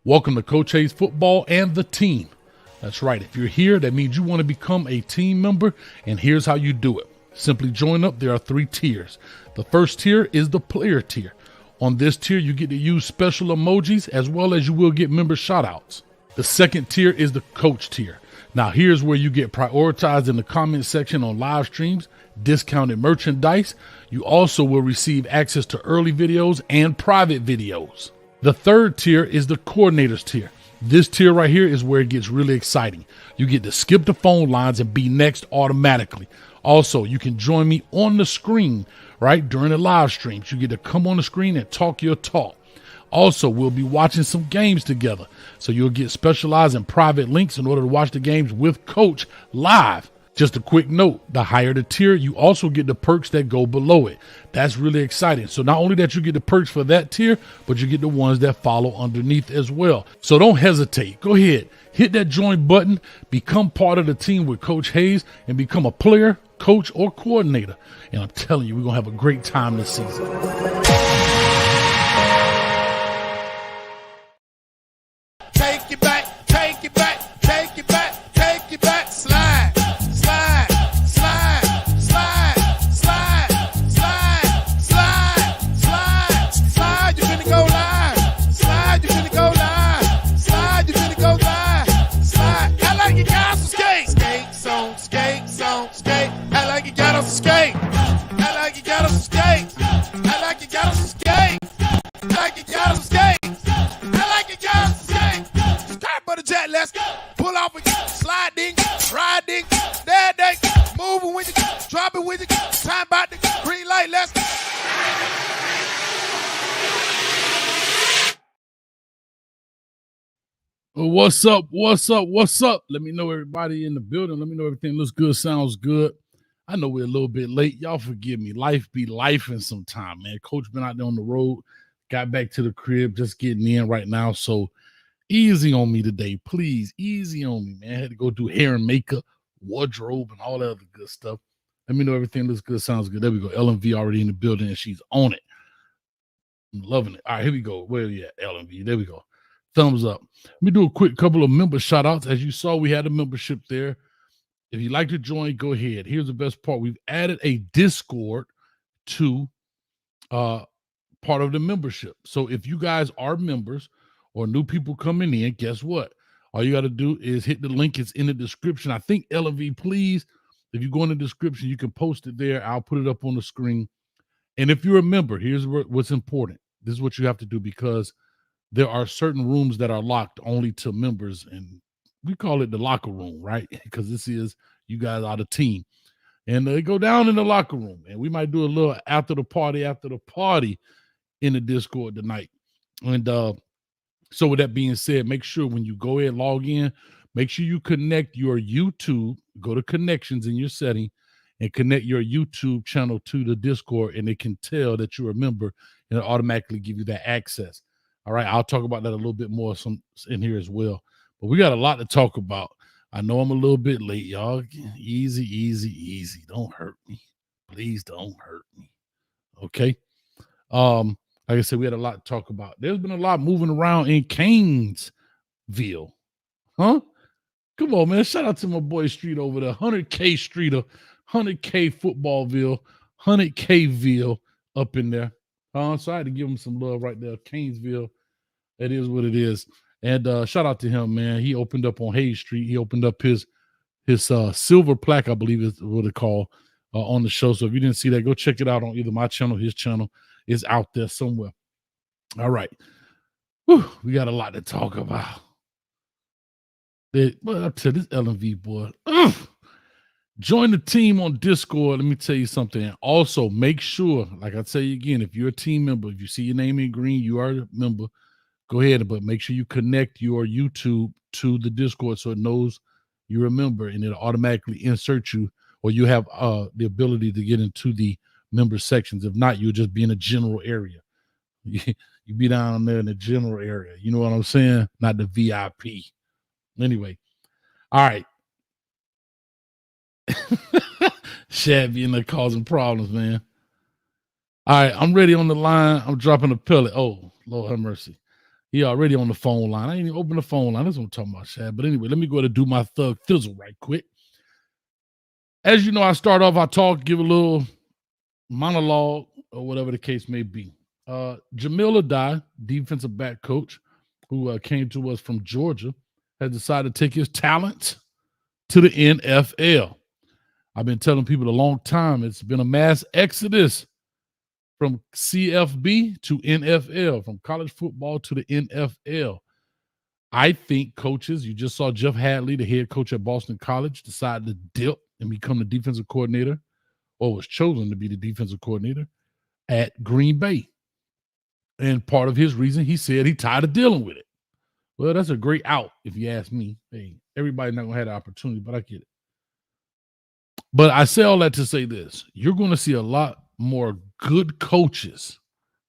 Welcome to Coach Hayes Football and the Team. That's right. If you're here, that means you want to become a team member, and here's how you do it. Simply join up. There are 3 tiers. The first tier is the player tier. On this tier, you get to use special emojis as well as you will get member shoutouts. The second tier is the coach tier. Now, here's where you get prioritized in the comment section on live streams, discounted merchandise. You also will receive access to early videos and private videos. The third tier is the coordinators tier. This tier right here is where it gets really exciting. You get to skip the phone lines and be next automatically. Also, you can join me on the screen, right, during the live streams. You get to come on the screen and talk your talk. Also, we'll be watching some games together. So you'll get specialized and private links in order to watch the games with Coach live. Just a quick note, the higher the tier, you also get the perks that go below it. That's really exciting. So not only that you get the perks for that tier, but you get the ones that follow underneath as well. So don't hesitate. Go ahead, hit that join button, become part of the team with Coach Hayes, and become a player, coach, or coordinator. And I'm telling you, we're going to have a great time this season. Take it back, take it back, take it back, take it back, slide. Skate. I like you got some skate. I like you got some skate. I like you got some skate. I like you got some skate. Start for the jet, let's go. Pull off with you, slide ding, ride ding, dad ding, move it with you, drop it with you, time about the green light, let's go. What's up? What's up? What's up? Let me know everybody in the building. Let me know everything looks good, sounds good. I know we're a little bit late. Y'all forgive me. Life be lifing sometime, man. Coach been out there on the road, got back to the crib, just getting in right now. So easy on me today, please. Easy on me, man. I had to go do hair and makeup, wardrobe, and all that other good stuff. Let me know everything looks good, sounds good. There we go. LMV already in the building, and she's on it. I'm loving it. All right, here we go. Where are you at, LMV? There we go. Thumbs up. Let me do a quick couple of member shout outs. As you saw, we had a membership there. If you'd like to join, go ahead. Here's the best part. We've added a Discord to part of the membership. So if you guys are members or new people coming in, guess what? All you got to do is hit the link. It's in the description. I think, LV, please, if you go in the description, you can post it there. I'll put it up on the screen. And if you're a member, here's what's important. This is what you have to do, because there are certain rooms that are locked only to members, and we call it the locker room, right? Because this is, you guys are the team. And they go down in the locker room, and we might do a little after the party in the Discord tonight. And so with that being said, make sure when you go ahead, log in, make sure you connect your YouTube, go to connections in your setting, and connect your YouTube channel to the Discord, and it can tell that you're a member, and it automatically give you that access. All right, I'll talk about that a little bit more in here as well. But we got a lot to talk about. I know I'm a little bit late, y'all. Easy, easy, easy. Don't hurt me. Please don't hurt me. Okay. Like I said, we had a lot to talk about. There's been a lot moving around in Canesville. Huh? Come on, man. Shout out to my boy Street over there. 100K Streeter, 100K Footballville, 100Kville up in there. So I had to give him some love right there. Canesville. It is what it is. And shout out to him, man. He opened up on Hayes Street. He opened up his silver plaque, I believe is what they call, on the show. So if you didn't see that, go check it out on either my channel, his channel. Is out there somewhere. All right. Whew, we got a lot to talk about. But I tell this LMV boy. Join the team on Discord. Let me tell you something. Also, make sure, like I tell you again, if you're a team member, if you see your name in green, you are a member. Go ahead, but make sure you connect your YouTube to the Discord so it knows you're a member, and it'll automatically insert you, or you have the ability to get into the member sections. If not, you'll just be in a general area. You be down there in the general area. You know what I'm saying? Not the VIP. Anyway, all right. Shad being there causing problems, man. All right, I'm ready on the line. I'm dropping a pellet. Oh, Lord have mercy. He already on the phone line. I ain't even open the phone line. That's what I'm talking about, Shad. But anyway, let me go ahead and do my thug thizzle right quick. As you know, I start off, I talk, give a little monologue or whatever the case may be. Jamil Addae, defensive back coach, who came to us from Georgia, has decided to take his talents to the NFL. I've been telling people a long time, it's been a mass exodus from CFB to NFL, from college football to the NFL. I think coaches, you just saw Jeff Hadley, the head coach at Boston College, decide to dip and become the defensive coordinator, or was chosen to be the defensive coordinator at Green Bay. And part of his reason, he said he tired of dealing with it. Well, that's a great out, if you ask me. Hey, everybody's not going to have the opportunity, but I get it. But I say all that to say this. You're going to see a lot more good coaches.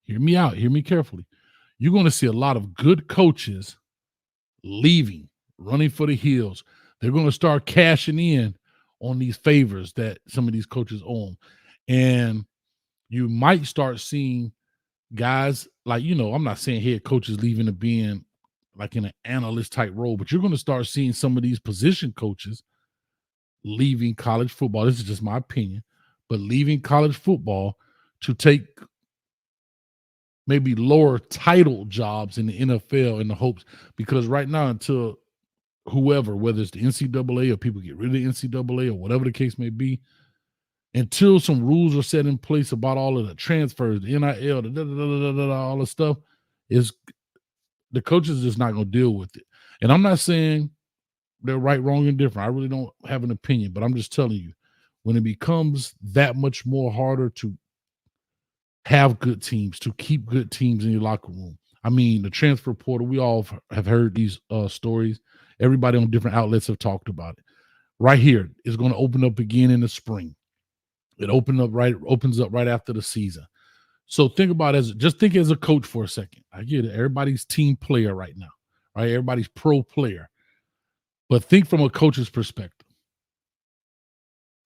Hear me out. Hear me carefully. You're going to see a lot of good coaches leaving, running for the hills. They're going to start cashing in on these favors that some of these coaches own. And you might start seeing guys like, I'm not saying head coaches leaving to being like in an analyst type role, but you're going to start seeing some of these position coaches leaving college football. This is just my opinion, but leaving college football to take maybe lower title jobs in the NFL in the hopes, because right now, until whoever, whether it's the NCAA or people get rid of the NCAA or whatever the case may be, until some rules are set in place about all of the transfers, the NIL, all the stuff, is the coaches just not going to deal with it. And I'm not saying they're right, wrong, and different. I really don't have an opinion, but I'm just telling you, when it becomes that much more harder to have good teams, to keep good teams in your locker room. I mean, the transfer portal, we all have heard these stories. Everybody on different outlets have talked about it. Right here, it's going to open up again in the spring. It opens up right after the season. So think as a coach for a second. I get it. Everybody's team player right now, right? Everybody's pro player. But think from a coach's perspective.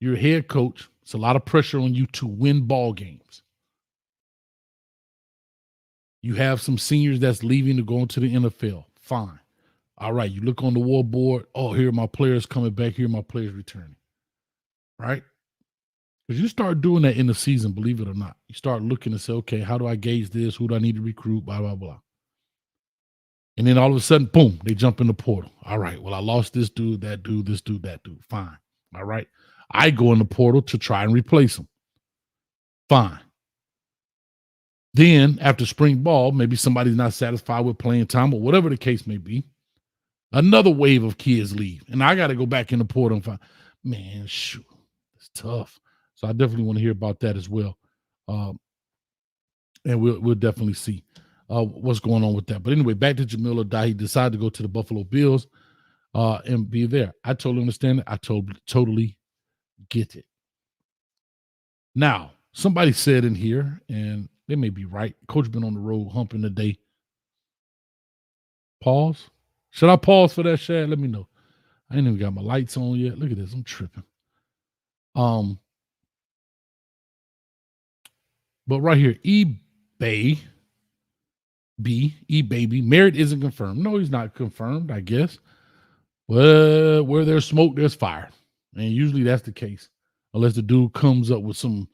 You're a head coach. It's a lot of pressure on you to win ball games. You have some seniors that's leaving to go into the NFL. Fine. All right. You look on the war board. Oh, here are my players coming back. Here are my players returning. Right? Because you start doing that in the season, believe it or not. You start looking and say, okay, how do I gauge this? Who do I need to recruit? Blah, blah, blah. And then all of a sudden, boom, they jump in the portal. All right, well, I lost this dude, that dude, this dude, that dude. Fine. All right. I go in the portal to try and replace him. Fine. Then after spring ball, maybe somebody's not satisfied with playing time or whatever the case may be. Another wave of kids leave. And I got to go back in the portal and find, man, shoot, it's tough. So I definitely want to hear about that as well. And we'll definitely see what's going on with that. But anyway, back to Jamil Addae. He decided to go to the Buffalo Bills and be there. I totally understand it. I totally get it. Now, somebody said in here, and they may be right, Coach been on the road humping today. Pause. Should I pause for that, Shad? Let me know. I ain't even got my lights on yet. Look at this. I'm tripping. But right here, eBay, Merritt isn't confirmed. No, he's not confirmed, I guess. Well, where there's smoke, there's fire. And usually that's the case. Unless the dude comes up with some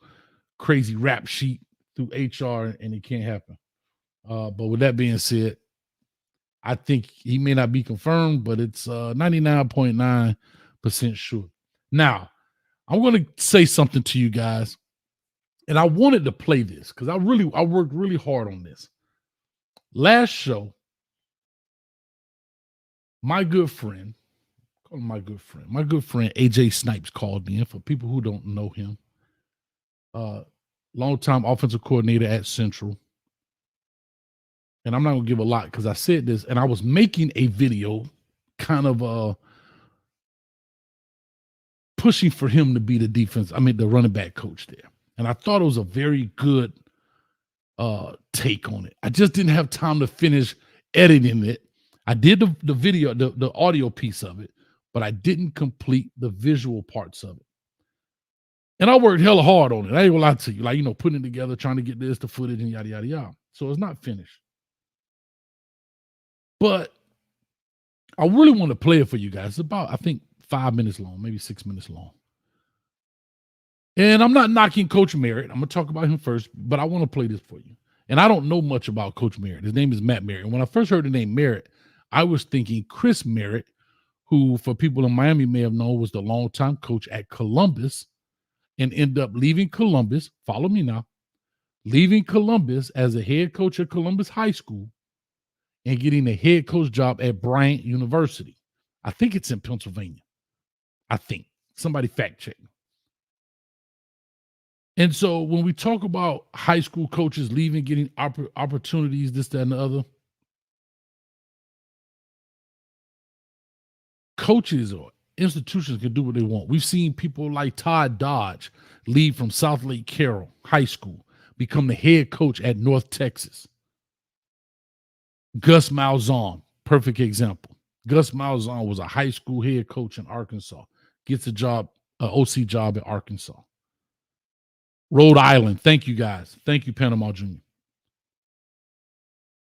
crazy rap sheet through HR and it can't happen. But with that being said, I think he may not be confirmed, but it's 99.9% sure. Now, I'm going to say something to you guys. And I wanted to play this because I worked really hard on this. Last show, my good friend AJ Snipes called me in. For people who don't know him, longtime offensive coordinator at Central. And I'm not going to give a lot because I said this, and I was making a video kind of pushing for him to be the running back coach there. And I thought it was a very good take on it. I just didn't have time to finish editing it. I did the video, the audio piece of it, but I didn't complete the visual parts of it. And I worked hella hard on it. I ain't gonna lie to you, putting it together, trying to get the footage and yada, yada, yada. So it's not finished. But I really want to play it for you guys. It's about, I think, 5 minutes long, maybe 6 minutes long. And I'm not knocking Coach Merritt. I'm going to talk about him first, but I want to play this for you. And I don't know much about Coach Merritt. His name is Matt Merritt. And when I first heard the name Merritt, I was thinking Chris Merritt, who for people in Miami may have known was the longtime coach at Columbus and ended up leaving Columbus. Follow me now. Leaving Columbus as a head coach at Columbus High School and getting a head coach job at Bryant University. I think it's in Pennsylvania. I think. Somebody fact check me. And so when we talk about high school coaches leaving, getting opportunities, this, that, and the other, coaches or institutions can do what they want. We've seen people like Todd Dodge leave from South Lake Carroll High School, become the head coach at North Texas. Gus Malzahn, perfect example. Gus Malzahn was a high school head coach in Arkansas, gets a job, an OC job at Arkansas. Rhode Island, thank you guys. Thank you, Panama Jr.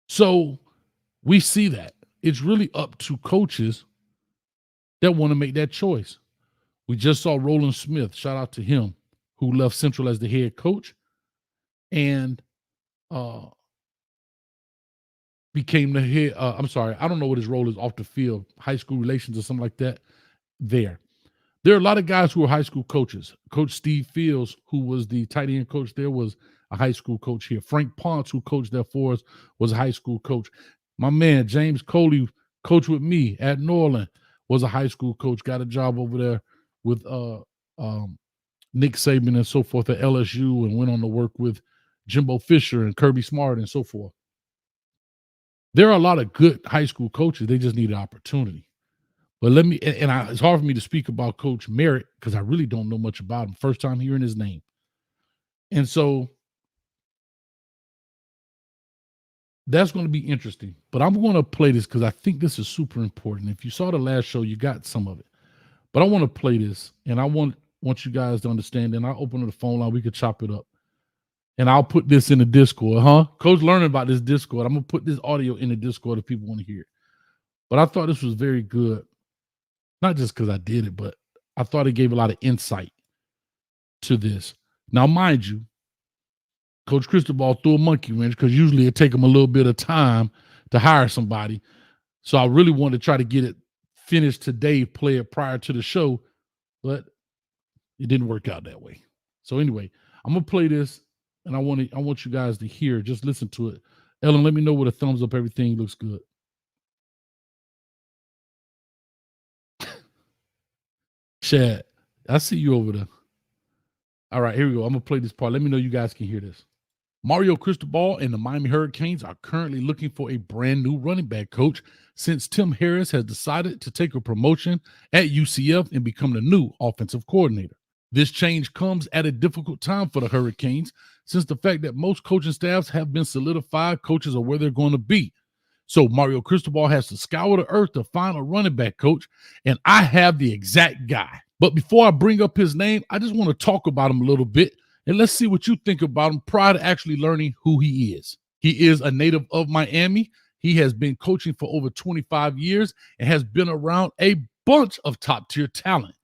So we see that. It's really up to coaches that want to make that choice. We just saw Roland Smith, shout out to him, who left Central as the head coach and became the head, I don't know what his role is off the field, high school relations or something like that there. There are a lot of guys who are high school coaches. Coach Steve Fields, who was the tight end coach there, was a high school coach here. Frank Ponce, who coached there for us, was a high school coach. My man, James Coley, coached with me at Norland, was a high school coach, got a job over there with Nick Saban and so forth at LSU and went on to work with Jimbo Fisher and Kirby Smart and so forth. There are a lot of good high school coaches. They just need an opportunity. But it's hard for me to speak about Coach Merritt because I really don't know much about him. First time hearing his name. And so that's going to be interesting. But I'm going to play this because I think this is super important. If you saw the last show, you got some of it. But I want to play this, and I want you guys to understand, and I'll open up the phone line. We could chop it up. And I'll put this in the Discord, Coach learning about this Discord. I'm going to put this audio in the Discord if people want to hear it. But I thought this was very good. Not just because I did it, but I thought it gave a lot of insight to this. Now, mind you, Coach Cristobal threw a monkey wrench because usually it take him a little bit of time to hire somebody. So I really wanted to try to get it finished today, play it prior to the show, but it didn't work out that way. So anyway, I'm going to play this, and I want you guys to hear. Just listen to it. Ellen, let me know with a thumbs up. Everything looks good. Shad, I see you over there. All right, here we go. I'm going to play this part. Let me know you guys can hear this. Mario Cristobal and the Miami Hurricanes are currently looking for a brand new running back coach since Tim Harris has decided to take a promotion at UCF and become the new offensive coordinator. This change comes at a difficult time for the Hurricanes since the fact that most coaching staffs have been solidified, coaches are where they're going to be. So Mario Cristobal has to scour the earth to find a running back coach, and I have the exact guy. But before I bring up his name, I just want to talk about him a little bit, and let's see what you think about him prior to actually learning who he is. He is a native of Miami. He has been coaching for over 25 years and has been around a bunch of top-tier talent,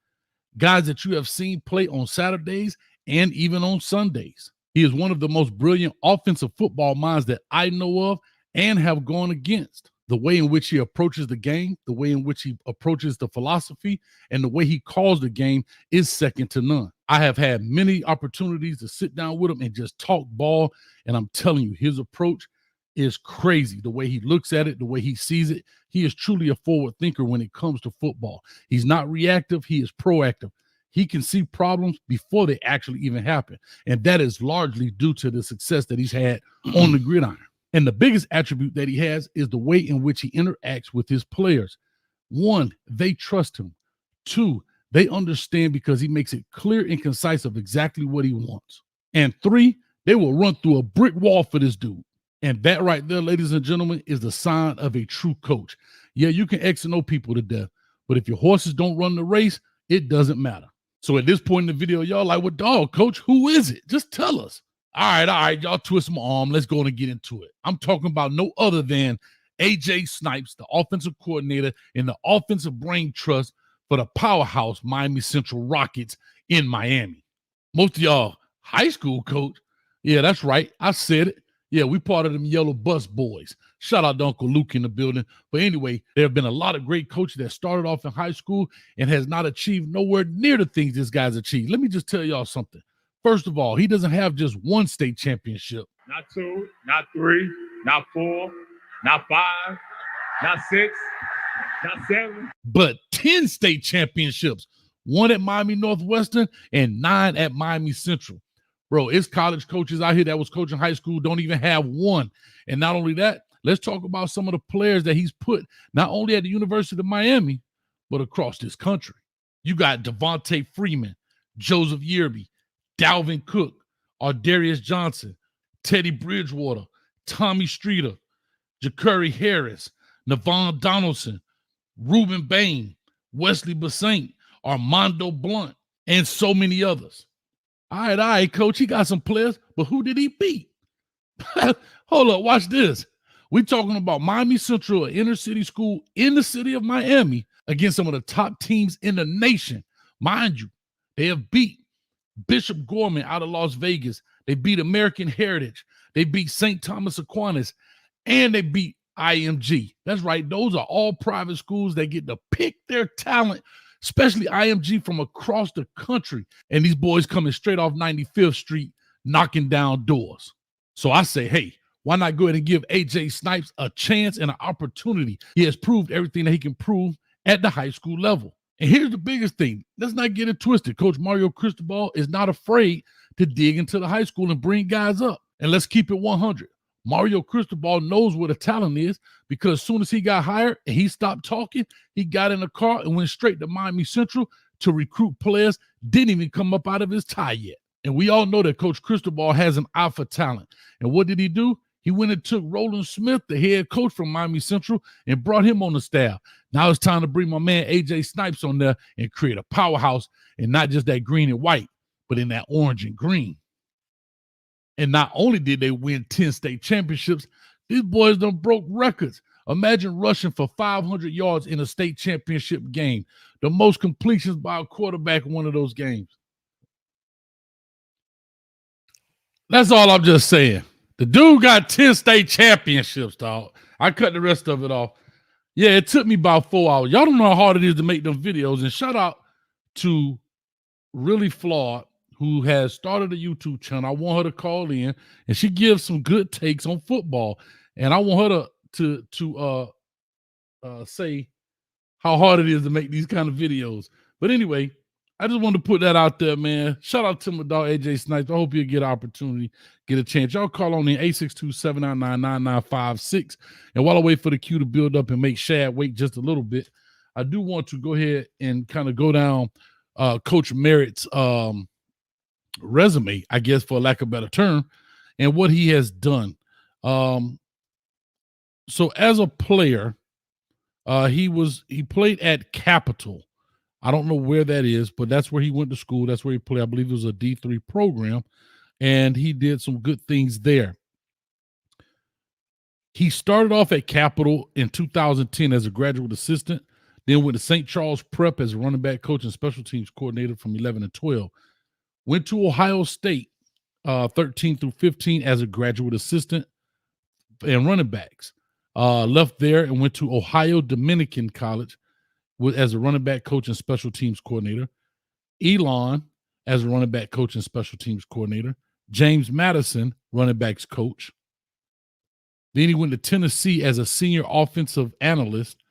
guys that you have seen play on Saturdays and even on Sundays. He is one of the most brilliant offensive football minds that I know of and have gone against. The way in which he approaches the game, the way in which he approaches the philosophy, and the way he calls the game is second to none. I have had many opportunities to sit down with him and just talk ball, and I'm telling you, his approach is crazy. The way he looks at it, the way he sees it, he is truly a forward thinker when it comes to football. He's not reactive, he is proactive. He can see problems before they actually even happen, and that is largely due to the success that he's had on the gridiron. And the biggest attribute that he has is the way in which he interacts with his players. One, they trust him. Two, they understand because he makes it clear and concise of exactly what he wants. And three, they will run through a brick wall for this dude. And that right there, ladies and gentlemen, is the sign of a true coach. Yeah, you can X and O people to death, but if your horses don't run the race, it doesn't matter. So at this point in the video, y'all like, well, dog, coach, who is it? Just tell us. All right, y'all twist my arm. Let's go and get into it. I'm talking about no other than AJ Snipes, the offensive coordinator and the offensive brain trust for the powerhouse Miami Central Rockets in Miami. Most of y'all, high school coach? Yeah, that's right. I said it. Yeah, we part of them yellow bus boys. Shout out to Uncle Luke in the building. But anyway, there have been a lot of great coaches that started off in high school and has not achieved nowhere near the things this guy's achieved. Let me just tell y'all something. First of all, he doesn't have just one state championship. Not 2, not 3, not 4, not 5, not 6, not 7. But 10 state championships. 1 at Miami Northwestern and 9 at Miami Central. Bro, it's college coaches out here that was coaching high school don't even have one. And not only that, let's talk about some of the players that he's put not only at the University of Miami, but across this country. You got Devontae Freeman, Joseph Yearby, Dalvin Cook, Ardarius Johnson, Teddy Bridgewater, Tommy Streeter, Ja'Cory Harris, Navon Donaldson, Ruben Bain, Wesley Basaint, Armando Blunt, and so many others. All right, coach, he got some players, but who did he beat? Hold up, watch this. We're talking about Miami Central, an inner city school in the city of Miami, against some of the top teams in the nation. Mind you, they have beat Bishop Gorman out of Las Vegas. They beat American Heritage. They beat St. Thomas Aquinas, and they beat IMG. That's right. Those are all private schools that get to pick their talent, especially IMG from across the country. And these boys coming straight off 95th Street, knocking down doors. So I say, hey, why not go ahead and give AJ Snipes a chance and an opportunity? He has proved everything that he can prove at the high school level. And here's the biggest thing. Let's not get it twisted. Coach Mario Cristobal is not afraid to dig into the high school and bring guys up. And let's keep it 100. Mario Cristobal knows what a talent is, because as soon as he got hired and he stopped talking, he got in a car and went straight to Miami Central to recruit players, didn't even come up out of his tie yet. And we all know that Coach Cristobal has an eye for talent. And what did he do? He went and took Roland Smith, the head coach from Miami Central, and brought him on the staff. Now it's time to bring my man AJ Snipes on there and create a powerhouse, and not just that green and white, but in that orange and green. And not only did they win 10 state championships, these boys done broke records. Imagine rushing for 500 yards in a state championship game, the most completions by a quarterback in one of those games. That's all I'm just saying. The dude got 10 state championships, dog. I cut the rest of it off. Yeah, it took me about 4 hours. Y'all don't know how hard it is to make them videos. And shout out to Really Flawed, who has started a YouTube channel. I want her to call in, and she gives some good takes on football. And I want her to say how hard it is to make these kind of videos. But anyway, I just wanted to put that out there, man. Shout out to my dog, AJ Snipes. I hope you get an opportunity, get a chance. Y'all call on in 862-799-9956. And while I wait for the queue to build up and make Shad wait just a little bit, I do want to go ahead and kind of go down Coach Merritt's resume, I guess, for lack of a better term, and what he has done. So as a player, he played at Capital. I don't know where that is, but that's where he went to school. That's where he played. I believe it was a D3 program, and he did some good things there. He started off at Capital in 2010 as a graduate assistant, then went to St. Charles Prep as a running back coach and special teams coordinator from 11 and 12. Went to Ohio State 13 through 15 as a graduate assistant and running backs. Left there and went to Ohio Dominican College as a running back coach and special teams coordinator. Elon as a running back coach and special teams coordinator. James Madison, running backs coach. Then he went to Tennessee as a senior offensive analyst.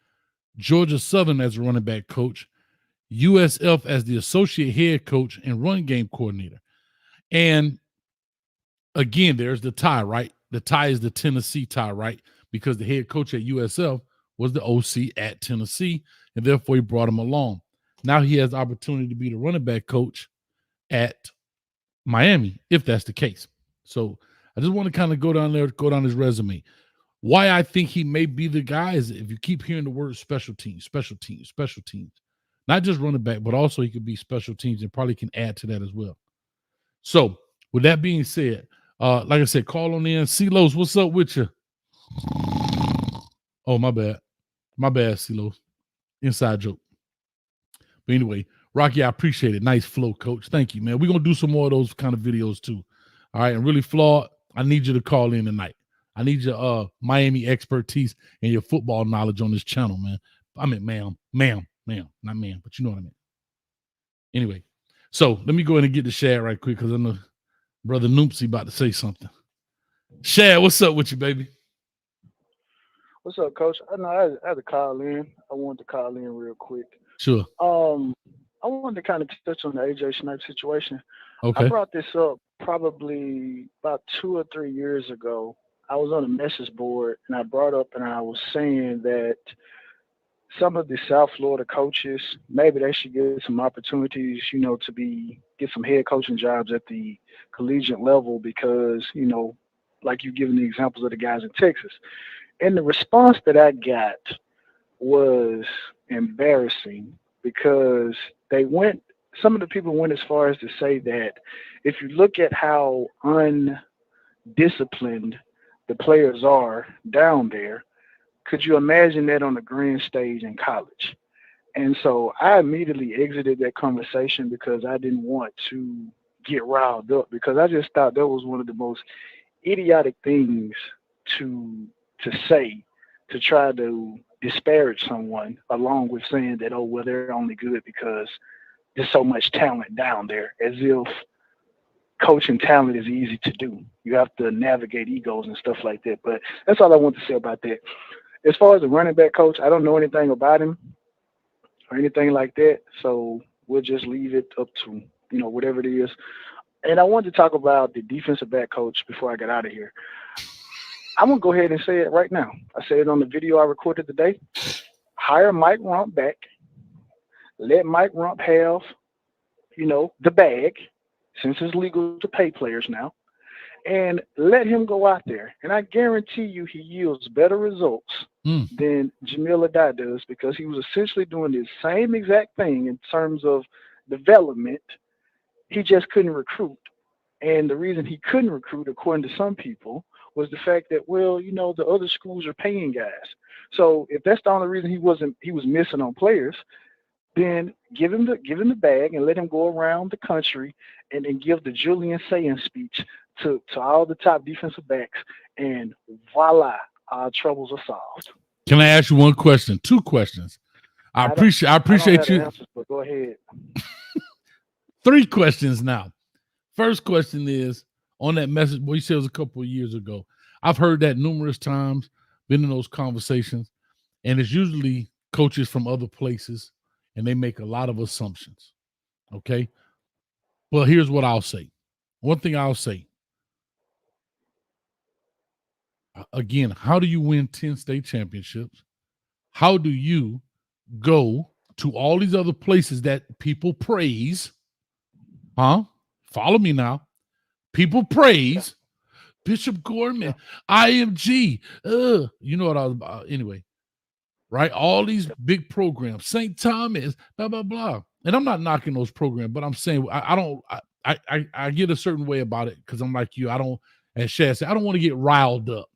Georgia Southern as a running back coach. USF as the associate head coach and run game coordinator. And again, there's the tie, right? The tie is the Tennessee tie, right? Because the head coach at USF was the OC at Tennessee, and therefore he brought him along. Now he has the opportunity to be the running back coach at Miami, if that's the case. So I just want to kind of go down there, go down his resume. Why I think he may be the guy is if you keep hearing the word special teams, special teams, special teams. Not just running back, but also he could be special teams and probably can add to that as well. So with that being said, like I said, call on in. C-Los, what's up with you? Oh, my bad. My bad, CeeLo. Inside joke. But anyway, Rocky, I appreciate it. Nice flow, coach. Thank you, man. We're going to do some more of those kind of videos too. All right. And really, Flawed, I need you to call in tonight. I need your Miami expertise and your football knowledge on this channel, man. I mean, ma'am, not man, but you know what I mean. Anyway, so let me go ahead and get to Shad right quick because I know Brother Noopsy about to say something. Shad, what's up with you, baby? What's up, Coach? I know I had to call in. I wanted to call in real quick. Sure. I wanted to kind of touch on the AJ Snipes situation. Okay. I brought this up probably about 2 or 3 years ago. I was on a message board and I brought up and I was saying that some of the South Florida coaches, maybe they should get some opportunities, to get some head coaching jobs at the collegiate level because, like you giving the examples of the guys in Texas. And the response that I got was embarrassing because some of the people went as far as to say that if you look at how undisciplined the players are down there, could you imagine that on the grand stage in college? And so I immediately exited that conversation because I didn't want to get riled up because I just thought that was one of the most idiotic things to say to try to disparage someone along with saying that, oh, well, they're only good because there's so much talent down there, as if coaching talent is easy to do. You have to navigate egos and stuff like that. But that's all I want to say about that. As far as the running back coach, I don't know anything about him or anything like that. So we'll just leave it up to, whatever it is. And I wanted to talk about the defensive back coach before I get out of here. I'm going to go ahead and say it right now. I said it on the video I recorded today. Hire Mike Rump back. Let Mike Rump have, the bag, since it's legal to pay players now. And let him go out there. And I guarantee you he yields better results than Jamil Addae does because he was essentially doing the same exact thing in terms of development. He just couldn't recruit. And the reason he couldn't recruit, according to some people, was the fact that, the other schools are paying guys. So if that's the only reason he was missing on players, then give him the bag and let him go around the country and give the Julian Saying speech to all the top defensive backs, and voila, our troubles are solved. Can I ask you one question? 2 questions. I appreciate you. Answers, but go ahead. 3 questions now. First question is on that message. Boy, you said it was a couple of years ago. I've heard that numerous times, been in those conversations, and it's usually coaches from other places, and they make a lot of assumptions. Okay? Well, here's what I'll say. One thing I'll say. Again, how do you win 10 state championships? How do you go to all these other places that people praise? Follow me now. People praise. Bishop Gorman, IMG. You know what I was about. Anyway, right? All these big programs, St. Thomas, blah, blah, blah. And I'm not knocking those programs, but I'm saying I get a certain way about it because I'm like you. I don't, as Shad said, I don't want to get riled up.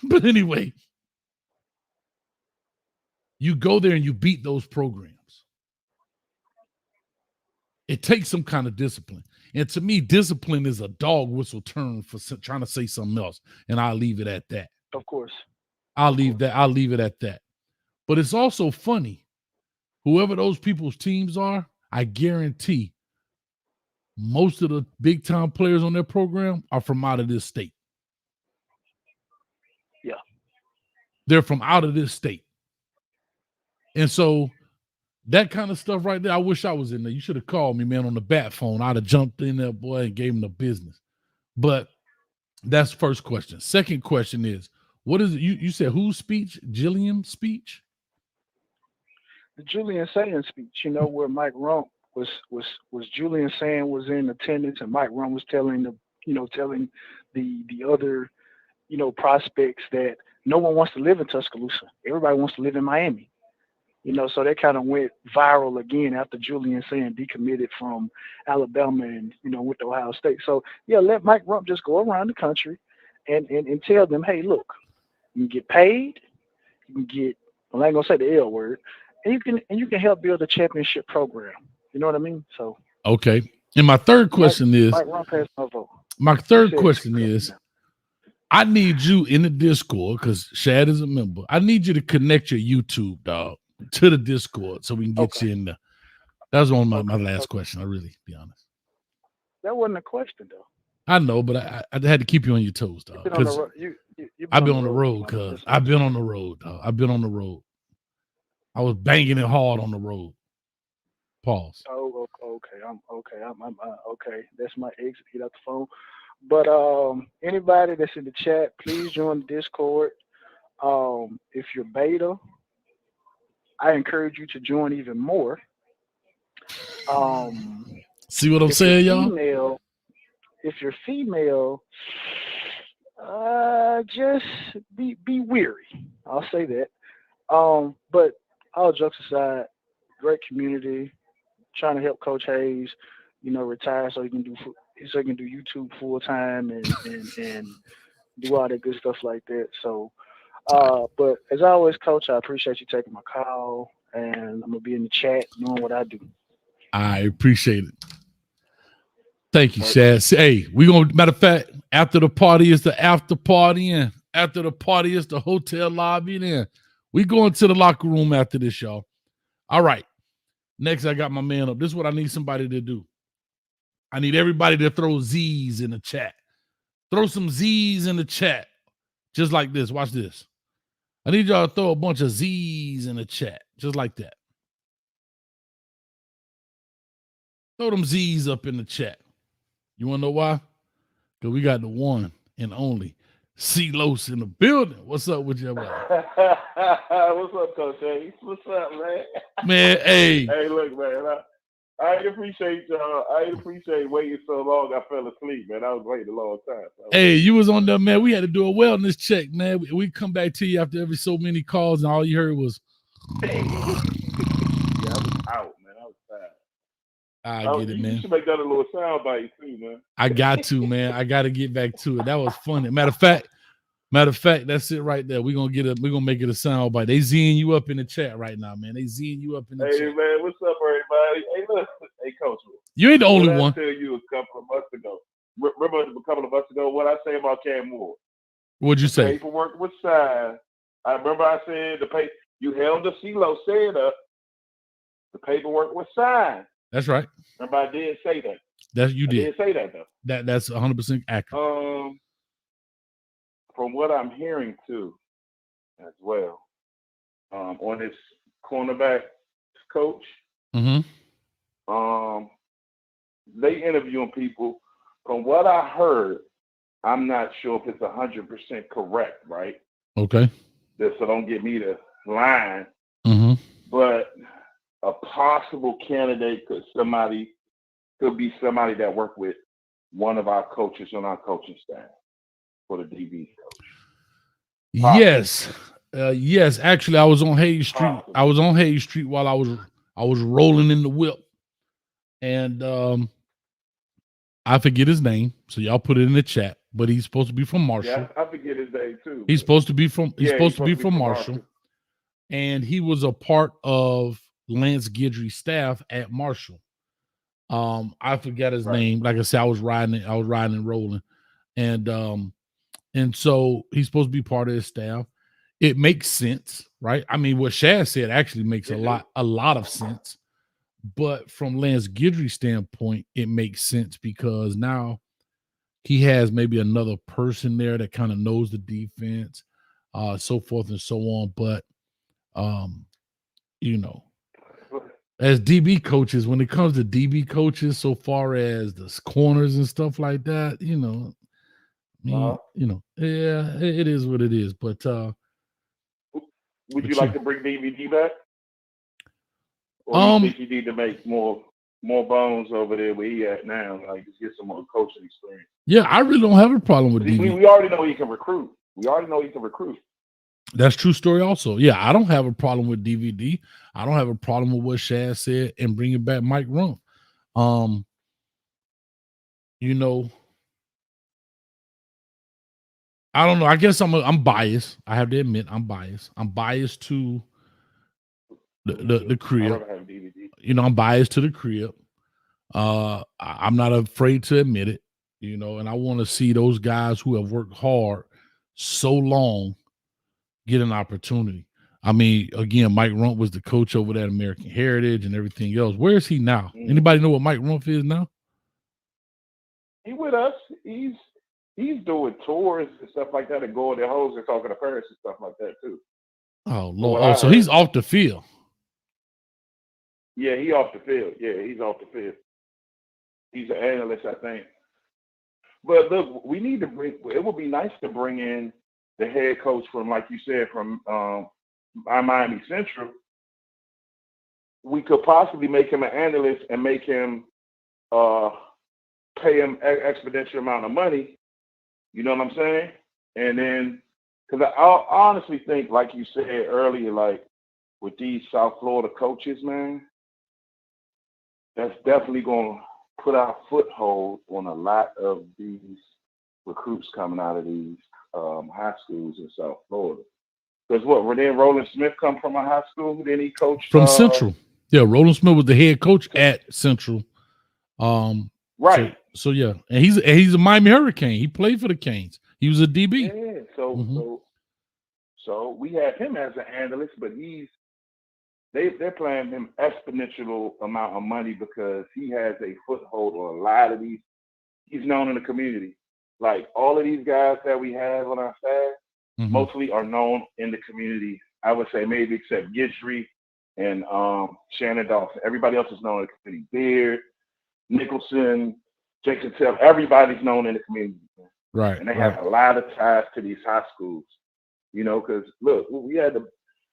But anyway, you go there and you beat those programs. It takes some kind of discipline. And to me, discipline is a dog whistle term for trying to say something else. And I'll leave it at that. Of course. I'll leave it at that. But it's also funny. Whoever those people's teams are, I guarantee most of the big time players on their program are from out of this state. Yeah. They're from out of this state. And so that kind of stuff right there, I wish I was in there. You should have called me, man, on the bat phone. I'd have jumped in there, boy, and gave him the business. But that's first question. Second question is, what is it? You said whose speech? Jillian's speech? The Julian Saying speech, where Mike Rump was Julian Saying was in attendance, and Mike Rump was telling the other, prospects that no one wants to live in Tuscaloosa. Everybody wants to live in Miami. So that kind of went viral again after Julian Saying decommitted from Alabama and, went to Ohio State. So, yeah, let Mike Rump just go around the country and tell them, hey, look, you can get paid, You can get, well, I ain't gonna say the L word, and you can help build a championship program. You know what I mean? So okay. And my third question is, run past my vote. my third question is, I need you in the Discord because Shad is a member. I need you to connect your YouTube, dog, to the Discord so we can get you in there. That was one of my last question. I really, be honest. That wasn't a question though. I know, but I had to keep you on your toes, dog. Because I've been on the road, cuz I've been on the road, dog. I've been on the road. I was banging it hard on the road. Pause. Oh, okay. I'm okay. That's my exit. Get out the phone. But anybody that's in the chat, please join the Discord. If you're beta, I encourage you to join even more. See what I'm saying, y'all? If you're female, just be weary. I'll say that. But all jokes aside, great community. Trying to help Coach Hayes, retire so he can do YouTube full time and do all that good stuff like that. So, but as always, Coach, I appreciate you taking my call, and I'm gonna be in the chat doing what I do. I appreciate it. Thank you, Shad. Hey, matter of fact, after the party is the after party, and after the party is the hotel lobby, and we going to the locker room after this, y'all. All right. Next, I got my man up. This is what I need somebody to do. I need everybody to throw Z's in the chat. Throw some Z's in the chat. Just like this. Watch this. I need y'all to throw a bunch of Z's in the chat. Just like that. Throw them Z's up in the chat. You want to know why? Because we got the one and only C-Los in the building. What's up with you, brother? What's up, Coach Hayes? What's up, man? Man, hey. Hey, look, man. I appreciate y'all. I appreciate waiting so long. I fell asleep, man. I was waiting a long time. Hey, you was on there, man. We had to do a wellness check, man. We come back to you after every so many calls, and all you heard was. Yeah, I was out, man. I was tired. I get it, man. You should make that a little sound bite too, man. I got to, man. I got to get back to it. That was funny. Matter of fact, that's it right there. We're gonna make it a sound bite. They Z'ing you up in the chat right now, man. They Z'ing you up in the chat. Hey, man, what's up, everybody? Hey, look, hey, Coach. You ain't the only one. I tell you a couple of months ago. Remember a couple of months ago what I say about Cam Moore? What'd you say? Paperwork was signed. I remember I said you held the CeeLo said up. The paperwork was signed. That's right. Remember, I did say that. You did. I did say that though. That's 100% accurate. From what I'm hearing too, as well, on this cornerback coach, they interviewing people. From what I heard, I'm not sure if it's 100% correct, right? Okay. So don't get me to line. But a possible candidate could be somebody that worked with one of our coaches on our coaching staff for the DB coach. Yes. Yes. Actually, I was on Hayes Street. I was on Hayes Street while I was rolling in the whip. And I forget his name, so y'all put it in the chat. But he's supposed to be from Marshall. Yeah, I forget his name too. He's supposed to be from Marshall. And he was a part of Lance Guidry's staff at Marshall. I forgot his name. Like I said, I was riding and rolling. And so he's supposed to be part of his staff. It makes sense, right? I mean, what Shad said actually makes a lot of sense. But from Lance Guidry's standpoint, it makes sense because now he has maybe another person there that kind of knows the defense, so forth and so on. But as DB coaches, when it comes to DB coaches, so far as the corners and stuff like that, it is what it is. But would you like to bring DVD back? Or you think you need to make more bones over there where he at now? Like, just get some more coaching experience. Yeah, I really don't have a problem with DVD. We already know he can recruit. That's true story also. Yeah, I don't have a problem with DVD. I don't have a problem with what Shad said and bringing back Mike Rumph. I don't know. I guess I'm biased. I have to admit I'm biased. I'm biased to the crib. You know, I'm biased to the crib. I'm not afraid to admit it, you know, and I want to see those guys who have worked hard so long get an opportunity. I mean, again, Mike Rumpf was the coach over that American Heritage and everything else. Where is he now? Anybody know what Mike Rumpf is now? He with us. He's doing tours and stuff like that and going to hoes and talking to parents and stuff like that too. Oh, Lord. Oh, so he's off the field. Yeah, he off the field. Yeah, he's off the field. He's an analyst, I think. But look, we need to bring. It would be nice to bring in the head coach from, like you said, from Miami Central. We could possibly make him an analyst and make him pay him exponential amount of money. You know what I'm saying? And then, because I honestly think, like you said earlier, like with these South Florida coaches, man, that's definitely going to put our foothold on a lot of these recruits coming out of these high schools in South Florida. Because didn't Roland Smith come from a high school? Then he coached from Central. Yeah, Roland Smith was the head coach at Central. Right. So yeah, and he's a Miami Hurricane. He played for the Canes. He was a DB. Yeah. So we have him as an analyst, but they're playing him exponential amount of money because he has a foothold on a lot of these. He's known in the community. Like all of these guys that we have on our staff, mostly are known in the community. I would say maybe except Gidry and Shannon Dawson. Everybody else is known in the community. Beard, Nicholson, Jason Tell. Everybody's known in the community. Right. And they have a lot of ties to these high schools. You know, because look,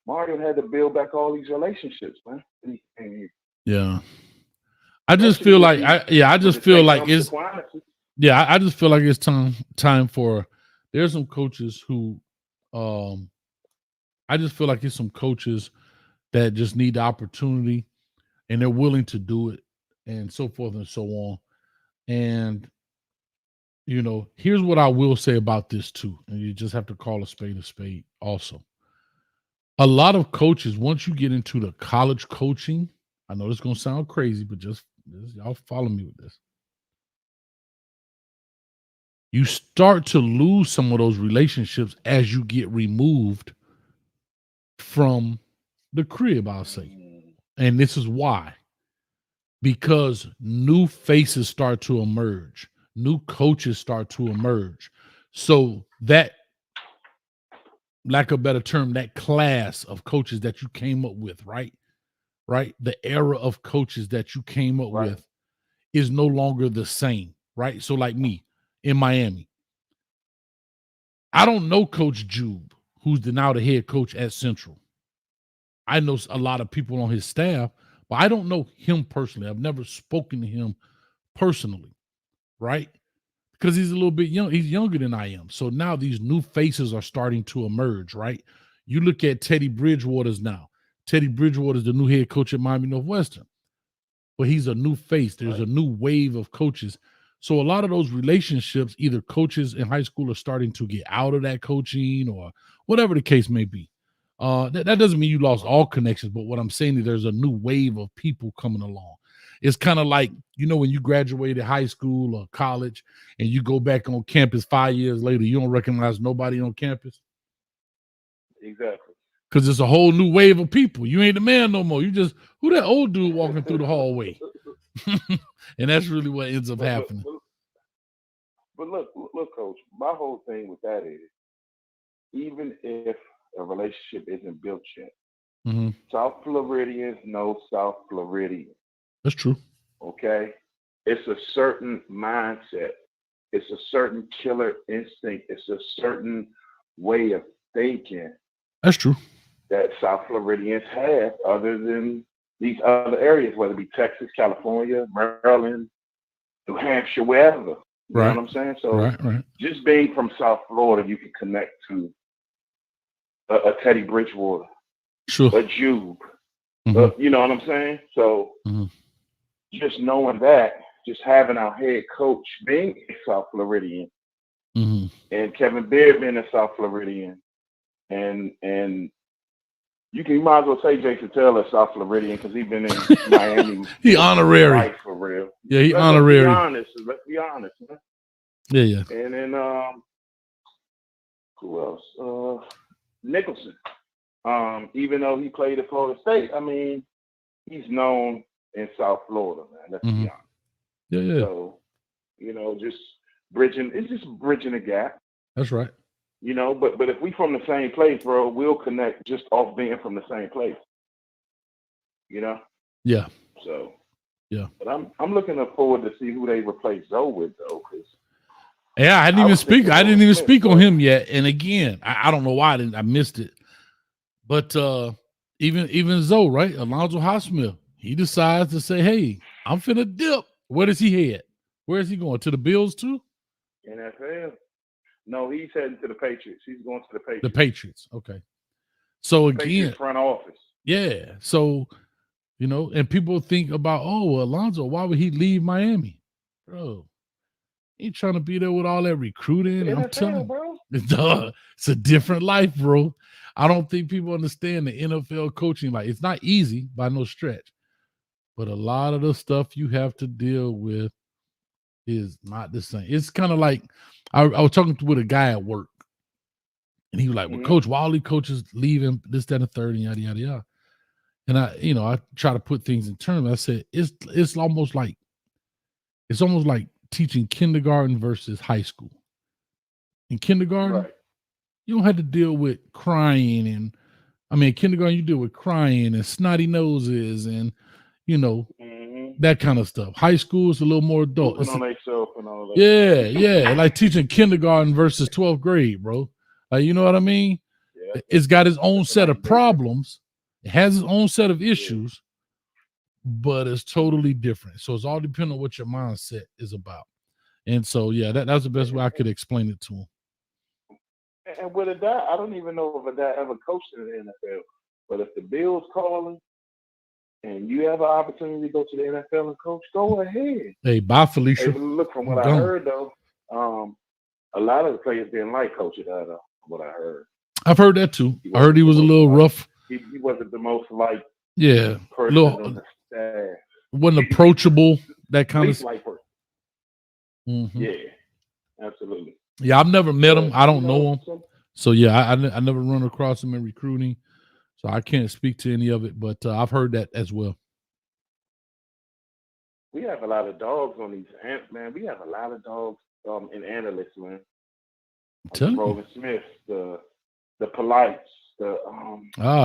Mario had to build back all these relationships, man. Yeah. I just feel like it's time for there's some coaches who I just feel like it's some coaches that just need the opportunity and they're willing to do it and so forth and so on. And you know, here's what I will say about this too. And you just have to call a spade also. A lot of coaches, once you get into the college coaching, I know it's going to sound crazy, but just y'all follow me with this. You start to lose some of those relationships as you get removed from the crib, I'll say. And this is why. Because new faces start to emerge. New coaches start to emerge. So that, lack of a better term, that class of coaches that you came up with, right? The era of coaches that you came up with is no longer the same, right? So like me in Miami, I don't know Coach Jube, who's now the head coach at Central. I know a lot of people on his staff, but I don't know him personally. I've never spoken to him personally, right? Because he's a little bit young. He's younger than I am. So now these new faces are starting to emerge, right? You look at Teddy Bridgewater's now. Teddy Bridgewater is the new head coach at Miami Northwestern. But he's a new face. There's a new wave of coaches. So a lot of those relationships, either coaches in high school are starting to get out of that coaching or whatever the case may be. That doesn't mean you lost all connections, but what I'm saying is there's a new wave of people coming along. It's kind of like, you know, when you graduated high school or college and you go back on campus 5 years later, you don't recognize nobody on campus. Exactly. Because it's a whole new wave of people. You ain't the man no more. You just, who that old dude walking through the hallway? And that's really what ends up happening. But look, Coach, my whole thing with that is, even if a relationship isn't built yet, South Floridians know South Floridians. That's true. Okay? It's a certain mindset. It's a certain killer instinct. It's a certain way of thinking. That's true. That South Floridians have other than these other areas, whether it be Texas, California, Maryland, New Hampshire, wherever. You know what I'm saying? So just being from South Florida, you can connect to a Teddy Bridgewater, a Jube. You know what I'm saying? So just knowing that, just having our head coach being a South Floridian, and Kevin Beard being a South Floridian, and you might as well say Jason Taylor South Floridian because he's been in Miami. He honorary for real. Yeah, he honorary. Let's be honest, man. Yeah. And then who else? Nicholson. Even though he played at Florida State, I mean, he's known in South Florida, man. Let's be honest. Yeah. So, just bridging the gap. That's right. But if we from the same place, bro, we'll connect just off being from the same place. Yeah. So. Yeah. But I'm looking forward to see who they replace Zoe with, though, because. Yeah, I didn't even speak on him yet. And again, I don't know why I missed it. But even Zoe, right? Alonzo Highsmith, he decides to say, "Hey, I'm finna dip." Where does he head? Where is he going? To the Bills too? NFL. No, he's heading to the Patriots. He's going to the Patriots. The Patriots. Okay. So again, Patriots front office. Yeah. So, and people think about, Alonzo, why would he leave Miami? Bro, he trying to be there with all that recruiting. NFL, I'm telling bro. It's a different life, bro. I don't think people understand the NFL coaching. Like, it's not easy by no stretch, but a lot of the stuff you have to deal with is not the same. It's kind of like I was talking with a guy at work, and he was like, "Well, Coach, why all these coaches leaving this, that, and the third, and yada yada yada." And I try to put things in terms. I said it's almost like teaching kindergarten versus high school. In kindergarten, you don't have to deal with crying, and in kindergarten you deal with crying and snotty noses and that kind of stuff. High school is a little more adult. And all that. Yeah, like teaching kindergarten versus 12th grade, bro. Like, you know what I mean? Yeah. It's got its own set of problems. It has its own set of issues, but it's totally different. So it's all depending on what your mindset is about. And so, that's the best way I could explain it to him. And with Addae, I don't even know if Addae ever coached in the NFL. But if the Bills calling and you have an opportunity to go to the NFL and coach, go ahead. Hey, bye, Felicia. Hey, look, from what I heard, though, a lot of the players didn't like Coach Addae, though, what I heard. I've heard that, too. I heard he was a little rough. He wasn't the most liked person on the staff. Wasn't approachable, that kind of stuff. Yeah, absolutely. Yeah, I've never met him. I don't know him. So, I never run across him in recruiting. So I can't speak to any of it, but I've heard that as well. We have a lot of dogs on these ants, man. We have a lot of dogs in analysts, man. Roland Smith, the Polites,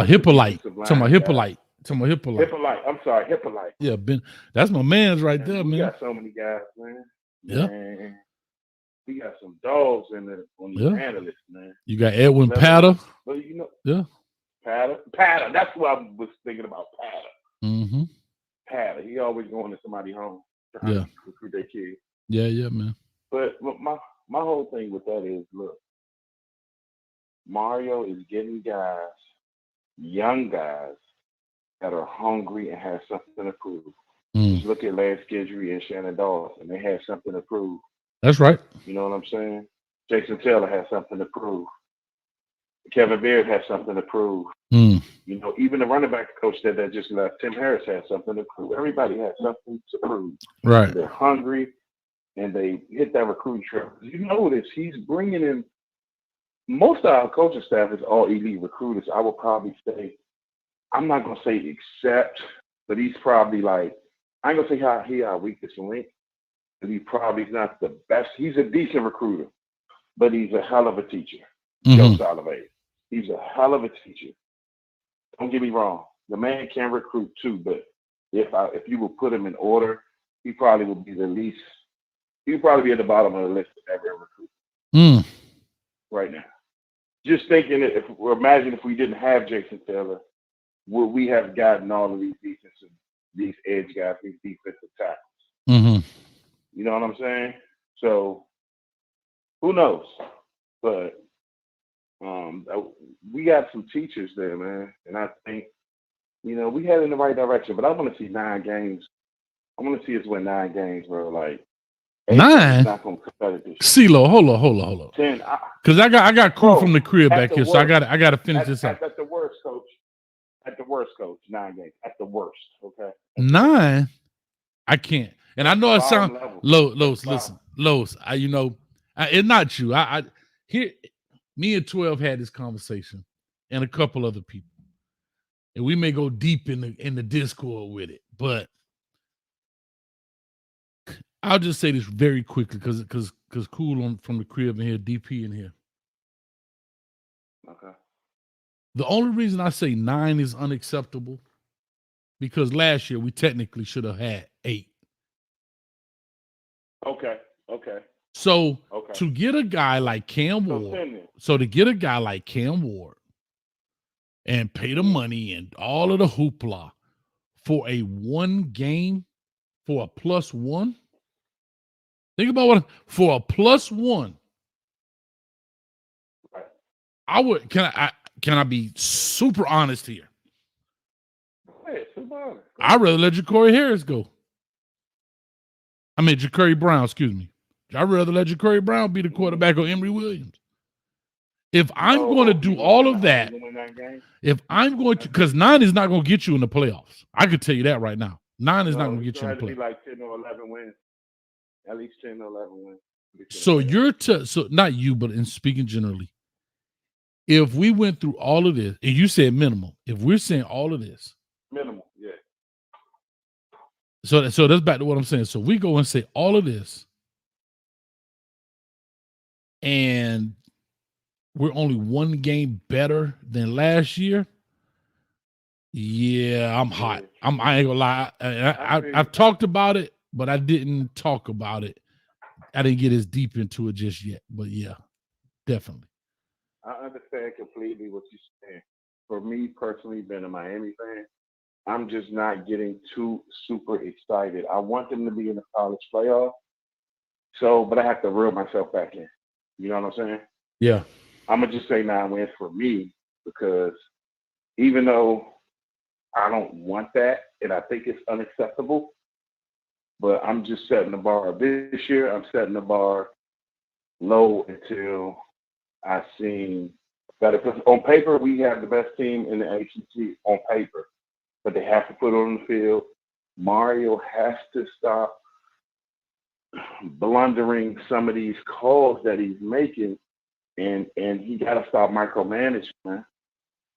Hippolyte. Talking about Hippolyte. I'm sorry, Hippolyte. Yeah, that's my man's right there, man. We got so many guys, man. Yeah. Man. We got some dogs on these analysts, man. You got Edwin Patter. Well, Yeah. Patter. That's what I was thinking about. Patter. Mm-hmm. Patter. He always going to somebody's home. To recruit their kids. Yeah, man. But my whole thing with that is, look, Mario is getting guys, young guys, that are hungry and have something to prove. Just look at Lance Guidry and Shannon Dawson. They had something to prove. That's right. You know what I'm saying? Jason Taylor has something to prove. Kevin Beard has something to prove. Even the running back coach that just left, Tim Harris, has something to prove. Everybody has something to prove. Right. They're hungry, and they hit that recruiting trip. You notice he's bringing in, most of our coaching staff is all elite recruiters. I would probably say, I'm not going to say except, but he's probably like, I ain't going to say he our weakest link, but he probably is not the best. He's a decent recruiter, but he's a hell of a teacher. Joe Salovey. He's a hell of a teacher. Don't get me wrong. The man can recruit too, but if you would put him in order, he probably would be the least. He would probably be at the bottom of the list of ever recruit right now. Just thinking that imagine if we didn't have Jason Taylor, would we have gotten all of these edge guys, these defensive tackles? You know what I'm saying? So who knows? But we got some teachers there, man, and I think we head in the right direction. But I want to see 9 games. I want to see us win 9 games, bro. Like 9. Not gonna cut it this year. CeeLo, hold on. 10. Because I got cool from the crib back the here, so I worst. got to finish this up. At the worst, coach. At the worst, coach. 9 games. At the worst. Okay. 9. I can't. And I know it sounds Los. Listen, Los. It's not you. I here. Me and 12 had this conversation, and a couple other people, and we may go deep in the Discord with it, but I'll just say this very quickly because cool from the crib in here, DP in here. Okay. The only reason I say 9 is unacceptable because last year we technically should have had 8. Okay. So to get a guy like Cam Ward, and pay the money and all of the hoopla for a 1 game for a +1. Think about for a +1. Right. I would can I be super honest here? Hey, super honest. I'd rather let Ja'Cory Harris go. I mean Ja'Cory Brown, excuse me. I'd rather let Ja'Cory Brown be the quarterback or Emory Williams. If I'm going to do all of that, if I'm going to, because 9 is not going to get you in the playoffs. I could tell you that right now. 9 is not going to get you in the playoffs. Like 10 or 11 wins. At least 10 or 11 wins. So so not you, but in speaking generally, if we went through all of this, and you said minimal, if we're saying all of this, minimal, yeah. So that's back to what I'm saying. So we go and say all of this, and we're only 1 game better than last year. Yeah, I'm hot. I ain't gonna lie. I've talked about it, but I didn't talk about it. I didn't get as deep into it just yet. But yeah, definitely. I understand completely what you're saying. For me personally, being a Miami fan, I'm just not getting too super excited. I want them to be in the college playoff. So, but I have to reel myself back in. You know what I'm saying? Yeah. I'm going to just say 9 wins for me because even though I don't want that and I think it's unacceptable, but I'm just setting the bar. This year, I'm setting the bar low until I see better. Because on paper, we have the best team in the ACC on paper, but they have to put it on the field. Mario has to stop blundering some of these calls that he's making. And he got to stop micromanaging, man.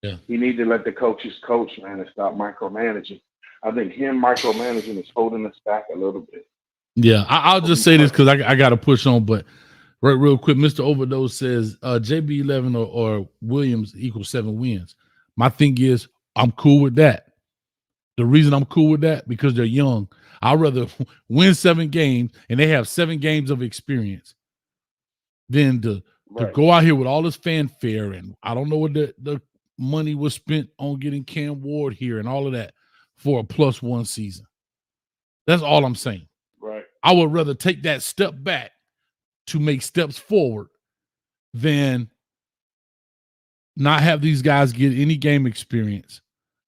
Yeah. He needs to let the coaches coach, man, and stop micromanaging. I think him micromanaging is holding us back a little bit. Yeah, I'll just say this because I got to push on, but real quick, Mr. Overdose says JB11 or Williams equals 7 wins. My thing is I'm cool with that. The reason I'm cool with that because they're young. I'd rather win 7 games and they have 7 games of experience than to go out here with all this fanfare, and I don't know what the money was spent on getting Cam Ward here and all of that for a +1 season. That's all I'm saying. Right. I would rather take that step back to make steps forward than not have these guys get any game experience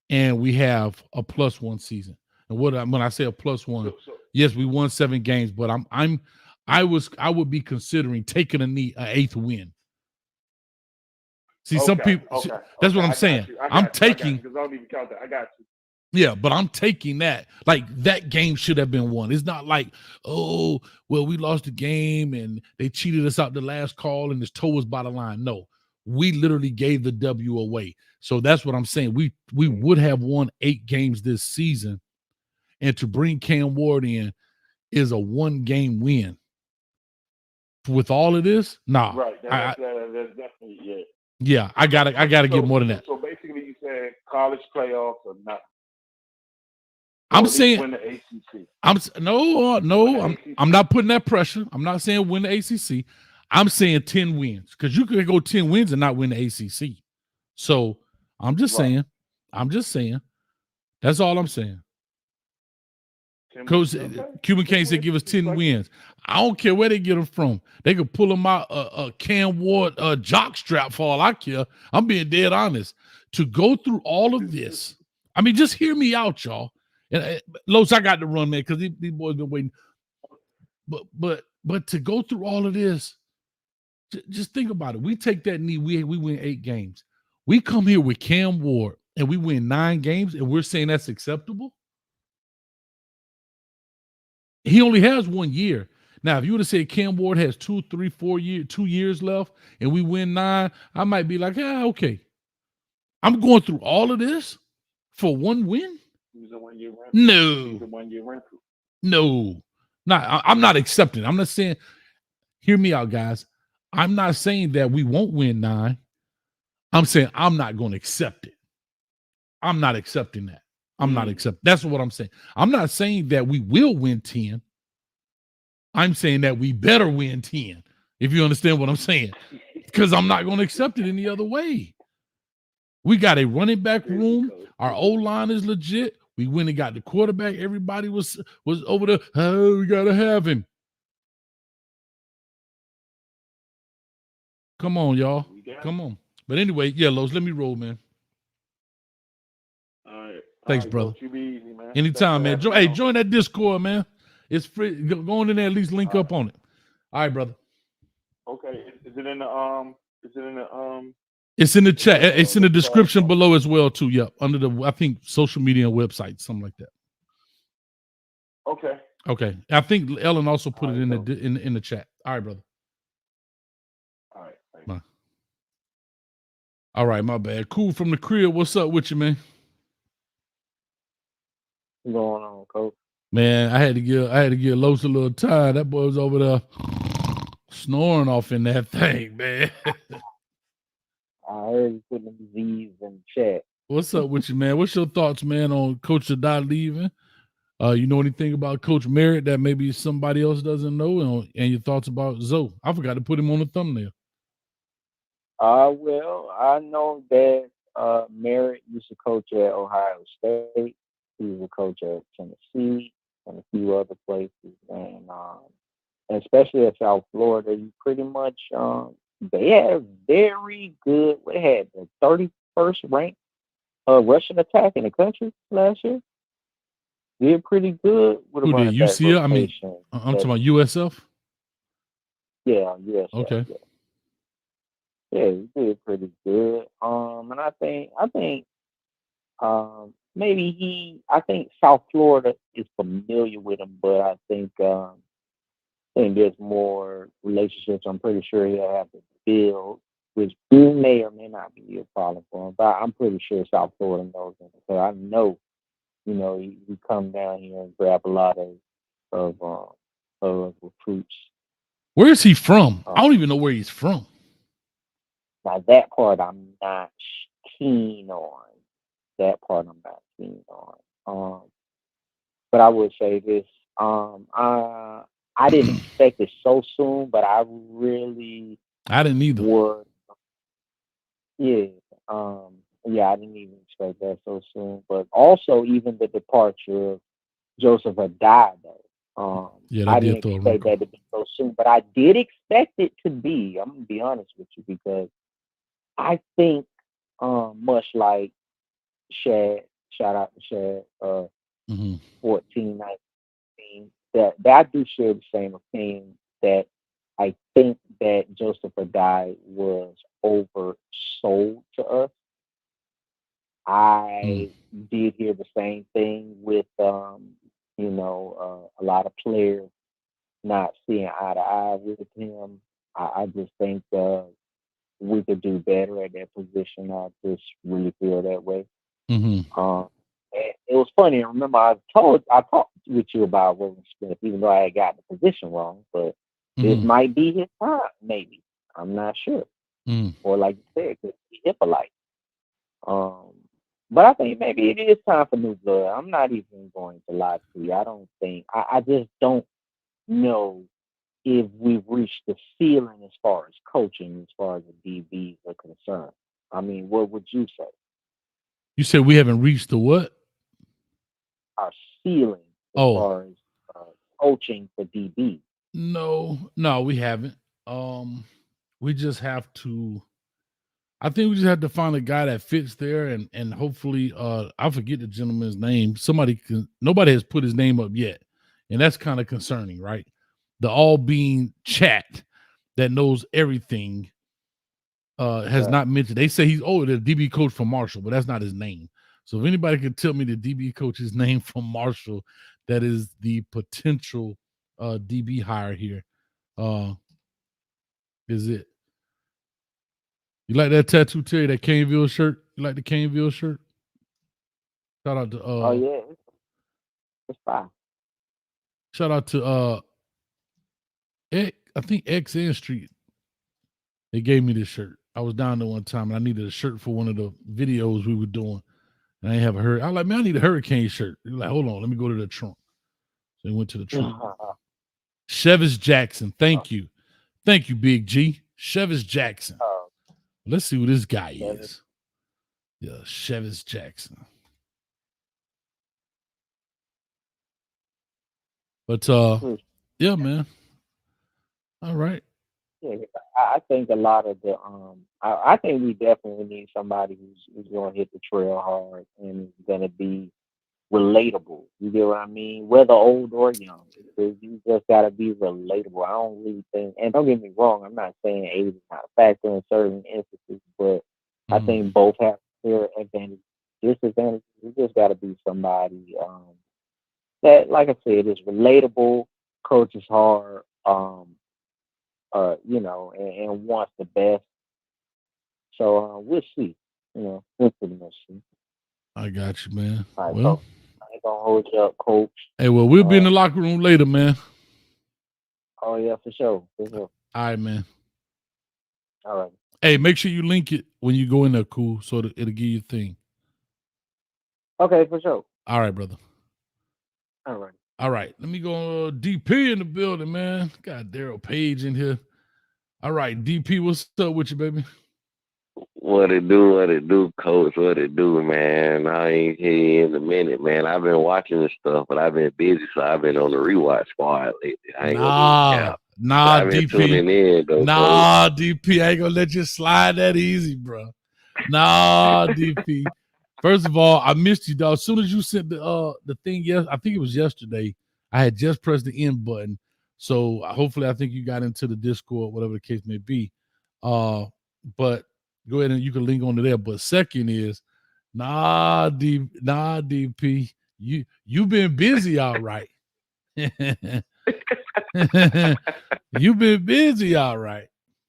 and we have a +1 season. And when I say a +1, yes, we won 7 games, but I would be considering taking an 8th win. See, some people. That's what I'm saying. I'm taking. Because I don't even count that. I got you. Yeah, but I'm taking that. Like that game should have been won. It's not like, oh, well, we lost the game and they cheated us out the last call and his toe was by the line. No, we literally gave the W away. So that's what I'm saying. We would have won 8 games this season, and to bring Cam Ward in is a 1-game win. With all of this, nah. Right. That's definitely yeah. Yeah, I gotta get more than that. So basically, you said college playoffs or not. I'm saying win the ACC. I'm not putting that pressure. I'm not saying win the ACC. I'm saying 10 wins because you could go 10 wins and not win the ACC. So I'm just saying. That's all I'm saying. Coach Cuban Kane said, "Give us 10 wins." I don't care where they get them from. They could pull them out a Cam Ward jock strap for all I care. I'm being dead honest. To go through all of this, I mean, just hear me out, y'all. And Los, I got to run, man, because these boys been waiting. But But to go through all of this, just think about it. We take that knee, we win 8 games. We come here with Cam Ward and we win 9 games, and we're saying that's acceptable. He only has 1 year. Now, if you would have said Cam Ward has 2 years left, and we win 9, I might be like, yeah, okay. I'm going through all of this for 1 win? He was a 1-year rental. No. He was a 1-year rental. No. I'm not accepting. I'm not saying, hear me out, guys. I'm not saying that we won't win 9. I'm saying I'm not going to accept it. I'm not accepting that. I'm not accepting. That's what I'm saying. I'm not saying that we will win 10. I'm saying that we better win 10, if you understand what I'm saying, because I'm not going to accept it any other way. We got a running back room. Our O-line is legit. We went and got the quarterback. Everybody was over there. Oh, we got to have him. Come on, y'all. Come on. But anyway, yeah, Los, let me roll, man. All right. Thanks, brother. You be easy, man. Anytime, man. Hey, join that Discord, man. It's free. Go in there, at least link up on it. All right, brother. Okay. Is it in the It's in the chat. It's in the description below as well, too. Yep. Under the, I think, social media website, something like that. Okay. Okay. I think Ellen also put it in the chat. All right, brother. All right. Bye. All right, my bad. Cool from the crib. What's up with you, man? What's going on, Coach? Man, I had to give Los a little time. That boy was over there snoring off in that thing, man. I heard you putting the Z's in the chat. What's up with you, man? What's your thoughts, man, on Coach Addae leaving? You know anything about Coach Merritt that maybe somebody else doesn't know, and your thoughts about Zoe? I forgot to put him on the thumbnail. Well, I know that Merritt used to coach at Ohio State. He was a coach at Tennessee and a few other places, and especially at South Florida, you pretty much they have very good. They had the 31st ranked rushing attack in the country last year. Did pretty good with Who did? UCL? I mean, I'm talking about USF. Yeah, USF. Okay. Yeah, he did pretty good. And I think I think South Florida is familiar with him, but I think there's more relationships I'm pretty sure he'll have to build, which may or may not be a problem for him. But I'm pretty sure South Florida knows him, because I know, he come down here and grab a lot of recruits. Where is he from? I don't even know where he's from. Now that part I'm not keen on. But I would say this. I didn't expect it so soon, but I didn't either. I didn't even expect that so soon. But also even the departure of Joseph Addae, though. I didn't expect that to be so soon, but I did expect it to be. I'm gonna be honest with you, because I think much like Shad, shout out to Shad, 14, 19, that I do share the same opinion, that I think that Joseph Addae was oversold to us. I did hear the same thing with, a lot of players not seeing eye to eye with him. I just think we could do better at that position. I just really feel that way. And it was funny. I remember I talked with you about William Smith, even though I had gotten the position wrong. But it might be his time, maybe. I'm not sure. Or like you said, it could be Hippolyte. But I think maybe it is time for new blood. I'm not even going to lie to you. I just don't know if we've reached the ceiling as far as coaching, as far as the DBs are concerned. I mean, what would you say? You said we haven't reached the what? Our ceiling as far as coaching for DB. No, we haven't. We just have to. I think we just have to find a guy that fits there, and hopefully, I forget the gentleman's name. Nobody has put his name up yet, and that's kind of concerning, right? the all-being chat that knows everything has not mentioned. They say he's the DB coach from Marshall, but that's not his name. So if anybody could tell me the DB coach's name from Marshall, that is the potential DB hire here. Is it? You like that tattoo, Terry? That Caneville shirt? You like the Caneville shirt? Shout out to oh yeah, it's fine. Shout out to I think X and Street. They gave me this shirt. I was down there one time and I needed a shirt for one of the videos we were doing. And I didn't have a hurricane. I was like, man, I need a hurricane shirt. They were like, hold on, let me go to the trunk. So they went to the trunk. Chevis Jackson, thank you. Thank you, Big G. Chevis Jackson. Let's see who this guy is. Yeah, Chevis Jackson. But yeah, man. All right. Yeah, I think a lot of the I think we definitely need somebody who's going to hit the trail hard and is going to be relatable. You get what I mean? Whether old or young, you just got to be relatable. I don't really think, and don't get me wrong, I'm not saying age is not a factor in certain instances, but I think both have their advantages, disadvantages. You just got to be somebody that, like I said, is relatable, coaches hard, you know, and wants the best. So we'll see. You know, we'll pretty much see. I got you, man. All right, well, Coach. I ain't gonna hold you up, Coach. Hey, well, we'll be in the locker room later, man. Oh yeah, for sure. For sure. All right, man. All right. Hey, make sure you link it when you go in there, cool, so that it'll give you a thing. Okay, for sure. All right, brother. All right. All right. Let me go DP in the building, man. Got Daryl Paige in here. All right, DP, what's up with you, baby? What it do, Coach? What it do, man? I ain't here in a minute, man. I've been watching this stuff, but I've been busy, so I've been on the rewatch squad lately. I ain't Nah, DP. Tuning in, though, nah, Coach. DP, I ain't gonna let you slide that easy, bro. Nah, DP. First of all, I missed you, dog. As soon as you sent the thing, I think it was yesterday. I had just pressed the end button, so hopefully, I think you got into the Discord, whatever the case may be. But go ahead and you can link onto there. But second is, DP, you've been busy, all right. You've been busy, all right.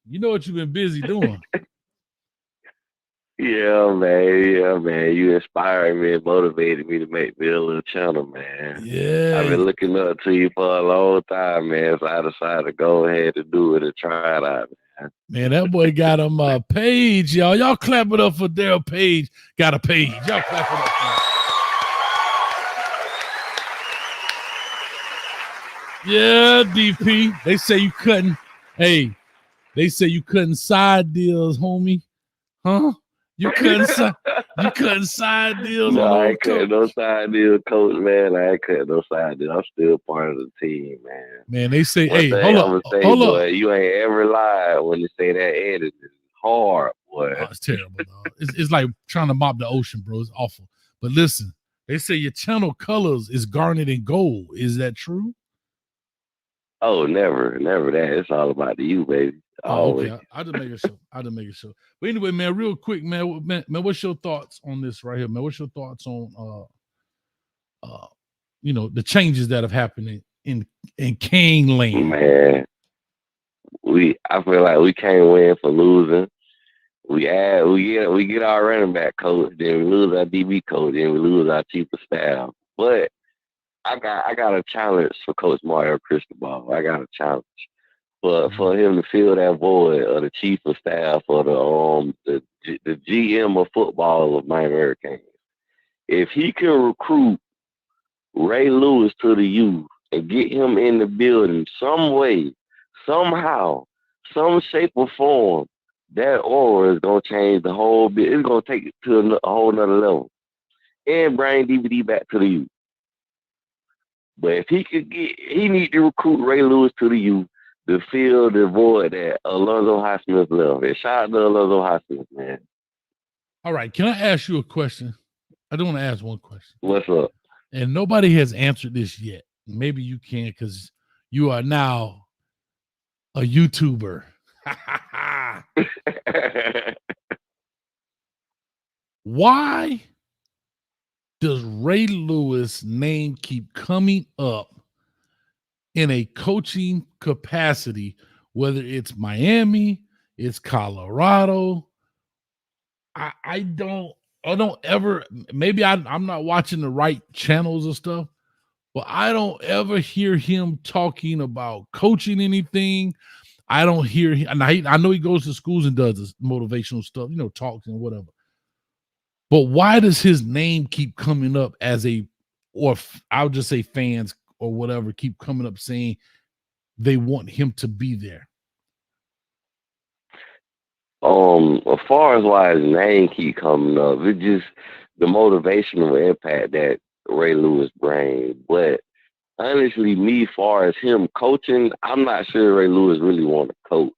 You know what you've been busy doing. Yeah, man. You inspired me and motivated me to make me a little channel, man. Yeah. I've been looking up to you for a long time, man. So I decided to go ahead and do it and try it out, man. Man, that boy got him a page, y'all. Y'all clap it up for Daryl Paige. Got a page. Y'all clap it up for him. Yeah, DP. They say you couldn't. Hey, they say you couldn't side deals, homie. Huh? You couldn't side deals. No, I ain't cutting no side deals, Coach, man. I ain't cutting no side deals. I'm still part of the team, man. Man, they say, hey, hold up. You ain't ever lied when you say that edit is hard, boy. Oh, it's terrible, dog. It's like trying to mop the ocean, bro. It's awful. But listen, they say your channel colors is garnet and gold. Is that true? Oh, never that. It's all about you, baby. Always. Okay. I just make it show. But anyway, man, real quick, man, what's your thoughts on this right here, man? What's your thoughts on the changes that have happened in Kane lane? Man, I feel like we can't win for losing. We get our running back coach, then we lose our DB coach, then we lose our chief of staff. But I got a challenge for Coach Mario Cristobal. I got a challenge. But for him to fill that void of the chief of staff or the GM of football of Miami Hurricanes, if he can recruit Ray Lewis to the youth and get him in the building some way, somehow, some shape or form, that aura is gonna change the whole bit. It's gonna take it to a whole nother level and bring DVD back to the youth. But if he need to recruit Ray Lewis to the youth to fill the void that Alonzo Highsmith left. And shout out to Alonzo Highsmith, man. All right, can I ask you a question? I do want to ask one question. What's up? And nobody has answered this yet. Maybe you can, because you are now a YouTuber. Why does Ray Lewis' name keep coming up in a coaching capacity, whether it's Miami, it's Colorado? I don't ever, maybe I'm not watching the right channels and stuff, but I don't ever hear him talking about coaching anything. I don't hear him, and I know he goes to schools and does this motivational stuff, talks and whatever. But why does his name keep coming up or I'll just say fans or whatever keep coming up saying they want him to be there? As far as why his name keep coming up, it's just the motivational impact that Ray Lewis brings. But honestly, me, as far as him coaching, I'm not sure Ray Lewis really want to coach.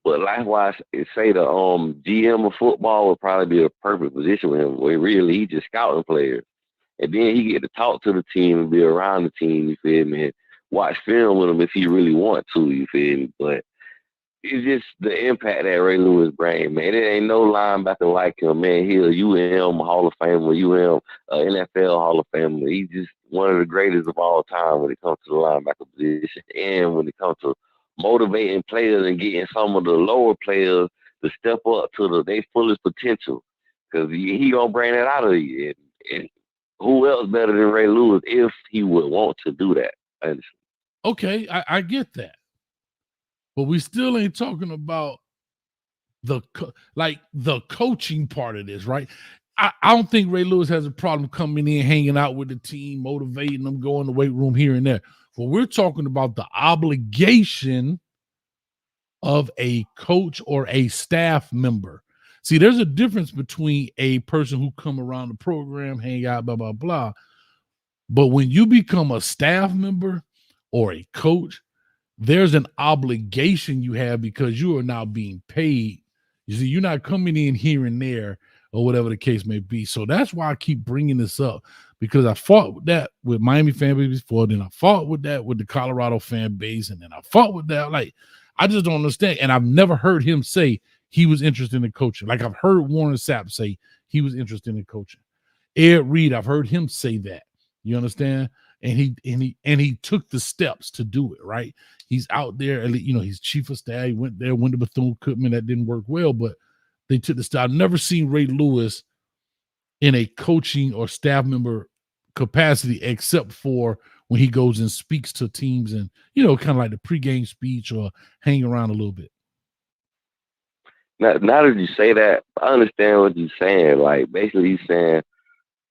But likewise, say the GM of football would probably be a perfect position with him, where really he just scouting players. And then he get to talk to the team and be around the team, you feel me, and watch film with him if he really want to, you feel me. But it's just the impact that Ray Lewis brings, man. It ain't no linebacker like him, man. He a UM Hall of Famer, NFL Hall of Famer. He's just one of the greatest of all time when it comes to the linebacker position, and when it comes to motivating players and getting some of the lower players to step up to their fullest potential, because he gonna bring that out of you. And who else better than Ray Lewis if he would want to do that? Honestly. Okay, I get that. But we still ain't talking about the coaching part of this, right? I don't think Ray Lewis has a problem coming in, hanging out with the team, motivating them, going to the weight room here and there. But we're talking about the obligation of a coach or a staff member. See, there's a difference between a person who come around the program, hang out, blah, blah, blah. But when you become a staff member or a coach, there's an obligation you have because you are now being paid. You see, you're not coming in here and there or whatever the case may be. So that's why I keep bringing this up, because I fought with that with Miami fan base before, then I fought with that with the Colorado fan base, and then I fought with that. Like, I just don't understand. And I've never heard him say he was interested in coaching. Like, I've heard Warren Sapp say he was interested in coaching. Ed Reed, I've heard him say that. You understand? And he took the steps to do it, right? He's out there, he's chief of staff. He went there, went to Bethune-Cookman. That didn't work well, but they took the step. I've never seen Ray Lewis in a coaching or staff member capacity, except for when he goes and speaks to teams and, kind of like the pregame speech or hang around a little bit. Now that you say that, I understand what you're saying. Like, basically he's saying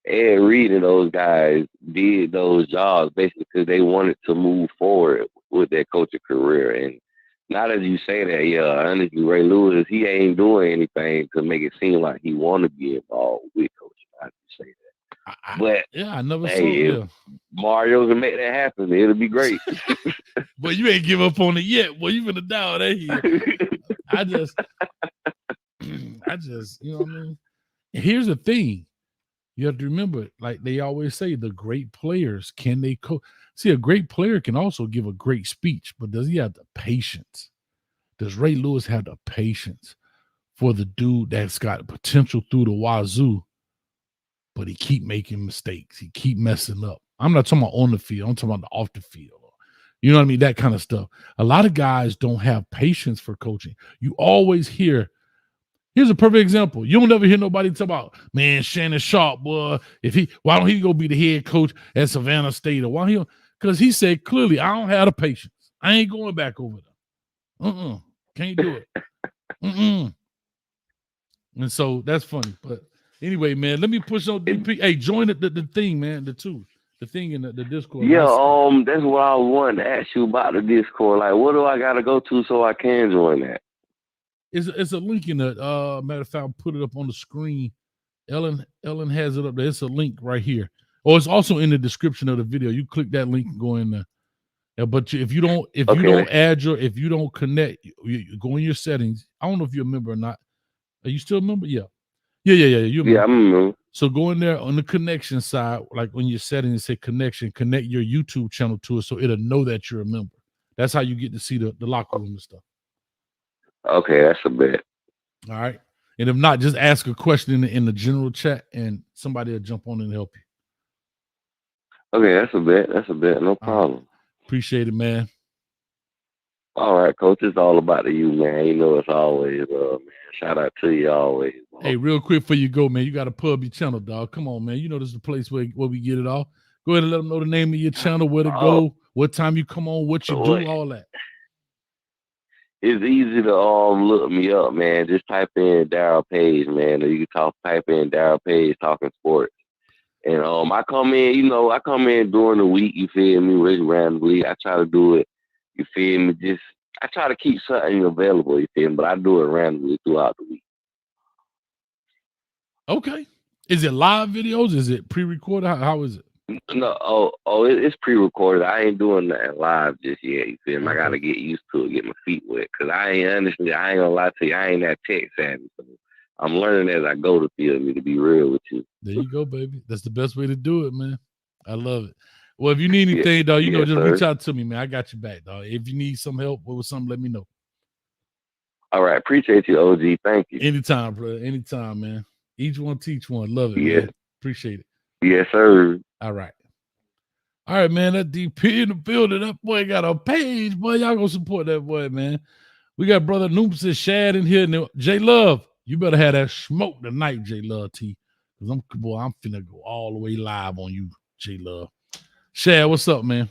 Ed Reed and those guys did those jobs basically because they wanted to move forward with their coaching career. And now that you say that, yeah, honestly, Ray Lewis, he ain't doing anything to make it seem like he want to be involved with coaching. I can say that. But I never saw it. Mario can make that happen. It'll be great. Well, you ain't give up on it yet. Well, you finna down that here. I just, you know what I mean? And here's the thing. You have to remember, like they always say, the great players, can they coach? See, a great player can also give a great speech, but does he have the patience? Does Ray Lewis have the patience for the dude that's got potential through the wazoo, but he keep making mistakes? He keep messing up. I'm not talking about on the field. I'm talking about off the field. You know what I mean? That kind of stuff. A lot of guys don't have patience for coaching. You always hear, here's a perfect example. You don't ever hear nobody talk about, man, Shannon Sharpe, boy, why don't he go be the head coach at Savannah State? Or why he? Because he said clearly, I don't have the patience. I ain't going back over there. Can't do it. And so that's funny. But anyway, man, let me push on DP. Hey, join the thing, man, the thing in the Discord. Yeah, that's what I wanted to ask you about the Discord. Like, what do I got to go to so I can join that? It's a link in the matter of fact, I'll put it up on the screen. Ellen has it up there. It's a link right here. Oh, it's also in the description of the video. You click that link and go in there. Yeah, but if you don't connect, you go in your settings. I don't know if you're a member or not. Are you still a member? Yeah. Yeah, I'm a member. So go in there on the connection side, like on your settings, say connection, connect your YouTube channel to it so it'll know that you're a member. That's how you get to see the locker room and stuff. Okay, that's a bet. All right. And if not, just ask a question in the general chat and somebody will jump on and help you. Okay, that's a bet. That's a bet. No problem. Right. Appreciate it, man. All right, Coach. It's all about you, man. You know it's always, man. Shout out to you always. Bro. Hey, real quick before you go, man, you got to pub your channel, dog. Come on, man. You know this is the place where we get it all. Go ahead and let them know the name of your channel, where to go, what time you come on, what you do, all that. It's easy to look me up, man. Just type in Daryl Paige, man. Or you can type in Daryl Paige talking sports. And I come in, I come in during the week, you feel me, really randomly. I try to do it, you feel me, I try to keep something available, you feel me, but I do it randomly throughout the week. Okay. Is it live videos? Is it pre-recorded? How is it? No, it's pre-recorded. I ain't doing that live just yet. You feel me? I gotta get used to it, get my feet wet. Cause I ain't gonna lie to you, I ain't that tech savvy. So I'm learning as I go to feel me, to be real with you. There you go, baby. That's the best way to do it, man. I love it. Well, if you need anything, dog, just reach out to me, man. I got you back, dog. If you need some help with something, let me know. All right, appreciate you, OG. Thank you. Anytime, brother. Anytime, man. Each one teach one. Love it, man. Appreciate it. Yes, sir. All right, man. That DP in the building. That boy got a page, boy. Y'all gonna support that boy, man. We got brother Noops and Shad in here. J Love, you better have that smoke tonight, J Love T. Cause I'm finna go all the way live on you, J Love. Shad, what's up, man?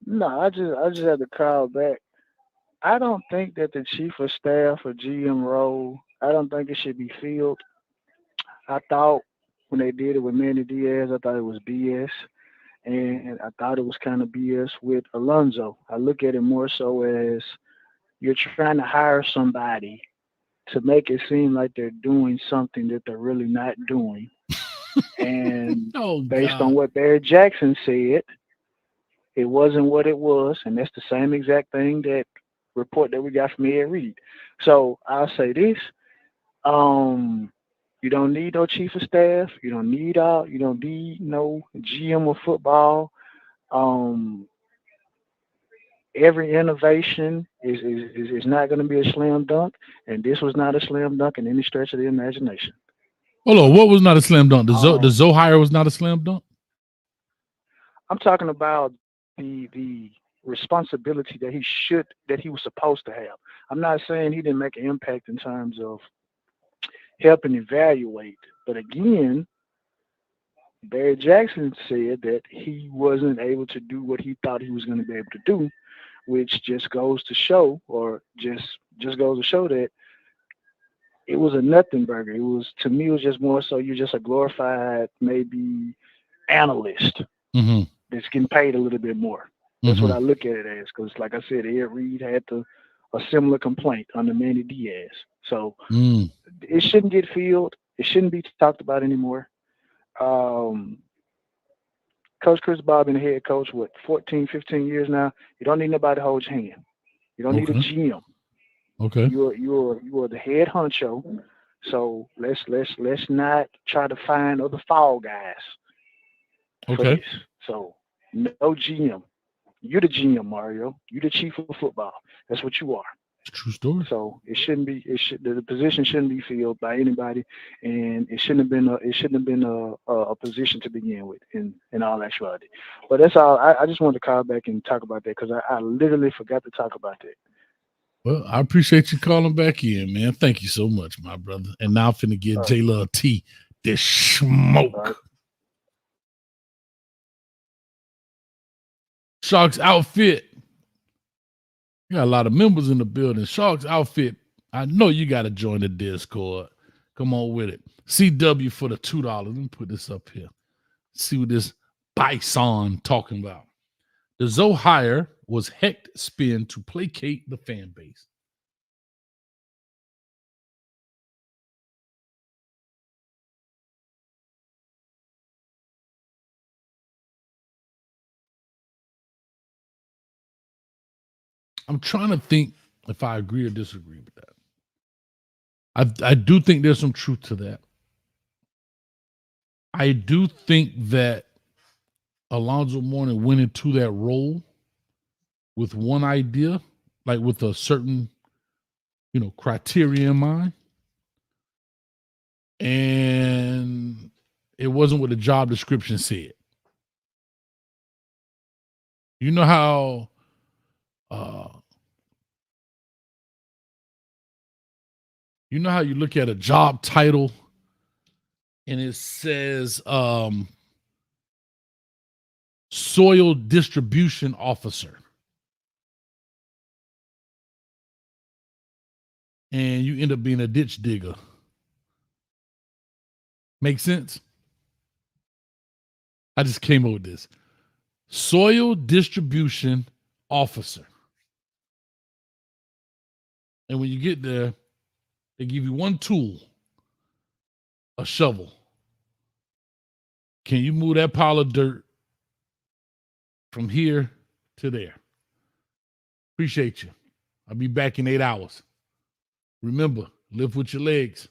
No, I just had to call back. I don't think that the chief of staff or GM role, I don't think it should be filled. I thought when they did it with Manny Diaz, I thought it was BS. And I thought it was kind of BS with Alonzo. I look at it more so as you're trying to hire somebody to make it seem like they're doing something that they're really not doing. And based on what Barry Jackson said, it wasn't what it was. And that's the same exact thing that report that we got from Ed Reed. So I'll say this. You don't need no chief of staff. You don't need no GM of football. Every innovation is not going to be a slam dunk, and this was not a slam dunk in any stretch of the imagination. Hold on, what was not a slam dunk? The Zoe hire was not a slam dunk? I'm talking about the responsibility that he was supposed to have. I'm not saying he didn't make an impact in terms of helping evaluate, but again, Barry Jackson said that he wasn't able to do what he thought he was going to be able to do, which just goes to show, or just goes to show that it was a nothing burger. To me, it was just more so you're just a glorified maybe analyst that's getting paid a little bit more. That's what I look at it as, because like I said, Ed Reed had a similar complaint under Manny Diaz. So it shouldn't get filled. It shouldn't be talked about anymore. Coach Cristobal been the head coach, 14, 15 years now. You don't need nobody to hold your hand. You don't need a GM. Okay. You are the head honcho. So let's not try to find other fall guys. Okay. So no GM. You're the GM, Mario. You're the chief of football. That's what you are. True story. So the position shouldn't be filled by anybody, and it shouldn't have been a position to begin with in all actuality. But that's all. I just wanted to call back and talk about that because I literally forgot to talk about that. Well, I appreciate you calling back in, man. Thank you so much, my brother. And now I'm finna get J Love T this smoke. Sharks Outfit. You got a lot of members in the building. Sharks Outfit. I know you got to join the Discord. Come on with it. CW for the $2. Let me put this up here. See what this Bison talking about. The Zoe hire was hecked spin to placate the fan base. I'm trying to think if I agree or disagree with that. I do think there's some truth to that. I do think that Alonzo Mourning went into that role with one idea, like with a certain, criteria in mind. And it wasn't what the job description said. You know how you look at a job title and it says soil distribution officer. And you end up being a ditch digger. Make sense? I just came up with this. Soil distribution officer. And when you get there, they give you one tool, a shovel. Can you move that pile of dirt from here to there? Appreciate you. I'll be back in 8 hours. Remember, lift with your legs.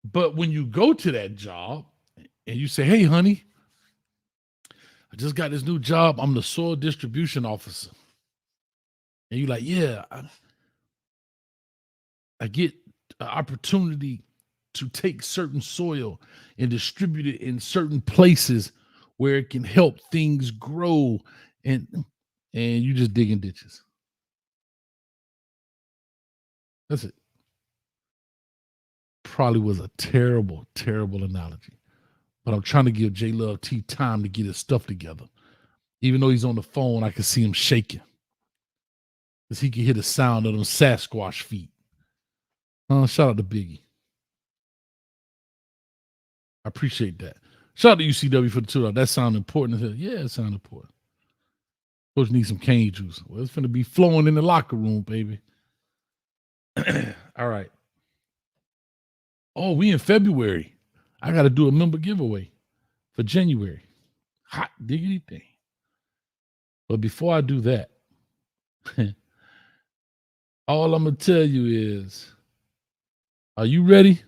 But when you go to that job and you say, hey, honey, I just got this new job. I'm the soil distribution officer. And you're like, yeah, I get an opportunity to take certain soil and distribute it in certain places where it can help things grow, and you just digging ditches. That's it. Probably was a terrible, terrible analogy. But I'm trying to give J Love T time to get his stuff together. Even though he's on the phone, I can see him shaking. Because he can hear the sound of them Sasquatch feet. Shout out to Biggie. I appreciate that. Shout out to UCW for the $2. That sound important. Yeah, it sound important. Coach needs some cane juice. Well, it's going to be flowing in the locker room, baby. All right. Oh, we in February. I got to do a member giveaway for January. Hot diggity thing. But before I do that, all I'm going to tell you is, are you ready?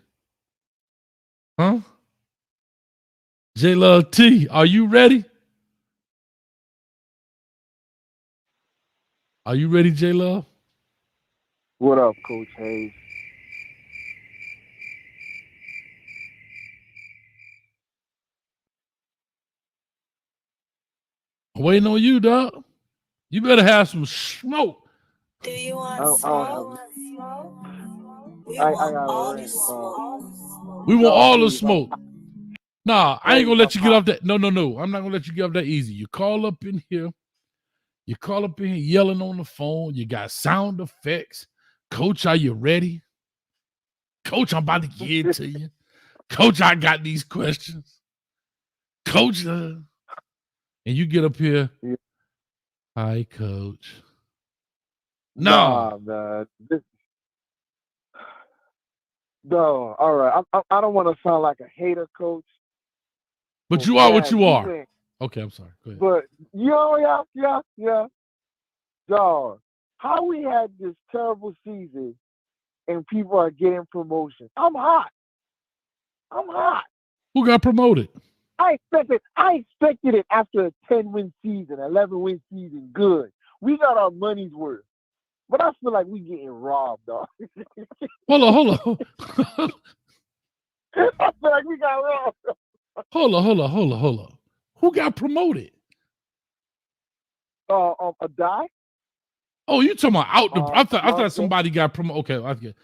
Huh? J Love T, are you ready? Are you ready, J Love? What up, Coach Hayes? Waiting on you, dog. You better have some smoke. Do you want smoke? We I want got all a the ring. smoke. We want all the smoke. Nah, I ain't gonna let you get pop. off that. No. I'm not gonna let you get off that easy. You call up in here. You call up in here yelling on the phone. You got sound effects. Coach, are you ready? Coach, I'm about to get it to you. Coach, I got these questions. Coach, and you get up here. Yeah. Hi, Coach. No, man. No, all right. I don't want to sound like a hater, Coach. But you are what you are. Okay, I'm sorry. Go ahead. But yeah. Dog, how we had this terrible season and people are getting promotion. I'm hot. Who got promoted? I expected it after a 10-win season, 11-win season. Good. We got our money's worth. But I feel like we getting robbed, dog. Hold on. I feel like we got robbed. Hold on. Who got promoted? Addae? Oh, you talking about out the? I thought somebody got promoted. Okay, I get,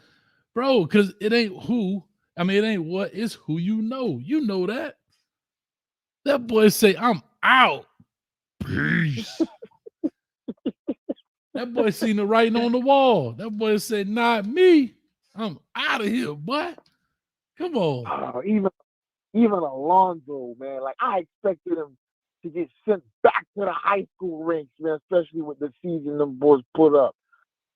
bro, because it ain't who. I mean, it ain't what. It's who you know. You know that. That boy say, "I'm out." Peace. That boy seen the writing on the wall. That boy said, "Not me. I'm out of here, boy." Come on. Even Alonzo, man. Like, I expected him to get sent back to the high school ranks, man, especially with the season them boys put up.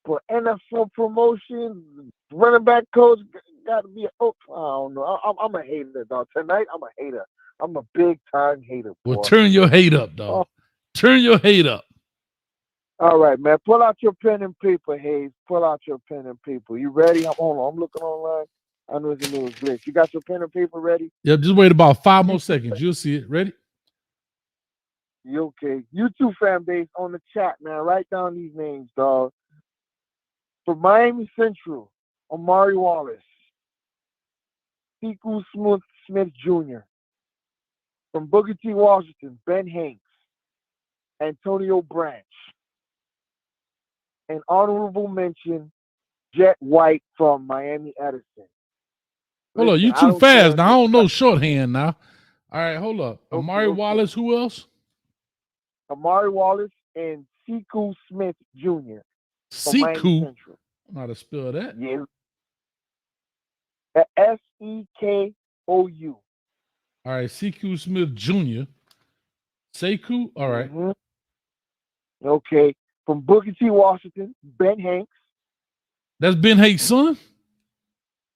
For NFL promotion, running back coach got to be I don't know. I'm a hater, dog. Tonight, I'm a hater. I'm a big-time hater, boy. Well, turn your hate up, dog. Turn your hate up. All right, man. Pull out your pen and paper, Hayes. Pull out your pen and paper. You ready? Hold on. I'm looking online. I know it's a little glitch. You got your pen and paper ready? Yeah, just wait about 5 more seconds. You'll see it. Ready? You okay? YouTube fan base on the chat, man. Write down these names, dog. For Miami Central, Amari Wallace, Chico Smith Jr. From Booker T. Washington, Ben Hanks, Antonio Branch. An honorable mention, Jet White from Miami Edison. Hold on, you too fast now. I don't know shorthand now. All right, hold up. Amari Wallace, who else? Amari Wallace and Chico Smith Jr. Chico? I don't know how to spell that. Yeah. Sekou. All right, Chico Smith Jr. Sekou? All right. Mm-hmm. Okay. From Booker T. Washington, Ben Hanks. That's Ben Hanks' son?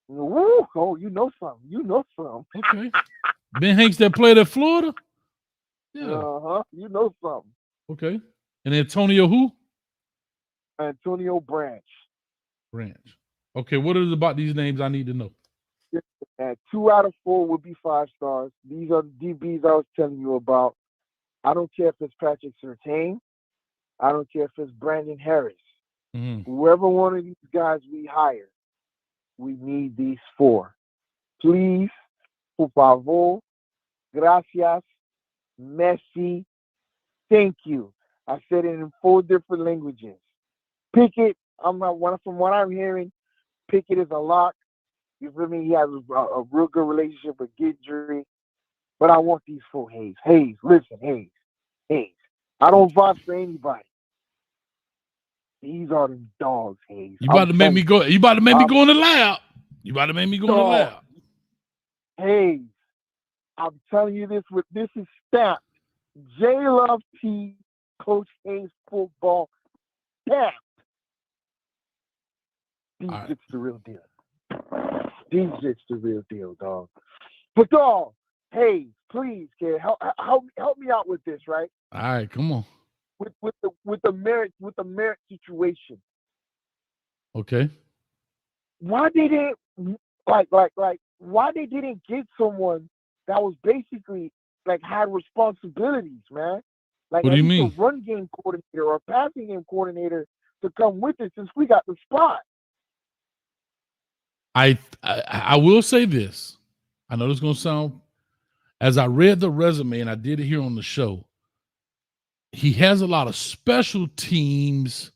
Woo. Oh, you know something. You know something. Okay. Ben Hanks that played at Florida? Yeah. Uh-huh. You know something. Okay. And Antonio who? Antonio Branch. Okay, what is it about these names I need to know? 2 out of 4 would be 5 stars. These are the DBs I was telling you about. I don't care if it's Patrick Surtain. I don't care if it's Brandon Harris. Mm-hmm. Whoever one of these guys we hire, we need these 4. Please, por favor, gracias, merci, thank you. I said it in 4 different languages. Pickett, from what I'm hearing, Pickett is a lock. You feel me? He has a real good relationship with Guidry. But I want these 4 Hayes. Hayes, listen, Hayes. I don't vote for anybody. These are the dogs, Hayes. You about to make me go. You about to make me go in the lab. You about to make me go in the lab. Hayes, I'm telling you this. This is stamped. J Love T, Coach Hayes football stamped. It's the real deal. It's the real deal, dog. But dog, Hayes, please, kid, help me out with this, right? All right, come on. With the Merritt situation. Okay. Why they didn't why they didn't get someone that was basically had responsibilities, man? Like what do you mean? A run game coordinator or a passing game coordinator to come with it since we got the spot. I will say this. I know this is gonna sound, as I read the resume and I did it here on the show, he has a lot of special teams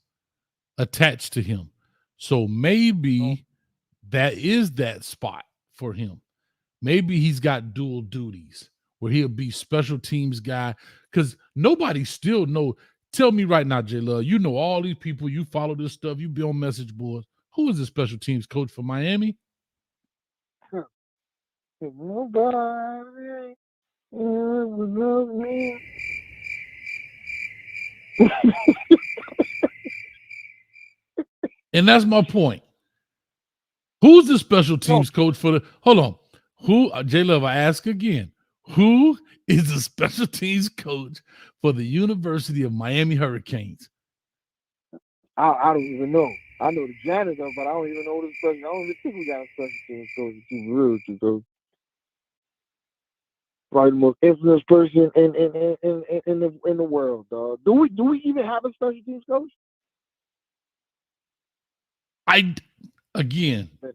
attached to him. So maybe that is that spot for him. Maybe he's got dual duties where he'll be special teams guy, because nobody still know. Tell me right now, J-Love, you know all these people, you follow this stuff, you be on message boards. Who is the special teams coach for Miami? Nobody love me. And that's my point. Who's the special teams coach for the? Hold on. Who? J-Love, I ask again. Who is the special teams coach for the University of Miami Hurricanes? I don't even know. I know the janitor, but I don't even know the special. I don't even think we got a special teams coach. To be real with you, though. Probably the most infamous person in the world, dog. Do we even have a special teams coach?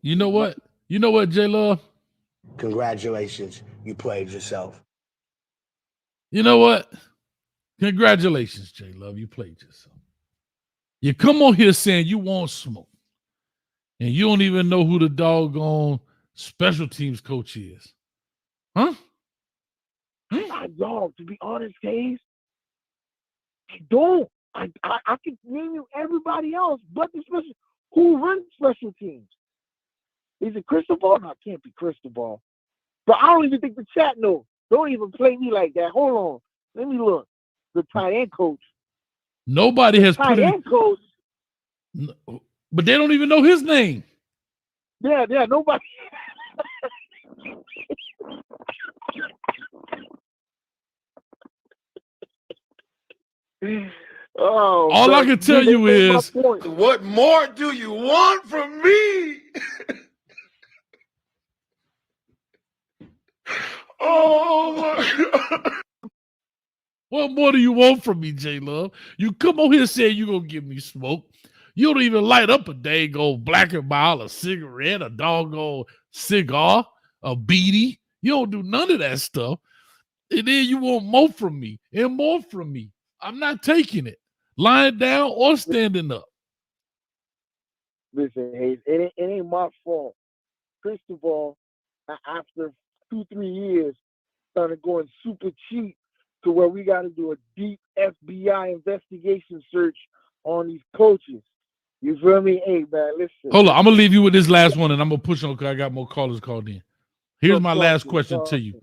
You know what? You know what, J-Love? Congratulations, you played yourself. You know what? Congratulations, J-Love, you played yourself. You come on here saying you want smoke, and you don't even know who the doggone special teams coach is. Huh? Dog, to be honest, Hayes, I don't. I can name you everybody else but the special. Who runs special teams? Is it Cristobal? No, it can't be Cristobal. But I don't even think the chat knows. Don't even play me like that. Hold on. Let me look. The tight end coach. Nobody has tight end coach. But they don't even know his name. Yeah, nobody. All I can tell you is, what more do you want from me? What more do you want from me, J-Love? You come on here saying you're going to give me smoke. You don't even light up a dang old Black and Mild, a cigarette, a doggone cigar, a beanie. You don't do none of that stuff. And then you want more from me and more from me. I'm not taking it. Lying down or standing up. Listen, Hayes, it ain't my fault. Cristobal, after 2-3 years, started going super cheap to where we got to do a deep FBI investigation search on these coaches. You feel me? Hey, man, listen. Hold on. I'm going to leave you with this last one, and I'm going to push on because I got more callers called in. Here's my last question to you.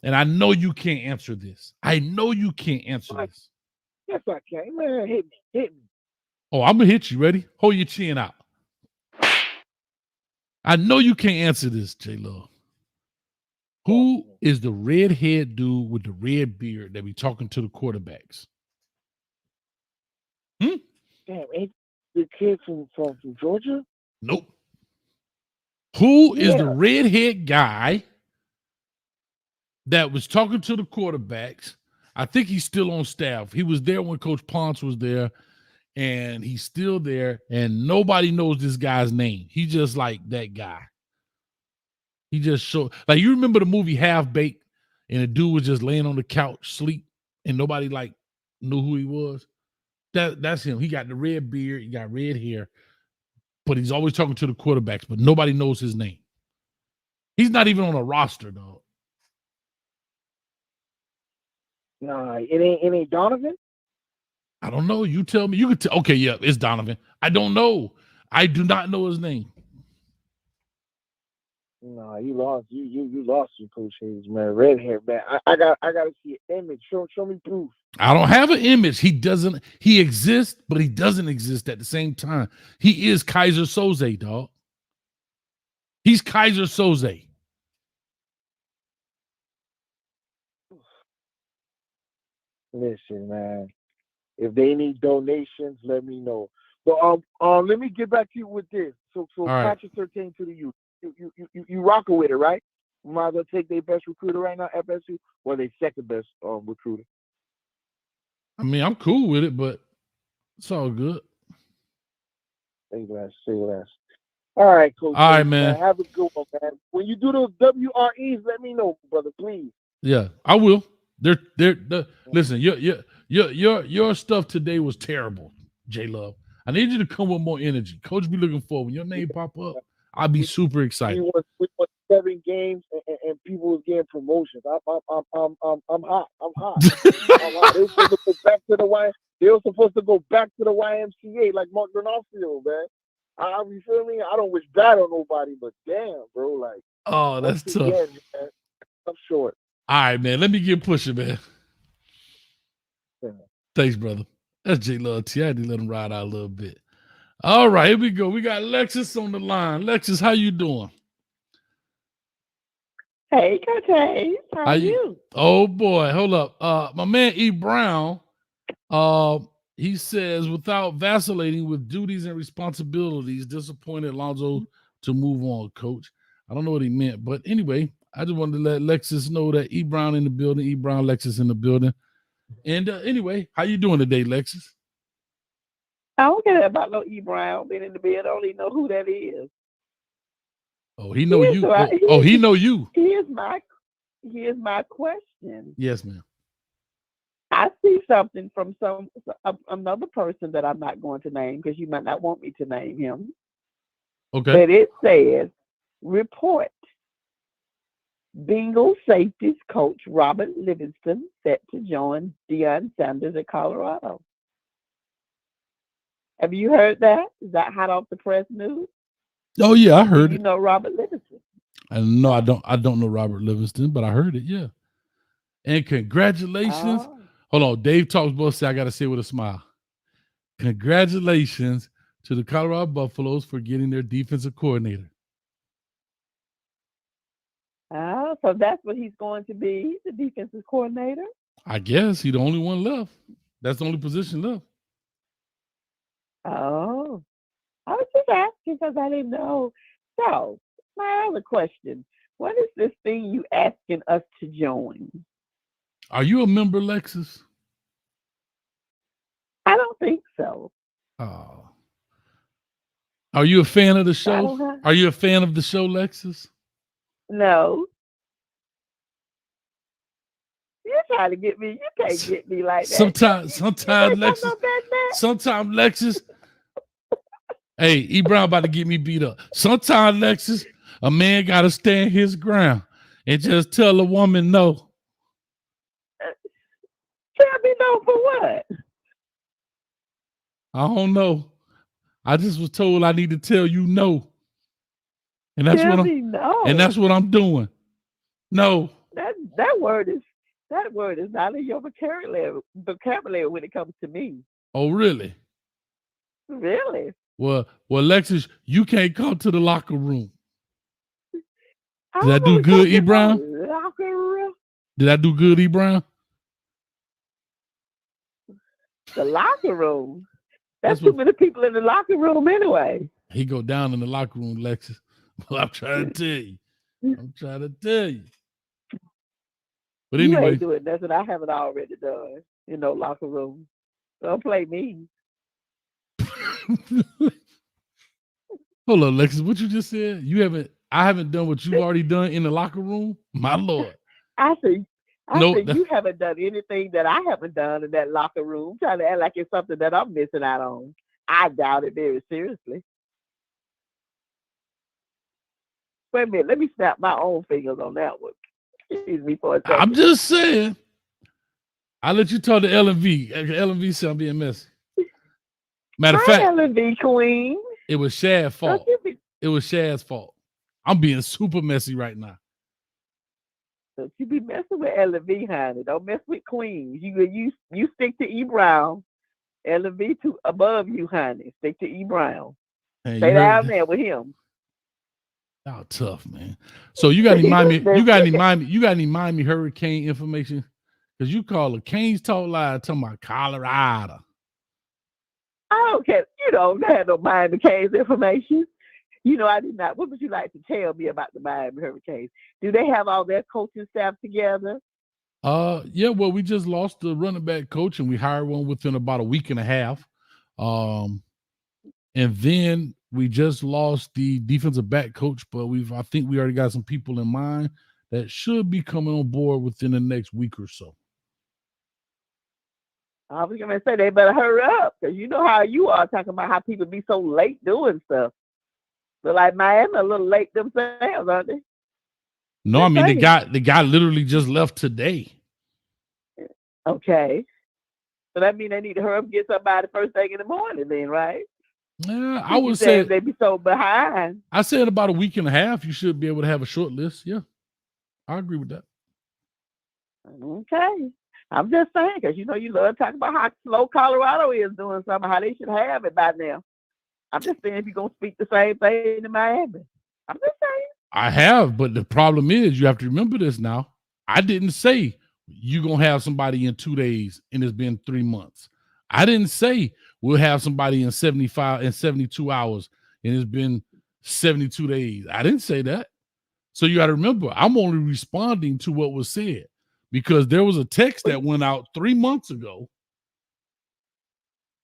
And I know you can't answer this. I know you can't answer this. Yes, I can. Man, hit me. Oh, I'm going to hit you. Ready? Hold your chin out. I know you can't answer this, J-Love. Who is the red-haired dude with the red beard that be talking to the quarterbacks? Damn, ain't the kid from Georgia? Nope. Who is the red-haired guy that was talking to the quarterbacks? I think he's still on staff. He was there when Coach Ponce was there, and he's still there, and nobody knows this guy's name. He's just like that guy. He just showed, like, you remember the movie Half Baked, and the dude was just laying on the couch, sleep, and nobody like knew who he was. That's him. He got the red beard, he got red hair, but he's always talking to the quarterbacks, but nobody knows his name. He's not even on a roster, dog. Nah, it ain't Donovan. I don't know. You tell me. You could tell. Okay, yeah, it's Donovan. I don't know. I do not know his name. No, you lost. You lost your Coach Hayes, man. Red hair, man. I got to see an image. Show me proof. I don't have an image. He exists, but he doesn't exist at the same time. He is Kaiser Soze, dog. He's Kaiser Soze. Listen, man. If they need donations, let me know. But let me get back to you with this. So Patrick 13 to the youth. You rocking with it, right? You might as well take their best recruiter right now, FSU, or their second best recruiter. I mean, I'm cool with it, but it's all good. Say less. All right, Coach. All right, man. Have a good one, man. When you do those WREs, let me know, brother, please. Yeah, I will. Listen, your stuff today was terrible, J-Love. I need you to come with more energy. Coach be looking forward. When your name pop up, I'll be super excited. We won 7 games and people was getting promotions. I'm hot. I'm hot. They were supposed to go back to the They were supposed to go back to the YMCA like Mark D'Onofrio, man. You feel me? I don't wish bad on nobody, but damn, bro, like. Oh, that's tough. Again, man, I'm short. All right, man. Let me get pushing, man. Yeah. Thanks, brother. That's J-Love T. I had to let him ride out a little bit. All right, here we go. We got Lexus on the line. Lexus, how you doing? Hey, Coach Hayes. How are you? Oh, boy. Hold up. My man E. Brown, he says, without vacillating with duties and responsibilities, disappointed Alonzo to move on, Coach. I don't know what he meant, but anyway, I just wanted to let Lexus know that E. Brown in the building, E. Brown, Lexus in the building. And anyway, how you doing today, Lexus? I don't care about no E. Brown being in the bed. I don't even know who that is. Oh, he know you. He know you. Here's my question. Yes, ma'am. I see something from another person that I'm not going to name because you might not want me to name him. Okay. But it says, report. Bengals safeties coach Robert Livingston set to join Deion Sanders at Colorado. Have you heard that? Is that hot off the press news? Oh yeah, I heard it. You know Robert Livingston? No, I don't know Robert Livingston, but I heard it. Yeah. And congratulations. Hold on, Dave Talks Bull say I got to say with a smile. Congratulations to the Colorado Buffaloes for getting their defensive coordinator. So that's what he's going to be, the defensive coordinator? I guess he's the only one left. That's the only position left. Oh, I was just asking because I didn't know. So, my other question, what is this thing you asking us to join? Are you a member, Lexus? I don't think so. Oh. Are you a fan of the show? Are you a fan of the show, Lexus? No. You're trying to get me. You can't get me like that. Sometimes Lexus. Hey, E. Brown about to get me beat up. Sometimes, Lexus, a man got to stand his ground and just tell a woman no. Tell me no for what? I don't know. I just was told I need to tell you no. And that's and that's what I'm doing. No. That word is not in your vocabulary when it comes to me. Oh, really? Really? Well, Lexus, you can't come to the locker room. Did I do good, E. Brown? Locker room? Did I do good, E. Brown? The locker room? That's too many people in the locker room anyway. He go down in the locker room, Lexus. Well, I'm trying to tell you. But anyway. You ain't doing nothing I haven't already done in no locker room. Don't play me. Hold on, Lexus. What you just said? I haven't done what you've already done in the locker room? My Lord. I think you haven't done anything that I haven't done in that locker room. Trying to act like it's something that I'm missing out on. I doubt it very seriously. Wait a minute. Let me snap my own fingers on that one. Excuse me for a second. I'm just saying. I'll let you talk to L&V. L&V said I'm being messy. Matter of fact, L&V queen. It was Shad's fault. It was Shad's fault. I'm being super messy right now. So you be messing with L&V, honey. Don't mess with queens. You stick to E. Brown. L&V above you, honey. Stick to E. Brown. Hey, stay down there with him. Y'all tough, man. So you got any Miami hurricane information? Because you call it Kane's Talk Live talking about Colorado. I don't care. You don't have no Miami Canes information. You know, I did not. What would you like to tell me about the Miami Hurricanes? Do they have all their coaching staff together? Yeah, well, we just lost the running back coach and we hired one within about a week and a half. And then we just lost the defensive back coach, but I think we already got some people in mind that should be coming on board within the next week or so. I was going to say they better hurry up because you know how you are talking about how people be so late doing stuff. But like Miami a little late themselves, aren't they? No, I mean the guy literally just left today. Okay. So that means they need to hurry up and get somebody first thing in the morning then, right? Yeah, I would say they be so behind. I said about a week and a half, you should be able to have a short list. Yeah. I agree with that. Okay. I'm just saying, because you know you love talking about how slow Colorado is doing something, how they should have it by now. I'm just saying if you're going to speak the same thing in Miami. I'm just saying. I have, but the problem is you have to remember this now. I didn't say you're going to have somebody in 2 days and it's been 3 months. I didn't say we'll have somebody in 75 and 72 hours and it's been 72 days. I didn't say that. So you got to remember, I'm only responding to what was said because there was a text that went out 3 months ago.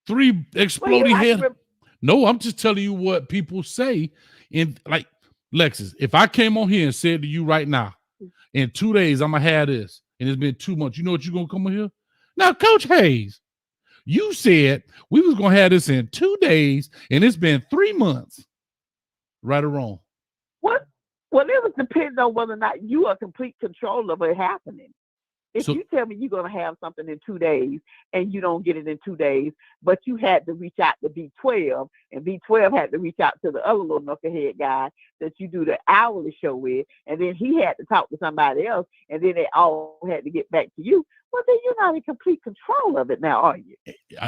3 exploding head. No, I'm just telling you what people say. And like Lexus, if I came on here and said to you right now, in 2 days, I'm going to have this, and it's been 2 months, you know what you're going to come on here? Now, Coach Hayes, you said we was going to have this in 2 days, and it's been 3 months. Right or wrong? What? Well, it would depend on whether or not you are complete control of it happening. If you tell me you're going to have something in 2 days and you don't get it in 2 days, but you had to reach out to B12 and B12 had to reach out to the other little knucklehead guy that you do the hourly show with, and then he had to talk to somebody else, and then they all had to get back to you, well, then you're not in complete control of it now, are you?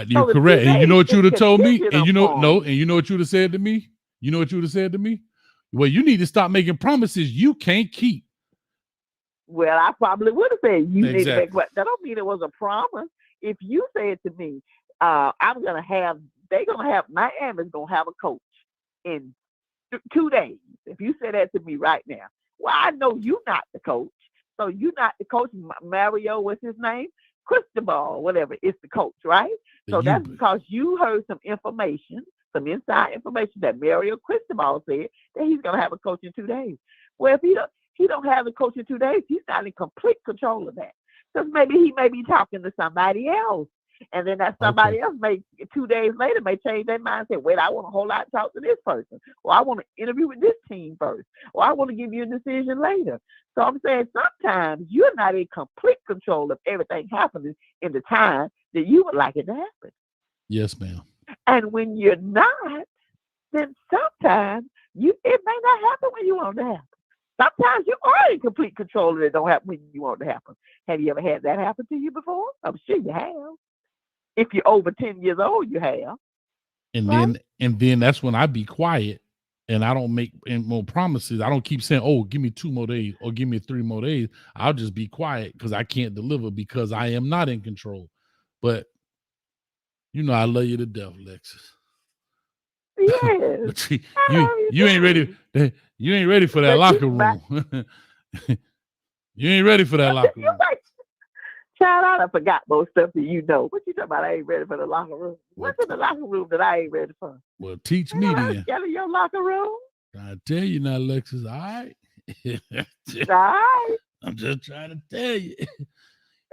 You're correct. And you know what you would have told me? And you know, and you know what you would have said to me? You know what you would have said to me? Well, you need to stop making promises you can't keep. Well, I probably would have said you need to make what. That don't mean it was a promise. If you said to me, Miami's gonna have a coach in 2 days. If you say that to me right now, well, I know you're not the coach. So you're not the coach. Mario, what's his name? Cristobal, whatever. It's the coach, right? So that's because you heard some information, some inside information that Mario Cristobal said that he's going to have a coach in 2 days. Well, if he don't have a coach in 2 days, he's not in complete control of that. Because maybe he may be talking to somebody else. And then that somebody else may 2 days later may change their mind and say, wait, I want a whole lot to talk to this person. Or I want to interview with this team first. Or I want to give you a decision later. So I'm saying sometimes you're not in complete control of everything happening in the time that you would like it to happen. Yes, ma'am. And when you're not, then sometimes it may not happen when you want it to happen. Sometimes you are in complete control and it don't happen when you want it to happen. Have you ever had that happen to you before? I'm sure you have. If you're over 10 years old, you have. And then that's when I be quiet and I don't make any more promises. I don't keep saying, oh, give me 2 more days or give me 3 more days. I'll just be quiet because I can't deliver because I am not in control. But you know I love you to death, Lexus. Yes. you ain't ready. You ain't ready for that locker room. You ain't ready for that locker room. Child, I forgot most stuff that you know. What you talking about? I ain't ready for the locker room. What's in the locker room that I ain't ready for? Well, teach me then. Get in your locker room. I tell you now, Lexus. All right. All right. I'm just trying to tell you.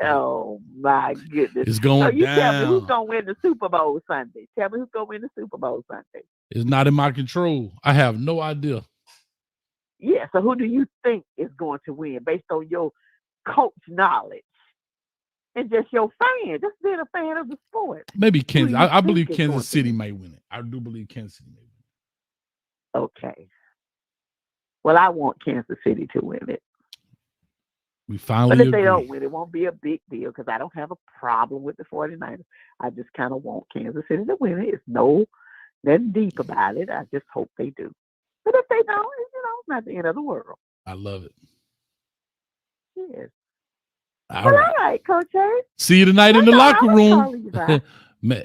Oh my goodness! It's going down. So you tell me who's gonna win the Super Bowl Sunday. Tell me who's gonna win the Super Bowl Sunday. It's not in my control. I have no idea. Yeah. So who do you think is going to win based on your coach knowledge? And just your fan, just being a fan of the sport. Maybe Kansas. I believe Kansas City might win it. I do believe Kansas City may win it. Okay. Well, I want Kansas City to win it. We finally But if agree. they don't win, it won't be a big deal because I don't have a problem with the 49ers. I just kind of want Kansas City to win it. It's nothing deep about it. I just hope they do. But if they don't, it's not the end of the world. I love it. Yes. All right, Coach A. See you tonight in the locker room.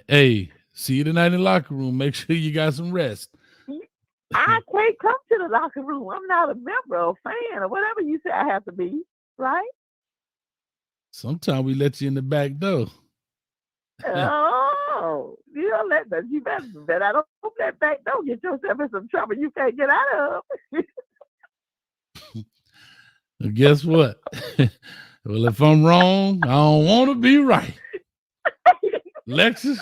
Hey, see you tonight in the locker room. Make sure you got some rest. I can't come to the locker room. I'm not a member or fan or whatever you say I have to be, right? Sometimes we let you in the back door. Oh, you don't let that. You better I don't hope that back door get yourself in some trouble you can't get out of. Well, guess what? Well, if I'm wrong, I don't want to be right. Lexus,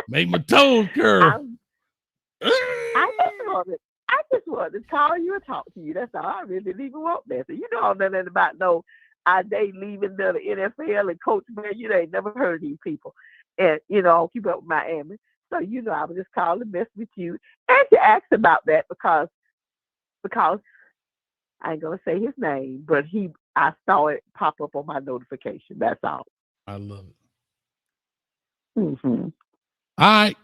make my toes curl. I just wanted to call you and talk to you. That's all. I really didn't even want that. So you know nothing about no Addae leaving the NFL and Coach Man. You ain't never heard of these people. And, I'll keep up with Miami. So, I was just calling to mess with you and to ask about that because I ain't gonna say his name, but I saw it pop up on my notification. That's all. I love it. Mm-hmm. All right.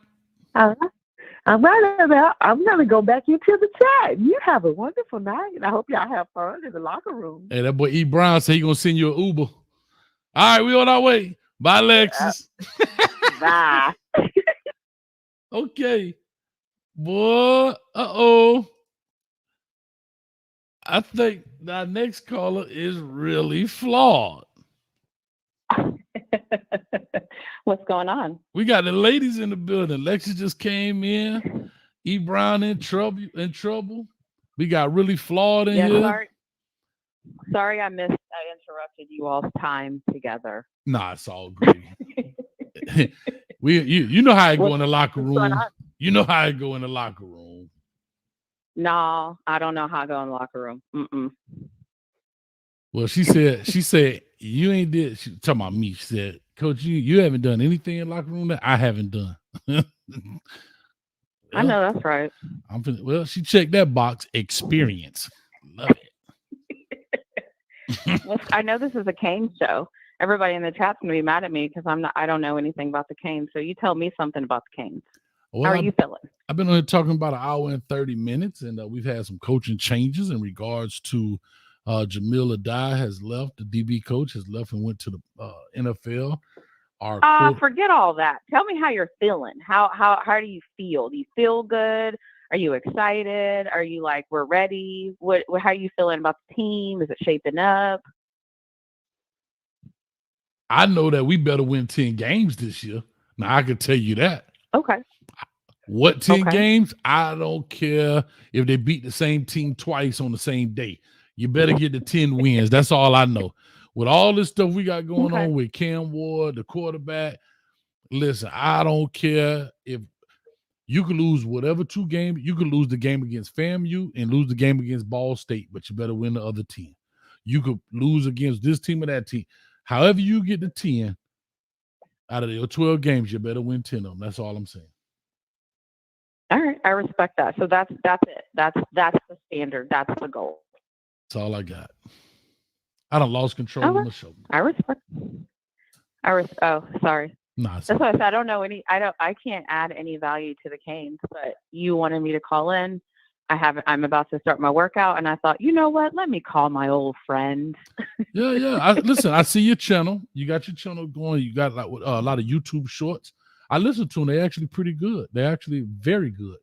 I'm gonna go back into the chat. You have a wonderful night, and I hope y'all have fun in the locker room. Hey, that boy E. Brown said he gonna send you an Uber. All right, we on our way. Bye, Lexus. Bye. Okay. Boy, I think our next caller is really flawed. What's going on? We got the ladies in the building. Lexus just came in. E. Brown in trouble. We got really flawed in here. Sorry, I interrupted you all's time together. Nah, it's all good. You know how I go in the locker room. You know how I go in the locker room. No, I don't know how I go in the locker room. Mm-mm. Well, she said, you ain't did. She talking about me. She said, Coach, you haven't done anything in the locker room that I haven't done. I know that's right. Well, she checked that box. Experience. Love it. Well, I know this is a Kane show. Everybody in the chat's gonna be mad at me because I don't know anything about the Canes. So you tell me something about the Canes. Well, how are you feeling? I've been on here talking about an hour and 30 minutes, and we've had some coaching changes in regards to Jamil Addae has left. The DB coach has left and went to the NFL. Forget all that. Tell me how you're feeling. How do you feel? Do you feel good? Are you excited? Are you like, we're ready? How are you feeling about the team? Is it shaping up? I know that we better win 10 games this year. Now I can tell you that. Okay. What 10 games? I don't care if they beat the same team twice on the same day. You better get the 10 wins. That's all I know. With all this stuff we got going on with Cam Ward, the quarterback, listen, I don't care if you can lose whatever 2 games. You can lose the game against FAMU and lose the game against Ball State, but you better win the other 10. You could lose against this team or that team. However you get the 10 out of your 12 games, you better win 10 of them. That's all I'm saying. All right, I respect that. So that's it. That's the standard. That's the goal. That's all I got. I done lost control of the show. I respect. Oh, sorry. Nah, that's why I said I don't know any. I can't add any value to the Canes. But you wanted me to call in. I'm about to start my workout, and I thought, you know what? Let me call my old friend. Yeah. Listen, I see your channel. You got your channel going. You got like a lot of YouTube shorts. I listen to them. They're actually pretty good. They're actually very good.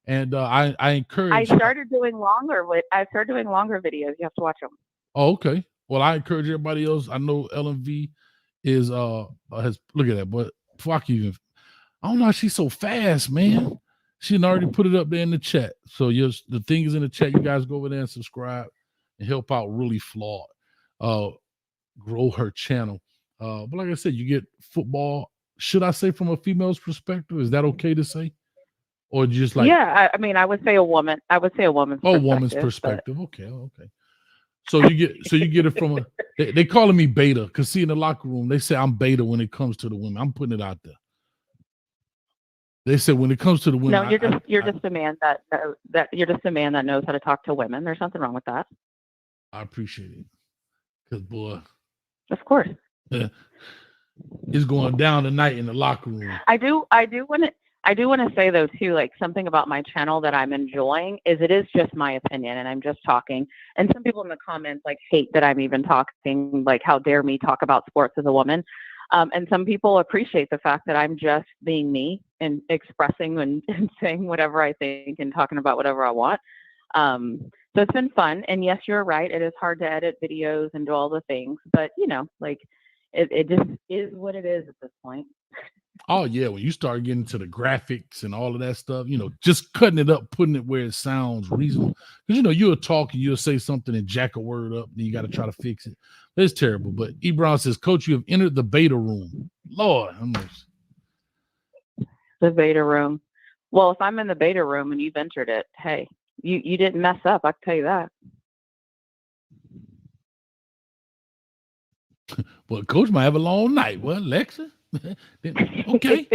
And I encourage. I started doing longer videos. You have to watch them. Oh, okay. Well, I encourage everybody else. I know LMV is has look at that, but fuck even. I don't know how she's so fast, man. She already put it up there in the chat. So the thing is in the chat. You guys go over there and subscribe and help out Really Flawed. Grow her channel. But like I said, you get football. Should I say from a female's perspective? Is that okay to say? Or just like I mean, I would say a woman. I would say a woman's perspective. Woman's perspective. But... Okay. So you get it from they calling me beta because see in the locker room they say I'm beta when it comes to the women. I'm putting it out there. They said when it comes to the women. No, you're just a man that you're just a man that knows how to talk to women. There's nothing wrong with that. I appreciate it. Because boy. Of course. It's going down tonight in the locker room. I do want to say though too, like something about my channel that I'm enjoying is it is just my opinion and I'm just talking. And some people in the comments like hate that I'm even talking, like how dare me talk about sports as a woman. And some people appreciate the fact that I'm just being me and expressing and saying whatever I think and talking about whatever I want. So it's been fun. And yes, you're right. It is hard to edit videos and do all the things, but you know, like it just is what it is at this point. Oh yeah, when you start getting to the graphics and all of that stuff, you know, just cutting it up, putting it where it sounds reasonable. Because you know, you'll talk and you'll say something and jack a word up, and you got to try to fix it. It's terrible. But E. Brown says, Coach, you have entered the beta room. Lord, the beta room. Well, if I'm in the beta room and you've entered it, hey, you didn't mess up. I can tell you that. Well, Coach might have a long night. Well, Lexus. Okay.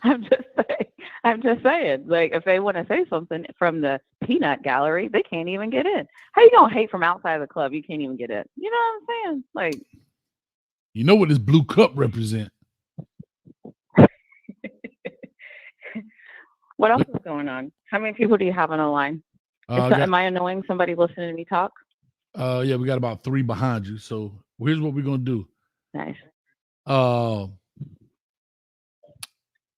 I'm just saying, like, if they want to say something from the peanut gallery, they can't even get in. How you gonna hate from outside of the club? You can't even get in. You know what I'm saying? Like, you know what this blue cup represent? What else is going on? How many people do you have on the line? Am I annoying somebody listening to me talk? Yeah, we got about 3 behind you. So here's what we're gonna do. Nice.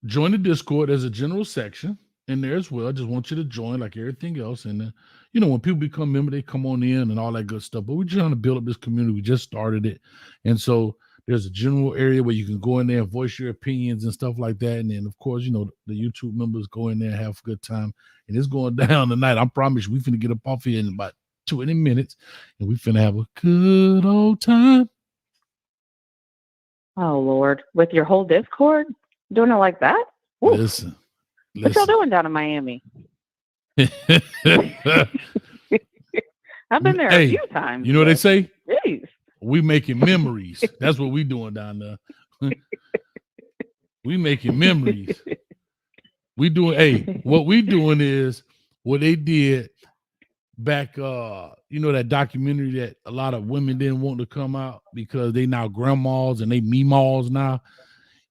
Join the Discord. There's a general section in there as well. I just want you to join like everything else. And then, you know, when people become members, they come on in and all that good stuff. But we're trying to build up this community. We just started it. And so there's a general area where you can go in there and voice your opinions and stuff like that. And then, of course, you know, the YouTube members go in there and have a good time. And it's going down tonight. I promise you, we finna get up off here in about 20 minutes. And we finna have a good old time. Oh, Lord. With your whole Discord? Doing it like that? Ooh. Listen. What y'all doing down in Miami? I've been there a few times. You know what they say? Jeez. We making memories. That's what we doing down there. We making memories. We doing, what we doing is what they did back, you know, that documentary that a lot of women didn't want to come out because they now grandmas and they meemaws now.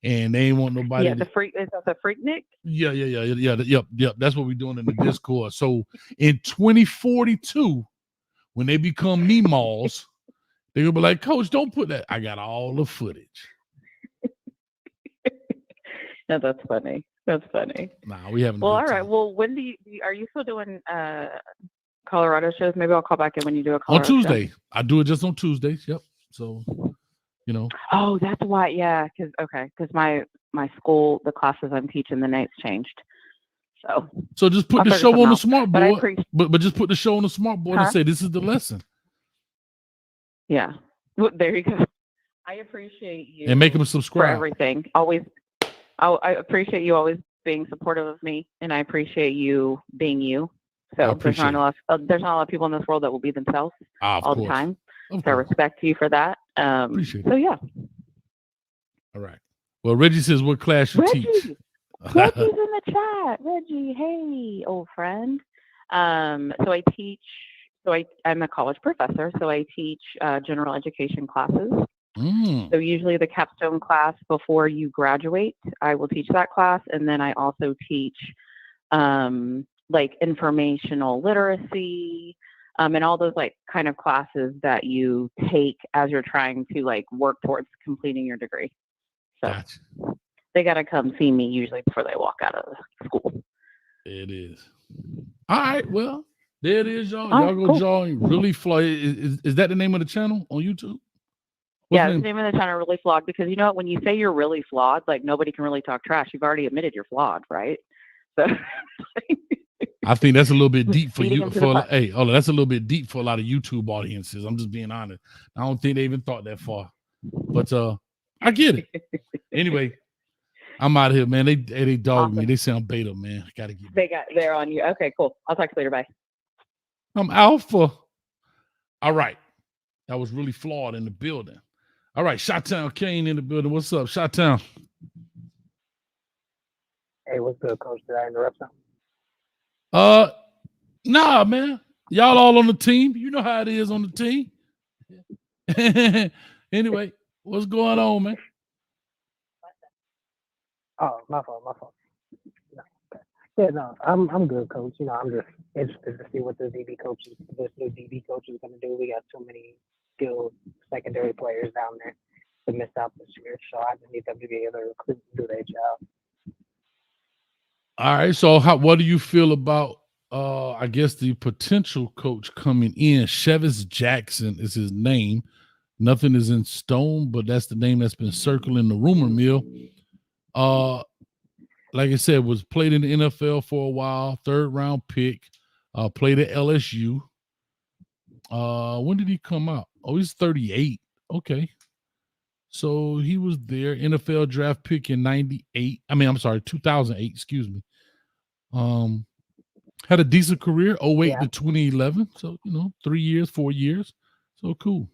And they ain't want nobody. Yeah, is that the Freaknik? Yep. That's what we're doing in the Discord. So in 2042, when they become meemaws, they're gonna be like, Coach, don't put that. I got all the footage. No, that's funny. That's funny. Nah, we haven't. Well, all right. Well, when are you still doing Colorado shows? Maybe I'll call back in when you do a Colorado on Tuesday. show. I do it just on Tuesdays. Yep. So, Oh, that's why. Yeah. Because my school, the classes I'm teaching, the nights changed. So just put the show on the smart board. But just put the show on the smart board and say this is the lesson. Yeah. Well, there you go. I appreciate you and make them subscribe for everything. Always, I appreciate you always being supportive of me, and I appreciate you being you. So there's not a lot of people in this world that will be themselves all the time. So I respect you for that. Appreciate so yeah. All right. Well, Reggie says, "What class you teach?" Reggie's in the chat. Reggie, hey, old friend. So I teach. I'm a college professor, so I teach general education classes. So usually the capstone class before you graduate, I will teach that class, and then I also teach like informational literacy and all those like kind of classes that you take as you're trying to like work towards completing your degree. So they got to come see me usually before they walk out of school. It is. All right. Well, there it is, y'all. Y'all go join Really Flawed. Is that the name of the channel on YouTube? What's the name of the channel, Really Flawed, because you know what? When you say you're really flawed, like nobody can really talk trash. You've already admitted you're flawed, right? So I think that's a little bit deep for you. That's a little bit deep for a lot of YouTube audiences. I'm just being honest. I don't think they even thought that far, but I get it. Anyway, I'm out of here, man. They dog me. They say I'm beta, man. I gotta get. They're on you. Okay, cool. I'll talk to you later. Bye. I'm alpha. All right, that was Really Flawed in the building. All right, Shot-Town Kane in the building. What's up, Shot-Town? Hey, what's good, Coach? Did I interrupt something? Nah, man. Y'all all on the team. You know how it is on the team. Anyway, what's going on, man? Oh, my fault. No. Yeah, no, I'm good, Coach. You know, I'm just interested to see what this new DB coach is going to do. We got too many skilled secondary players down there to miss out this year, so I just need them to be able to recruit and do their job. All right, so what do you feel about I guess the potential coach coming in? Chevis Jackson is his name. Nothing is in stone, but that's the name that's been circling the rumor mill. Like I said, was played in the NFL for a while, 3rd round pick, played at LSU. When did he come out? Oh, he's 38. Okay. So he was there, NFL draft pick in 2008, excuse me. Had a decent career, 08 to 2011. So, 3 years, 4 years. So cool.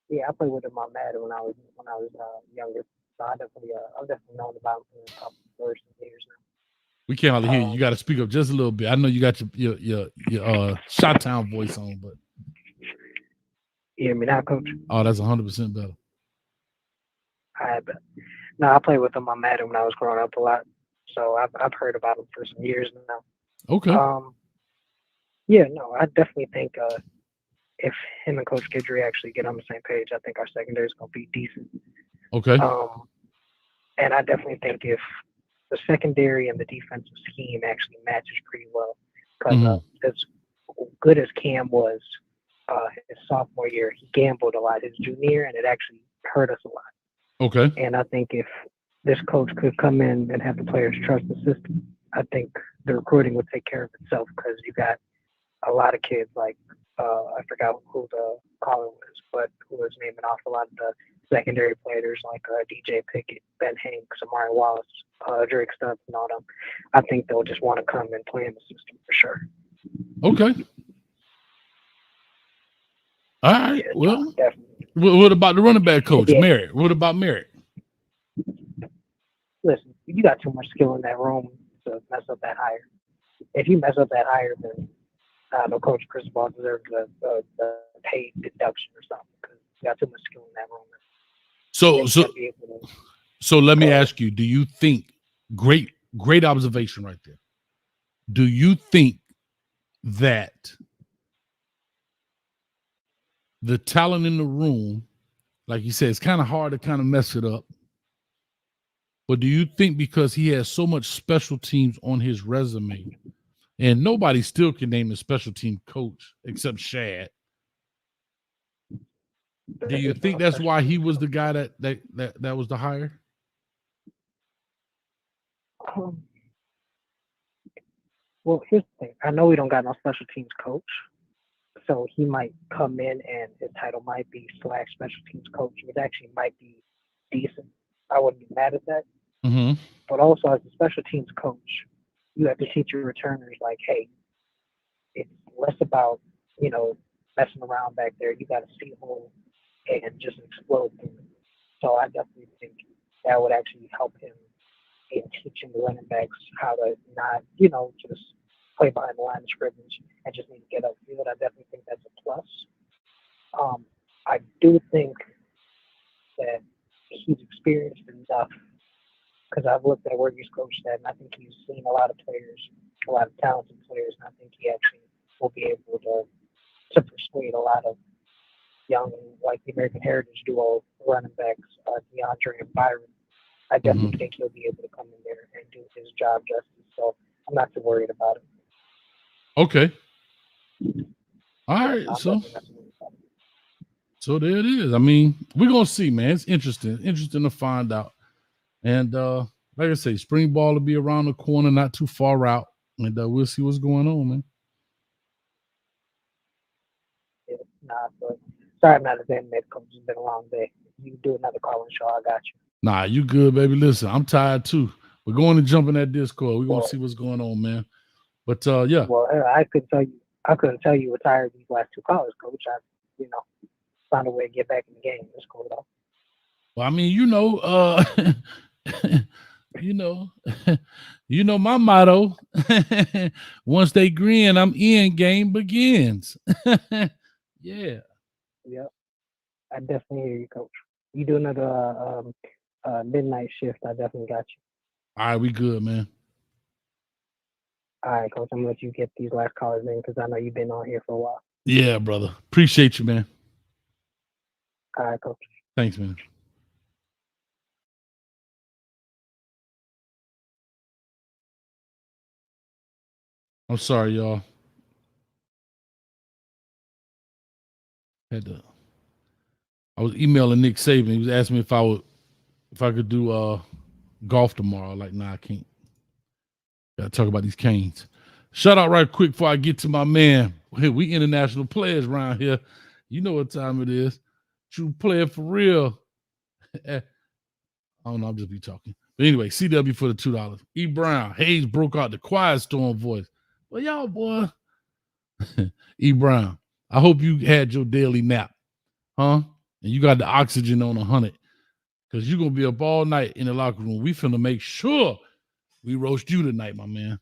Yeah, I played with him on Madden when I was younger. So I've definitely known about him for a couple of years now. We can't hardly hear you. You got to speak up just a little bit. I know you got your Shot-Town voice on, but you hear me now, Coach? Oh, that's 100% better. I bet. No, I played with him on Madden when I was growing up a lot, so I've heard about him for some years now. Okay. Yeah, no, I definitely think if him and Coach Guidry actually get on the same page, I think our secondary is going to be decent. Okay. And I definitely think if the secondary and the defensive scheme actually matches pretty well, because as good as Cam was his sophomore year, he gambled a lot his junior year, and it actually hurt us a lot. Okay. And I think if this coach could come in and have the players trust the system, I think the recruiting would take care of itself, because you got a lot of kids like I forgot who the caller was, but who was naming off a lot of the secondary players like DJ Pickett, Ben Hanks, Amari Wallace, Drake Stubbs, and all them. I think they'll just want to come and play in the system for sure. Okay. All right. Yeah, well, definitely. What about the running back coach, Merritt? What about Merritt? Listen, you got too much skill in that room to mess up that hire. If you mess up that hire, then no, Coach Cristobal deserves a paid deduction or something, because you got too much skill in that room. So let me ask you, do you think, great observation right there, do you think that the talent in the room, like you said, it's kind of hard to kind of mess it up, But do you think because he has so much special teams on his resume, and nobody still can name a special team coach except Shad, do you think that's why he was the guy that was the hire? Well, here's the thing. I know we don't got no special teams coach, so he might come in and his title might be / special teams coach, which actually might be decent. I wouldn't be mad at that. Mm-hmm. But also, as a special teams coach, you have to teach your returners, like, hey, it's less about, messing around back there. You got to see a hole and just explode through it. So I definitely think that would actually help him in teaching the running backs how to not, just play behind the line of scrimmage and just need to get upfield. I definitely think that's a plus. I do think that he's experienced enough, because I've looked at where he's coached at, and I think he's seen a lot of players, a lot of talented players, and I think he actually will be able to persuade a lot of young, like the American Heritage duo running backs, DeAndre and Byron. I definitely think he'll be able to come in there and do his job justice. So I'm not too worried about it. Okay. All right. So there it is. I mean, we're gonna see, man. It's interesting to find out. And like I say, spring ball will be around the corner, not too far out, and we'll see what's going on, man. Yeah, but sorry, I'm not a band coach. It's been a long day. You can do another call-in show. I got you. Nah, you good, baby. Listen, I'm tired too. We're going to jump in that Discord. We're gonna see what's going on, man. But yeah. Well, I couldn't tell you what tired these last two callers, coach. I found a way to get back in the game. It's cool though. Well, I mean, my motto. Once they grin, I'm in. Game begins. Yeah. Yep. I definitely hear you, coach. You do another midnight shift, I definitely got you. All right, we good, man. All right, coach. I'm gonna let you get these last callers in because I know you've been on here for a while. Yeah, brother. Appreciate you, man. All right, coach. Thanks, man. I'm sorry, y'all. I was emailing Nick Saban. He was asking me if I could do golf tomorrow. Like, nah, I can't. Gotta talk about these Canes. Shout out right quick before I get to my man. Hey, we international players around here. You know what time it is. True player for real. I don't know, I'll just be talking. But anyway, CW for the $2. E. Brown. Hayes broke out the quiet storm voice. Well, y'all, boy. E. Brown, I hope you had your daily nap. Huh? And you got the oxygen on 100. Because you're going to be up all night in the locker room. We finna make sure we roast you tonight, my man.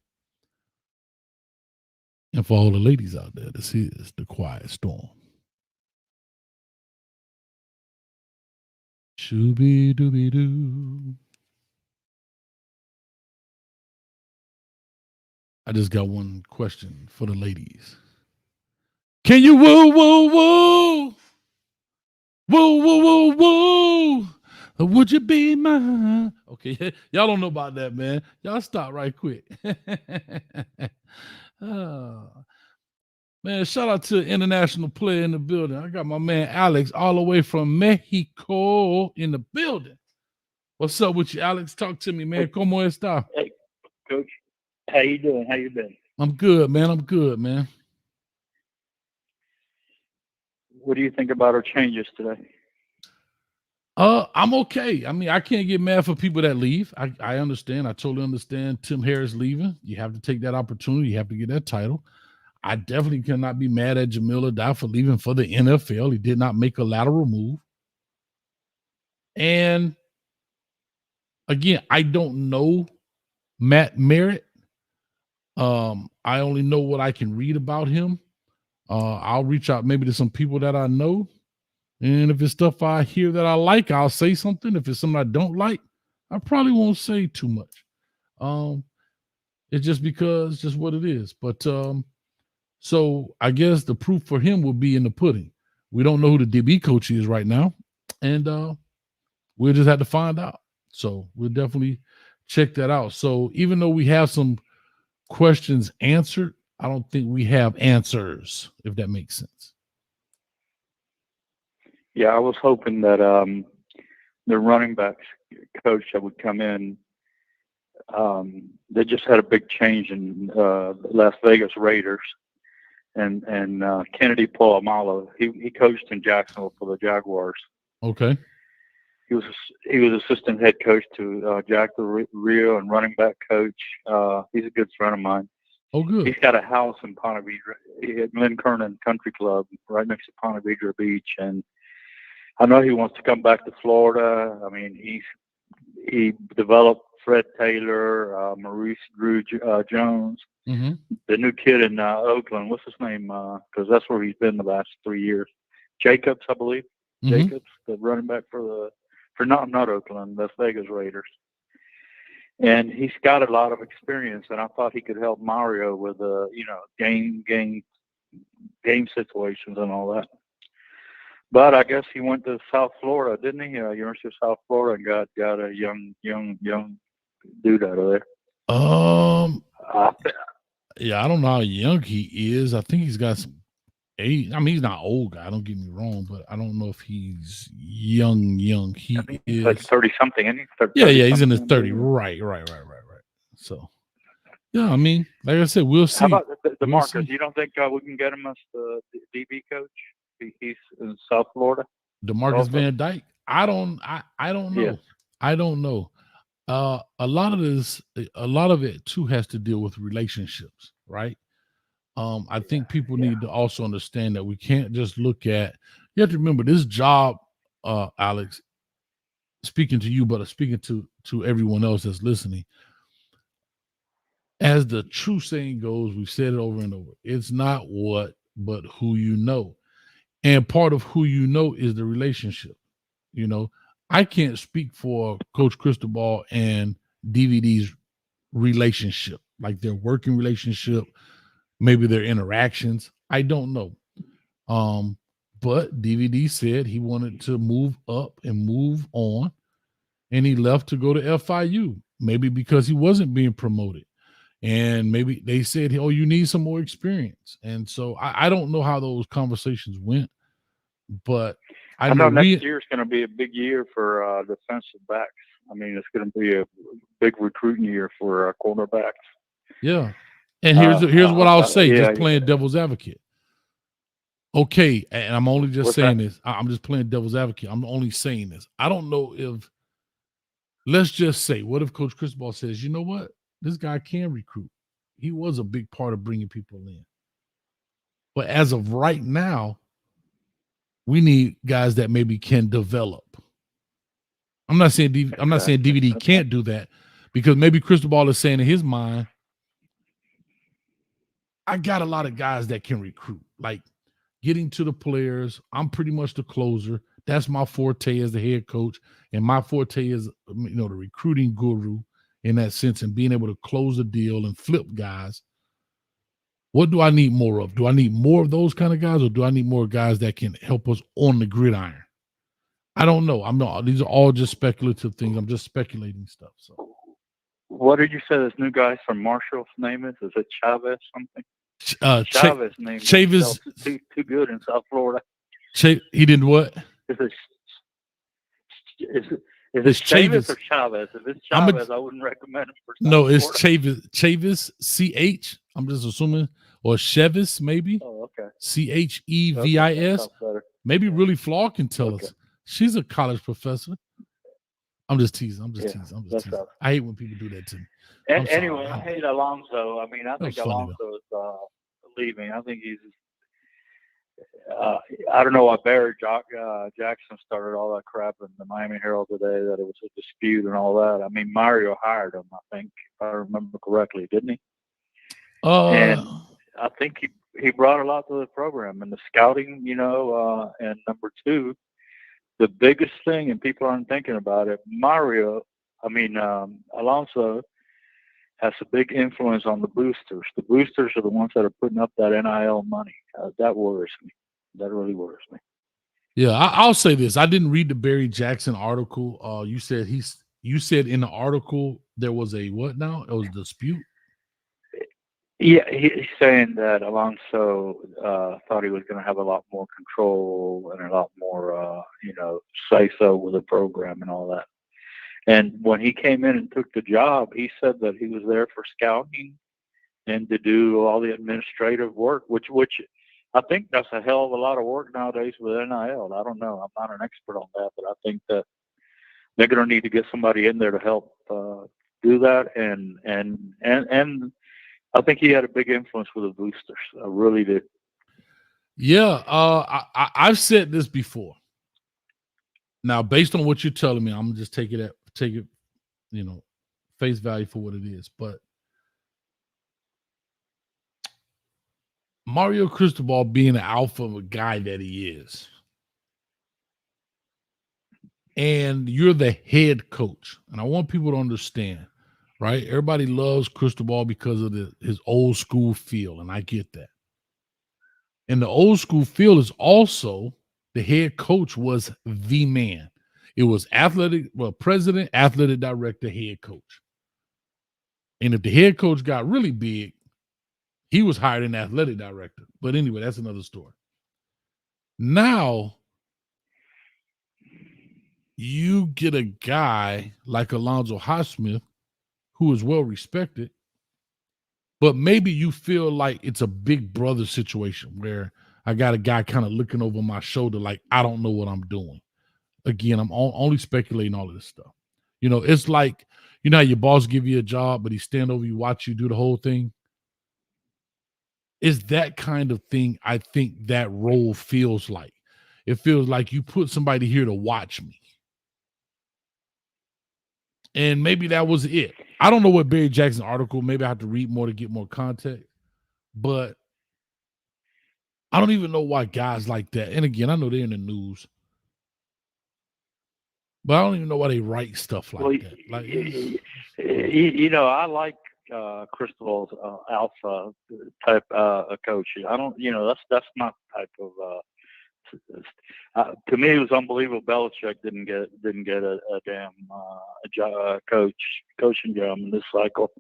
And for all the ladies out there, this is the quiet storm. Shooby dooby doo. I just got one question for the ladies. Can you woo, woo, woo? Woo, woo, woo, woo. Would you be mine? Okay, y'all don't know about that, man. Y'all stop right quick. Man, shout out to international player in the building. I got my man Alex all the way from Mexico in the building. What's up with you, Alex? Talk to me, man. ¿Cómo está? Hey, coach. How you doing? How you been? I'm good, man. What do you think about our changes today? I'm okay. I mean, I can't get mad for people that leave. I understand. I totally understand Tim Harris leaving. You have to take that opportunity. You have to get that title. I definitely cannot be mad at Jamil Addae for leaving for the NFL. He did not make a lateral move. And again, I don't know Matt Merritt. I only know what I can read about him. I'll reach out maybe to some people that I know. And if it's stuff I hear that I like, I'll say something. If it's something I don't like, I probably won't say too much. It's just because, just what it is. But so I guess the proof for him will be in the pudding. We don't know who the DB coach is right now. And we'll just have to find out. So we'll definitely check that out. So even though we have some questions answered, I don't think we have answers, if that makes sense. Yeah, I was hoping that the running backs coach that would come in, they just had a big change in the Las Vegas Raiders, and Kennedy Polamalu. He coached in Jacksonville for the Jaguars. Okay. He was assistant head coach to Jack Del Rio and running back coach. He's a good friend of mine. Oh, good. He's got a house in Ponte Vedra, at Glen Kernan Country Club, right next to Ponte Vedra Beach, and I know he wants to come back to Florida. I mean, he developed Fred Taylor, Maurice Drew Jones, the new kid in Oakland. What's his name? Because that's where he's been the last 3 years. Jacobs, I believe. Jacobs, the running back for not Oakland, Las Vegas Raiders. And he's got a lot of experience, and I thought he could help Mario with game situations and all that. But I guess he went to South Florida, didn't he? University of South Florida, and got a young dude out of there. Yeah, I don't know how young he is. I think he's got some age. I mean, he's not old guy. Don't get me wrong, but I don't know if he's young. He is like 30-something, isn't he? Yeah, he's in his 30. Right. So, yeah, I mean, like I said, we'll see. How about the Marcus? You don't think we can get him as the DB coach? He's in South Florida. DeMarcus Van Dyke. I don't know. Yeah. I don't know. A lot of it too has to deal with relationships, right? I think people need to also understand that we can't just look at. You have to remember this job, Alex. Speaking to you, but speaking to everyone else that's listening. As the true saying goes, we've said it over and over. It's not what, but who you know. And part of who you know is the relationship. You know, I can't speak for Coach Cristobal and DVD's relationship, like their working relationship, maybe their interactions. I don't know. But DVD said he wanted to move up and move on, and he left to go to FIU, maybe because he wasn't being promoted. And maybe they said, oh, you need some more experience. And so I don't know how those conversations went, but I know next year is going to be a big year for defensive backs. I mean, it's going to be a big recruiting year for cornerbacks. Yeah. And here's what I'll say, just playing devil's advocate. Okay, and I'm only just saying this. I'm just playing devil's advocate. I'm only saying this. I don't know if, let's just say, what if Coach Cristobal says, you know what? This guy can recruit. He was a big part of bringing people in. But as of right now, we need guys that maybe can develop. I'm not saying DVD can't do that, because maybe Cristobal is saying in his mind, I got a lot of guys that can recruit. Like getting to the players, I'm pretty much the closer. That's my forte as the head coach, and my forte is the recruiting guru in that sense, and being able to close a deal and flip guys. What do I need more of? Do I need more of those kind of guys, or do I need more guys that can help us on the gridiron? I don't know. These are all just speculative things. I'm just speculating stuff. So, what did you say this new guy from Marshall's name is? Is it Chavez something? Chavez name. Chavez too good in South Florida. He did what? Is it Chavez or Chavez? If it's Chavez, I wouldn't recommend it for South Florida. It's Chavez, CH. I'm just assuming, or Chevis maybe. Oh, okay. CHEVIS. Maybe really Flawed can tell us. She's a college professor. I'm just teasing. I hate when people do that to me. Anyway, I hate Alonzo. I mean, I think Alonzo is leaving. I think he's. I don't know why Barry Jackson started all that crap in the Miami Herald today, that it was a dispute and all that. I mean, Mario hired him, I think, if I remember correctly, didn't he? And I think he brought a lot to the program and the scouting, and number two, the biggest thing, and people aren't thinking about it, Alonzo has a big influence on the boosters. The boosters are the ones that are putting up that NIL money. That worries me. That really worries me. Yeah, I'll say this. I didn't read the Barry Jackson article. You said you said in the article there was a what now? It was a dispute. Yeah, he's saying that Alonzo thought he was going to have a lot more control and a lot more, say so with the program and all that. And when he came in and took the job, he said that he was there for scouting and to do all the administrative work, which I think that's a hell of a lot of work nowadays with NIL. I don't know. I'm not an expert on that, but I think that they're going to need to get somebody in there to help do that. And I think he had a big influence with the boosters. I really did. Yeah, I've said this before. Now, based on what you're telling me, I'm gonna just take it, face value for what it is. But Mario Cristobal being the alpha of a guy that he is, and you're the head coach, and I want people to understand, right? Everybody loves Cristobal because of his old school feel, and I get that. And the old school feel is also the head coach was the man. It was president, athletic director, head coach. And if the head coach got really big, he was hired an athletic director. But anyway, that's another story. Now, you get a guy like Alonzo Highsmith, who is well respected, but maybe you feel like it's a big brother situation where I got a guy kind of looking over my shoulder like I don't know what I'm doing. Again, I'm only speculating all of this stuff. It's like, how your boss give you a job, but he stand over you, watch you do the whole thing. It's that kind of thing I think that role feels like. It feels like you put somebody here to watch me. And maybe that was it. I don't know what Barry Jackson's article, maybe I have to read more to get more context, but I don't even know why guys like that. And again, I know they're in the news, but I don't even know why they write stuff like that. Like, I like Cristobal's alpha type coach. I don't, that's not the type of. To me, it was unbelievable. Belichick didn't get a damn coaching job in this cycle.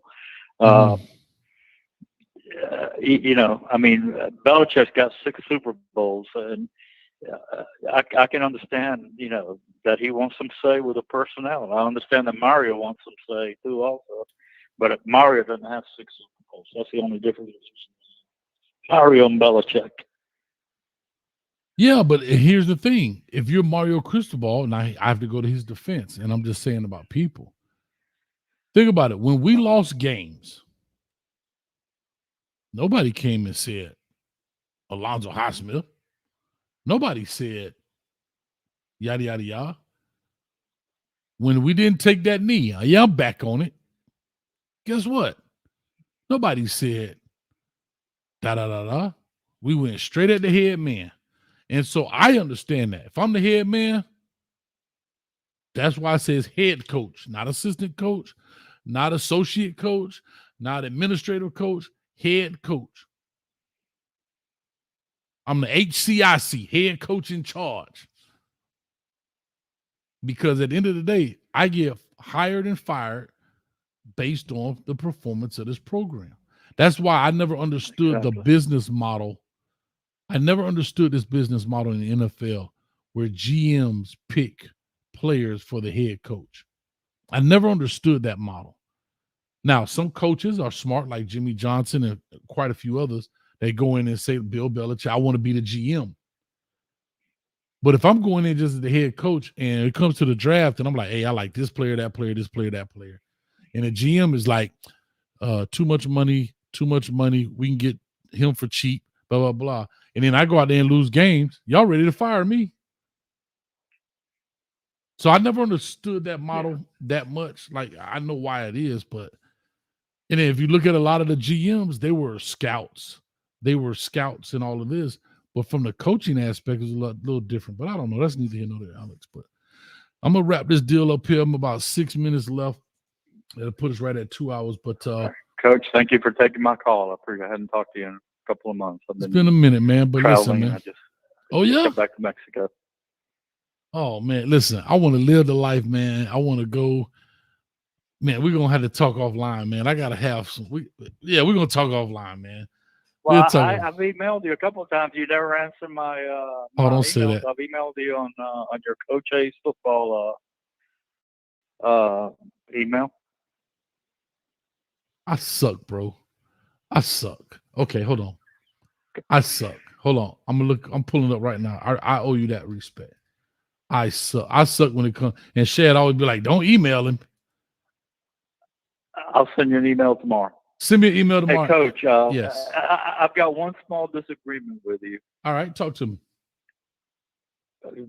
Belichick's got 6 Super Bowls, and I can understand, that he wants some say with the personnel. I understand that Mario wants some say too, also. But Mario doesn't have 6 Super Bowls. That's the only difference. Mario and Belichick. Yeah, but here's the thing. If you're Mario Cristobal, and I have to go to his defense, and I'm just saying about people. Think about it. When we lost games, nobody came and said, Alonzo Highsmith. Nobody said, yada, yada, yada. When we didn't take that knee, I'm back on it. Guess what? Nobody said, da, da, da, da. We went straight at the head man. And so I understand that. If I'm the head man, that's why it says head coach, not assistant coach, not associate coach, not administrative coach, head coach. I'm the HCIC, head coach in charge. Because at the end of the day, I get hired and fired based on the performance of this program. That's why I never understood the business model. I never understood this business model in the NFL where GMs pick players for the head coach. I never understood that model. Now, some coaches are smart, like Jimmy Johnson and quite a few others. They go in and say, Bill Belichick, I want to be the GM. But if I'm going in just as the head coach and it comes to the draft and I'm like, hey, I like this player, that player, this player, that player. And the GM is like, too much money. We can get him for cheap, blah, blah, blah. And then I go out there and lose games. Y'all ready to fire me. So I never understood that model that much. Like, I know why it is, but and then if you look at a lot of the GMs, they were scouts. They were scouts and all of this. But from the coaching aspect, it's a little different. But I don't know. That's neither here nor there, Alex. But I'm going to wrap this deal up here. I'm about 6 minutes left. That'll put us right at 2 hours. But Coach, thank you for taking my call. I hadn't talked to you in a couple of months. It's been a minute, man. But listen, man. I just got back to Mexico. Oh, man. Listen, I want to live the life, man. I want to go. Man, we're gonna have to talk offline, man. I gotta have some. We're gonna talk offline, man. Well, I've emailed you a couple of times. You never answered my don't emails. say that. I've emailed you on your Coach A's football email. I suck, bro. I suck. Okay, hold on. I suck. Hold on. I'm pulling up right now. I owe you that respect. I suck. I suck when it comes. And Shad always be like, "Don't email him." I'll send you an email tomorrow. Send me an email tomorrow. Hey, Coach. Yes. I've got one small disagreement with you. All right, talk to me.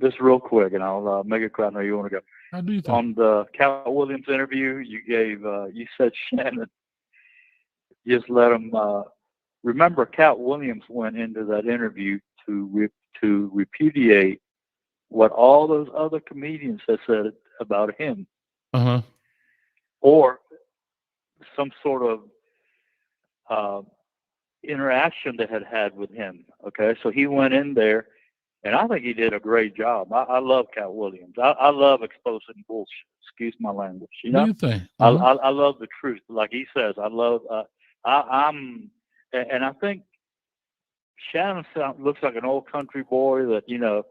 Just real quick, and I'll make it clear. I know you want to go. How do you think? On the Cal Williams interview, you said Shannon just let him. Remember, Cal Williams went into that interview to repudiate what all those other comedians had said about him, or some sort of interaction they had with him. Okay, so he went in there, and I think he did a great job. I love Cal Williams. I love exposing bullshit. Excuse my language. You know, what do you think? I love the truth. Like he says, I love. And I think Shannon looks like an old country boy that, you know,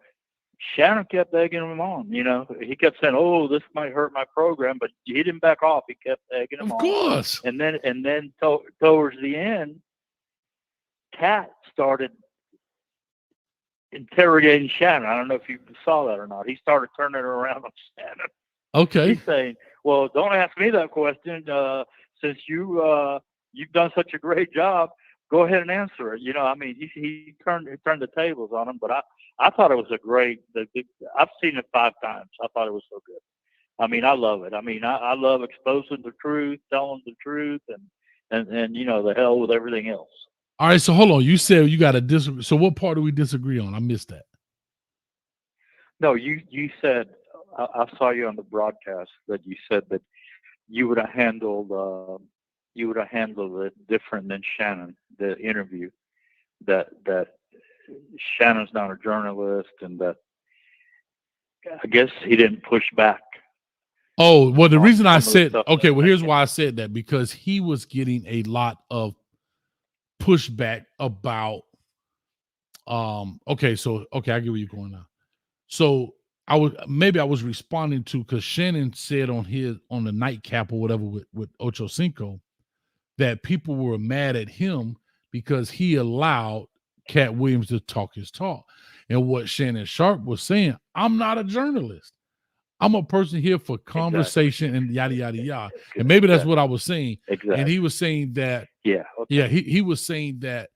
Shannon kept egging him on. You know, he kept saying, "Oh, this might hurt my program," but he didn't back off. He kept egging him on. Of course. And then towards the end, Cat started interrogating Shannon. I don't know if you saw that or not. He started turning it around on Shannon. Okay. He's saying, "Well, don't ask me that question. Since you've done such a great job, go ahead and answer it." You know, I mean, he turned the tables on him. But I thought it was a great. I've seen it 5 times. I thought it was so good. I mean, I love it. I mean, I love exposing the truth, telling the truth, and you know, the hell with everything else. All right, so hold on. You said you got to disagree. So what part do we disagree on? I missed that. No, you said I saw you on the broadcast that you said that you would have handled it different than Shannon, the interview, that Shannon's not a journalist, and that I guess he didn't push back. Oh, well, the reason I said, okay, well, here's why I said that, because he was getting a lot of pushback about, I get where you're going now. So I was responding to, because Shannon said on the nightcap or whatever with Ocho Cinco, that people were mad at him because he allowed Cat Williams to talk his talk. And what Shannon Sharpe was saying, I'm not a journalist. I'm a person here for conversation and yada, yada, yada. And maybe that's what I was saying. Exactly. And he was saying that, he was saying that,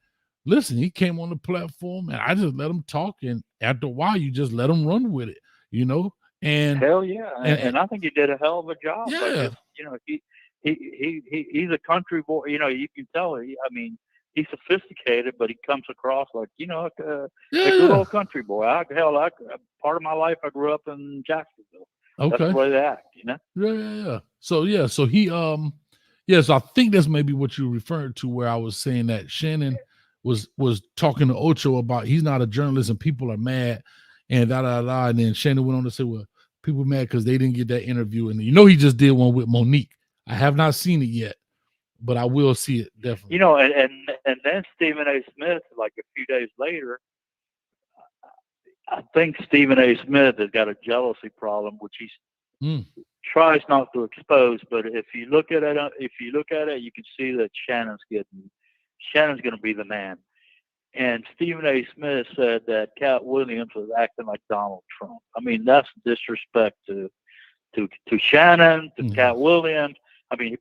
listen, he came on the platform and I just let him talk. And after a while, you just let him run with it, you know? And hell yeah. And I think he did a hell of a job. Yeah. You know, he's a country boy. You know, you can tell. He's sophisticated, but he comes across like, you know, a good old country boy. Part of my life, I grew up in Jacksonville. Okay. That's the way they act, you know? Yeah. So he, so I think that's maybe what you're referring to, where I was saying that Shannon was talking to Ocho about he's not a journalist and people are mad and and then Shannon went on to say, well, people are mad because they didn't get that interview. And you know, he just did one with Monique. I have not seen it yet, but I will see it definitely. You know, and then Stephen A. Smith, like a few days later, I think Stephen A. Smith has got a jealousy problem, which he tries not to expose. But if you look at it, you can see that Shannon's going to be the man. And Stephen A. Smith said that Cat Williams was acting like Donald Trump. I mean, that's disrespect to Shannon, to Cat Williams. I mean,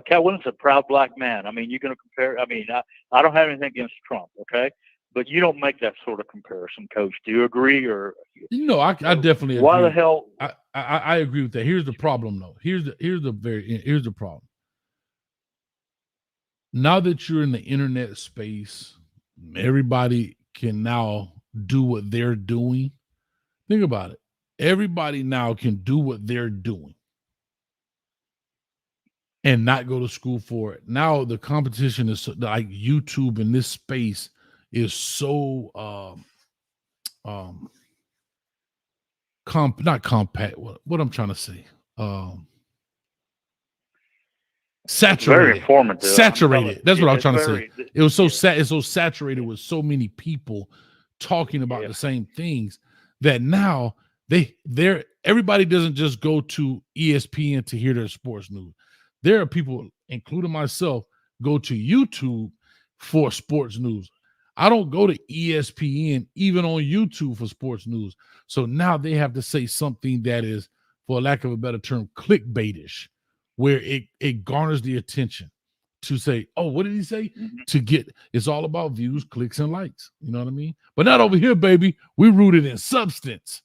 Cat Williams is a proud black man. I mean, you're going to compare. I mean, I don't have anything against Trump, okay? But you don't make that sort of comparison, Coach. Do you agree? Or no, I definitely agree. Why the hell? I agree with that. Here's the problem, though. Here's the problem. Now that you're in the internet space, everybody can now do what they're doing. Think about it. Everybody now can do what they're doing and not go to school for it. Now the competition is like YouTube in this space is so not compact. What I'm trying to say. saturated. Very informative. Saturated. That's what I'm trying to say. It was so it's so saturated with so many people talking about the same things that now everybody doesn't just go to ESPN to hear their sports news. There are people, including myself, go to YouTube for sports news. I don't go to ESPN even on YouTube for sports news. So now they have to say something that is, for lack of a better term, clickbaitish, where it garners the attention to say, oh, what did he say? To get, it's all about views, clicks, and likes. You know what I mean? But not over here, baby. We rooted in substance.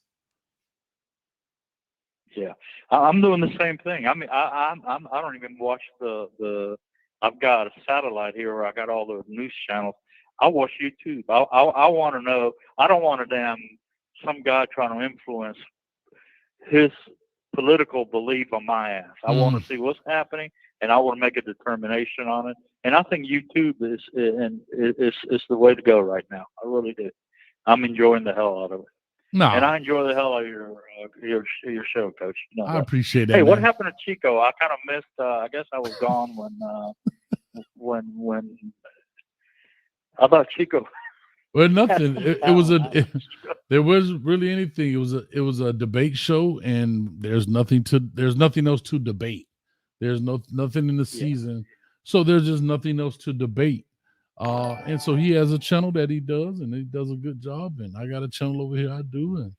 Yeah, I'm doing the same thing. I mean, I don't even watch the. I've got a satellite here where I got all the news channels. I watch YouTube. I want to know. I don't want some guy trying to influence his political belief on my ass. I want to see what's happening, and I want to make a determination on it. And I think YouTube is the way to go right now. I really do. I'm enjoying the hell out of it. No, and I enjoy the hell out of your show, Coach. You know I appreciate that. Hey, man. What happened to Chico? I kind of missed. I guess I was gone when I thought Chico. Well, nothing. There wasn't really anything. It was a debate show, and there's nothing else to debate. There's nothing in the season, so there's just nothing else to debate. And so he has a channel that he does, and he does a good job. And I got a channel over here I do.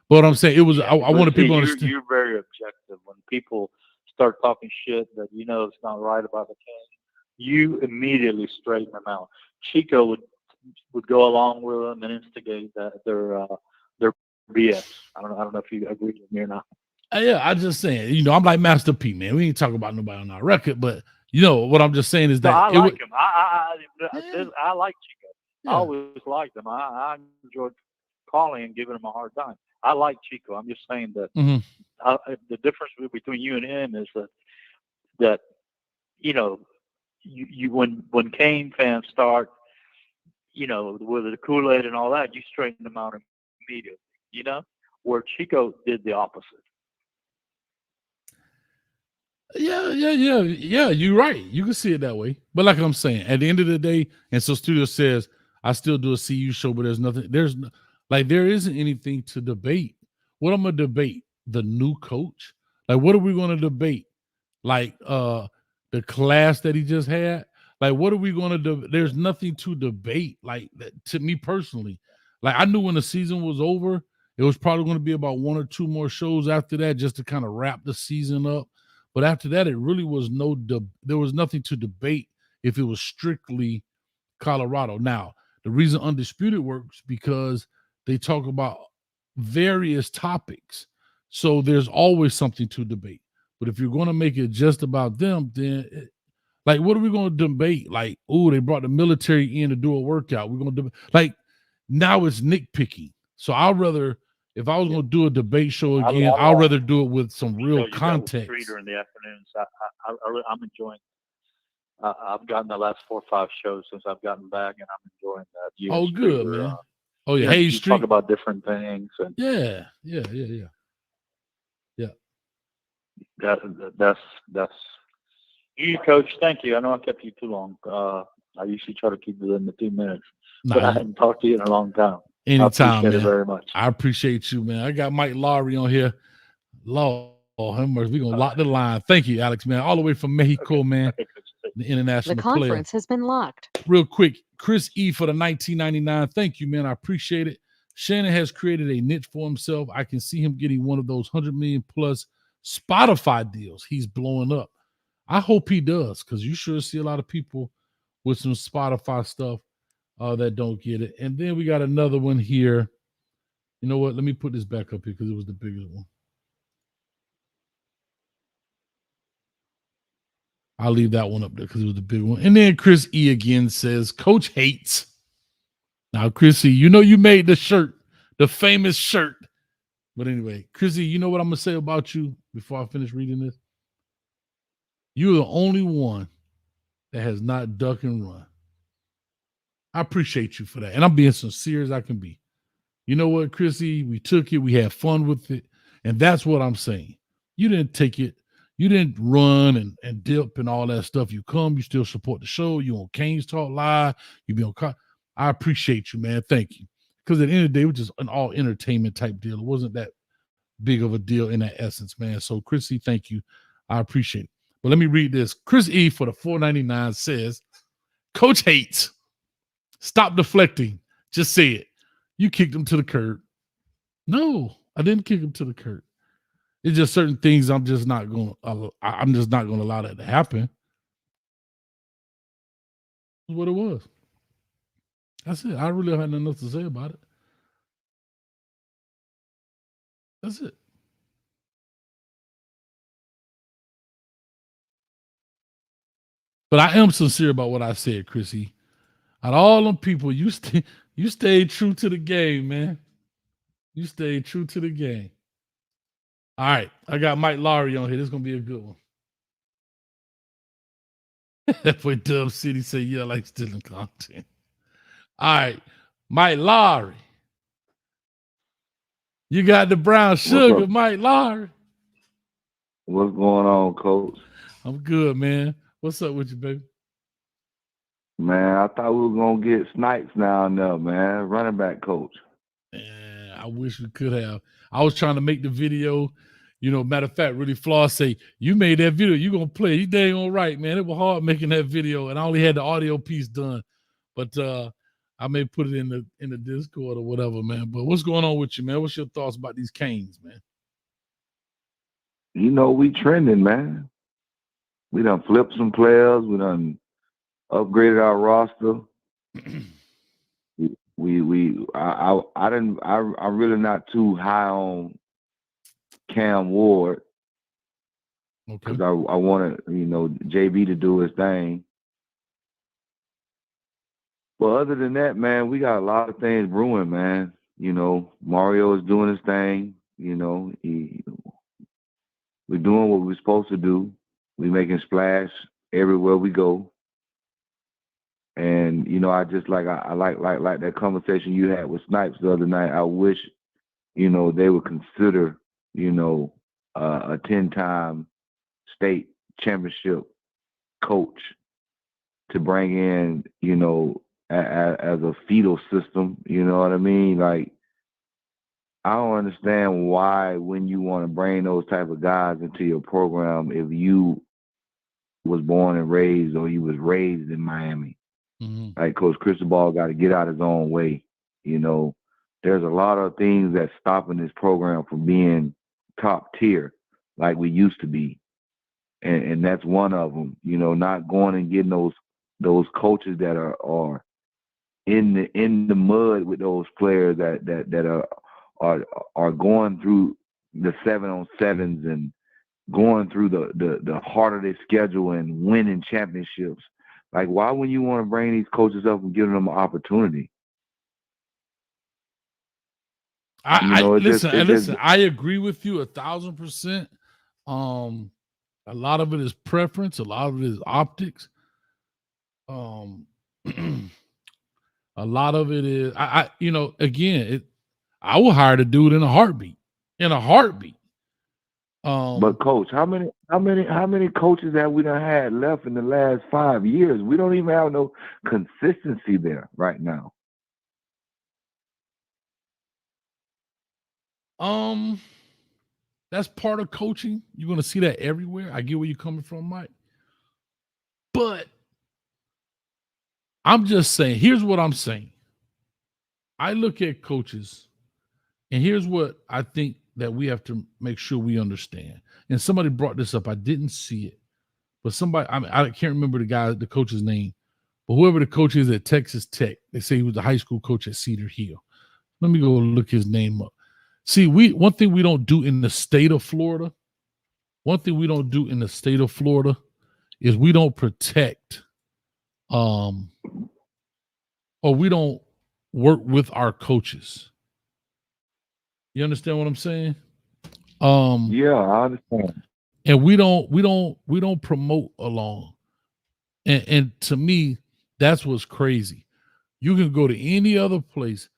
But what I'm saying, it was I wanted people to understand. You're very objective. When people start talking shit that it's not right about the Kane, you immediately straighten them out. Chico would go along with them and instigate their BS. I don't know if you agree with me or not. Yeah, I'm just saying. I'm like Master P, man. We ain't talking about nobody on our record, but what I'm just saying is that I like him. I like Chico. Yeah. I always liked him. I enjoyed calling and giving him a hard time. I like Chico. I'm just saying that the difference between you and him is that you when Kane fans start, with the Kool-Aid and all that, you straighten them out immediately. Where Chico did the opposite. Yeah. You're right. You can see it that way. But like I'm saying, at the end of the day, and so Studio says, I still do a CU show, but there isn't anything to debate. What I'm gonna debate? The new coach? Like, what are we gonna debate? Like the class that he just had? Like, what are we gonna do? There's nothing to debate. Like, to me personally, like I knew when the season was over, it was probably going to be about one or two more shows after that, just to kind of wrap the season up. But after that, it really was there was nothing to debate if it was strictly Colorado. Now, the reason Undisputed works because they talk about various topics. So there's always something to debate. But if you're going to make it just about them, then like, what are we going to debate? Like, they brought the military in to do a workout. We're going to like, now it's nitpicking. So I'd rather, if I was going to do a debate show again, I'd rather do it with some real context. In the afternoons, I'm enjoying. I've gotten the last 4 or 5 shows since I've gotten back, and I'm enjoying that. Oh, good, man. Hey, you talk about different things. And yeah. That's you, Coach. Thank you. I know I kept you too long. I usually try to keep it in the 2 minutes, but I haven't talked to you in a long time. Anytime, man. It very much. I appreciate you, man. I got Mike Lowry on here. Lord, we're gonna lock the line. Thank you, Alex, man. All the way from Mexico, man. The international The conference player. has been locked. Real quick, Chris E for the 1999. Thank you, man. I appreciate it. Shannon has created a niche for himself. I can see him getting one of those 100 million plus Spotify deals. He's blowing up. I hope he does, because you sure see a lot of people with some Spotify stuff that don't get it. And then we got another one here. You know what? Let me put this back up here because it was the biggest one. I'll leave that one up there because it was the big one. And then Chris E again says, Coach hates. Now, Chrissy, you made the shirt, the famous shirt. But anyway, Chrissy, you know what I'm going to say about you before I finish reading this? You're the only one that has not duck and run. I appreciate you for that. And I'm being sincere as I can be. You know what, Chrissy? We took it. We had fun with it. And that's what I'm saying. You didn't take it. You didn't run and dip and all that stuff. You come, you still support the show. You on Kane's Talk Live. You be on. I appreciate you, man. Thank you. Because at the end of the day, it was just an all entertainment type deal. It wasn't that big of a deal in that essence, man. So, Chrissy, thank you. I appreciate it. But let me read this. Chris E for the $4.99 says, Coach hates. Stop deflecting. Just say it. You kicked him to the curb. No, I didn't kick him to the curb. It's just certain things I'm just not going to allow that to happen. That's what it was. That's it. I really had nothing else to say about it. That's it. But I am sincere about what I said, Chrissy. Out of all them people, you stayed true to the game, man. You stayed true to the game. All right, I got Mike Lowry on here. This is gonna be a good one. That boy Dub City say, yeah, I like stealing content. All right, Mike Lowry. You got the brown sugar, Mike Lowry. What's going on, Coach? I'm good, man. What's up with you, baby? Man, I thought we were gonna get Snipes now and there, man. Running back coach. Man, I wish we could have. I was trying to make the video. Matter of fact, really Flawed say, you made that video, you gonna play. You dang all right, man. It was hard making that video, and I only had the audio piece done. But I may put it in the Discord or whatever, man. But what's going on with you, man? What's your thoughts about these Canes, man? We trending, man. We done flipped some players. We done upgraded our roster. I'm really not too high on Cam Ward because I wanted, JB to do his thing. But other than that, man, we got a lot of things brewing, man. Mario is doing his thing. We're doing what we're supposed to do. We're making splash everywhere we go. And, I just like that conversation you had with Snipes the other night. I wish, they would consider, a 10-time state championship coach to bring in, as a fetal system. You know what I mean? Like, I don't understand why when you want to bring those type of guys into your program, if you was born and raised or you was raised in Miami. Mm-hmm. Like Coach Cristobal got to get out his own way. There's a lot of things that's stopping this program from being top tier like we used to be. And that's one of them, not going and getting those coaches that are in the mud with those players that are going through the 7-on-7s and going through the heart of their schedule and winning championships. Like, why would you want to bring these coaches up and give them an opportunity? Listen, I agree with you 1,000%. A lot of it is preference. A lot of it is optics. A lot of it is, I will hire the dude in a heartbeat. But coach, how many coaches have we done had left in the last 5 years? We don't even have no consistency there right now. That's part of coaching. You're going to see that everywhere. I get where you're coming from, Mike. But I'm just saying, here's what I'm saying. I look at coaches, and here's what I think that we have to make sure we understand. And somebody brought this up. I didn't see it. But I can't remember the coach's name. But whoever the coach is at Texas Tech, they say he was the high school coach at Cedar Hill. Let me go look his name up. See, one thing we don't do in the state of Florida, is we don't protect or we don't work with our coaches. You understand what I'm saying? Yeah, I understand. And we don't promote along. And to me, that's what's crazy. You can go to any other place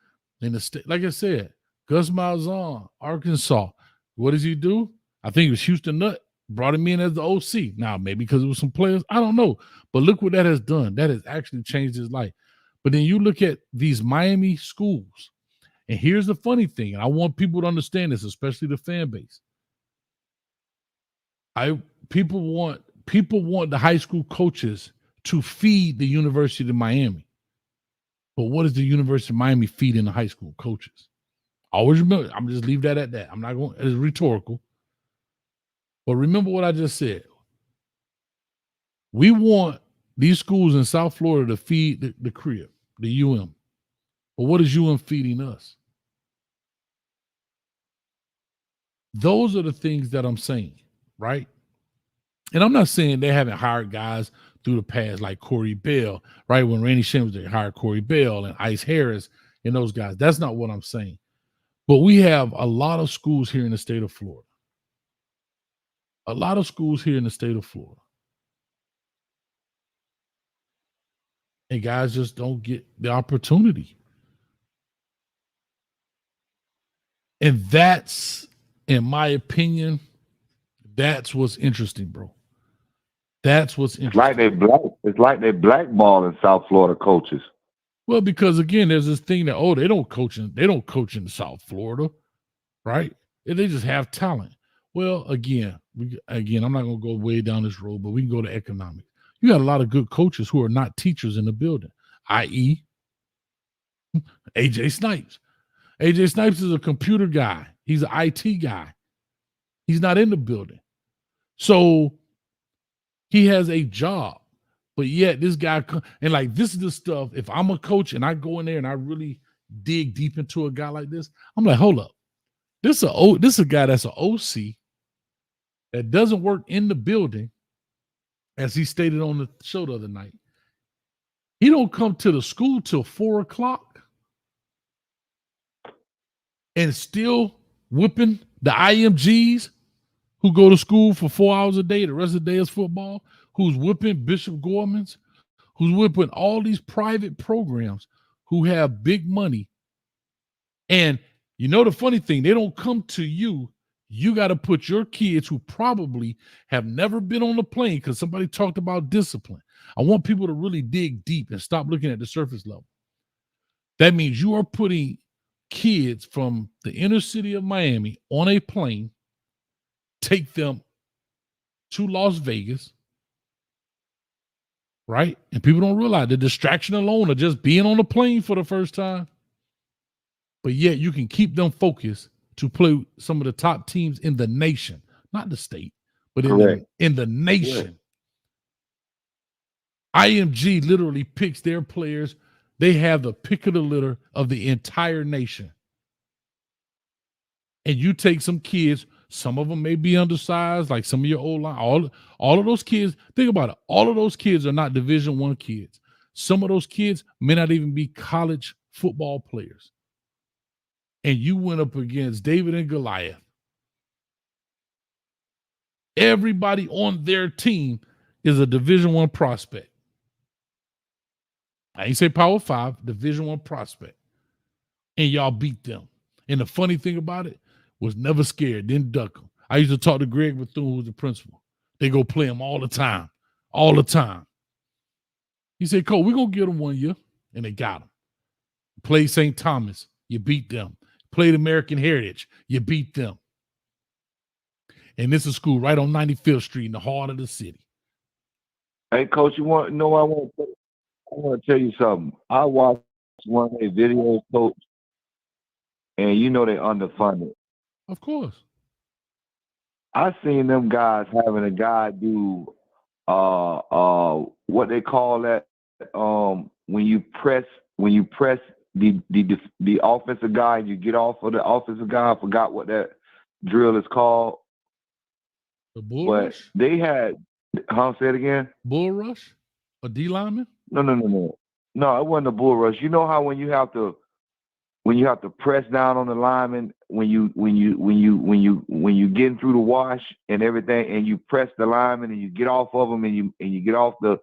in the state. Like I said, Gus Malzahn, Arkansas. What does he do? I think it was Houston Nutt Brought him in as the OC. Now, maybe because it was some players, I don't know. But look what that has done. That has actually changed his life. But then you look at these Miami schools, and here's the funny thing, and I want people to understand this, especially the fan base. People want the high school coaches to feed the University of Miami. But what is the University of Miami feeding the high school coaches? Always remember, I'm just leave that at that. I'm not going, it's rhetorical. But remember what I just said. We want these schools in South Florida to feed the crib, the UM. But what is UM feeding us? Those are the things that I'm saying, right? And I'm not saying they haven't hired guys through the past like Corey Bell, right? When Randy Shem was there, hired Corey Bell and Ice Harris and those guys. That's not what I'm saying. But we have a lot of schools here in the state of Florida. A lot of schools here in the state of Florida. And guys just don't get the opportunity. And that's, in my opinion, that's what's interesting, bro. That's what's interesting. It's like they blackballing South Florida coaches. Well, because again, there's this thing that they don't coach in South Florida, right? They just have talent. Well, again, I'm not gonna go way down this road, but we can go to economics. You got a lot of good coaches who are not teachers in the building, i.e., AJ Snipes. AJ Snipes is a computer guy. He's an IT guy. He's not in the building. So he has a job, but yet this guy, and like this is the stuff, if I'm a coach and I go in there and I really dig deep into a guy like this, I'm like, hold up. This is a guy that's an OC that doesn't work in the building, as he stated on the show the other night. He don't come to the school till 4:00 and still whipping the IMGs who go to school for 4 hours a day. The rest of the day is football. Who's whipping Bishop Gorman's, who's whipping all these private programs who have big money. And you know the funny thing, they don't come to you. You got to put your kids who probably have never been on the plane, because somebody talked about discipline. I want people to really dig deep and stop looking at the surface level. That means you are putting kids from the inner city of Miami on a plane, take them to Las Vegas, right? And people don't realize the distraction alone of just being on the plane for the first time. But yet you can keep them focused to play some of the top teams in the nation, not the state, but in the nation. Yeah. IMG literally picks their players. They have the pick of the litter of the entire nation. And you take some kids, some of them may be undersized, like some of your old line. All of those kids, think about it. All of those kids are not Division I kids. Some of those kids may not even be college football players. And you went up against David and Goliath. Everybody on their team is a Division I prospect. I ain't say Power 5, Division I prospect. And y'all beat them. And the funny thing about it was never scared, didn't duck them. I used to talk to Greg Bethune, who's the principal. They go play him all the time. All the time. He said, Cole, we're going to get them 1 year. And they got him. Play St. Thomas. You beat them. Played American Heritage. You beat them. And this is school right on 95th Street in the heart of the city. Hey, Coach, you want to know I want to tell you something. I watched one of their videos, Coach, and you know they underfunded. Of course. I seen them guys having a guy do what they call that when you press the offensive guy and you get off of the offensive guy. I forgot what that drill is called. The bull rush? They had, say it again? Bull rush? A D lineman? No, it wasn't a bull rush. You know how when you have to press down on the lineman when you getting through the wash and everything, and you press the lineman and you get off of them and you get off the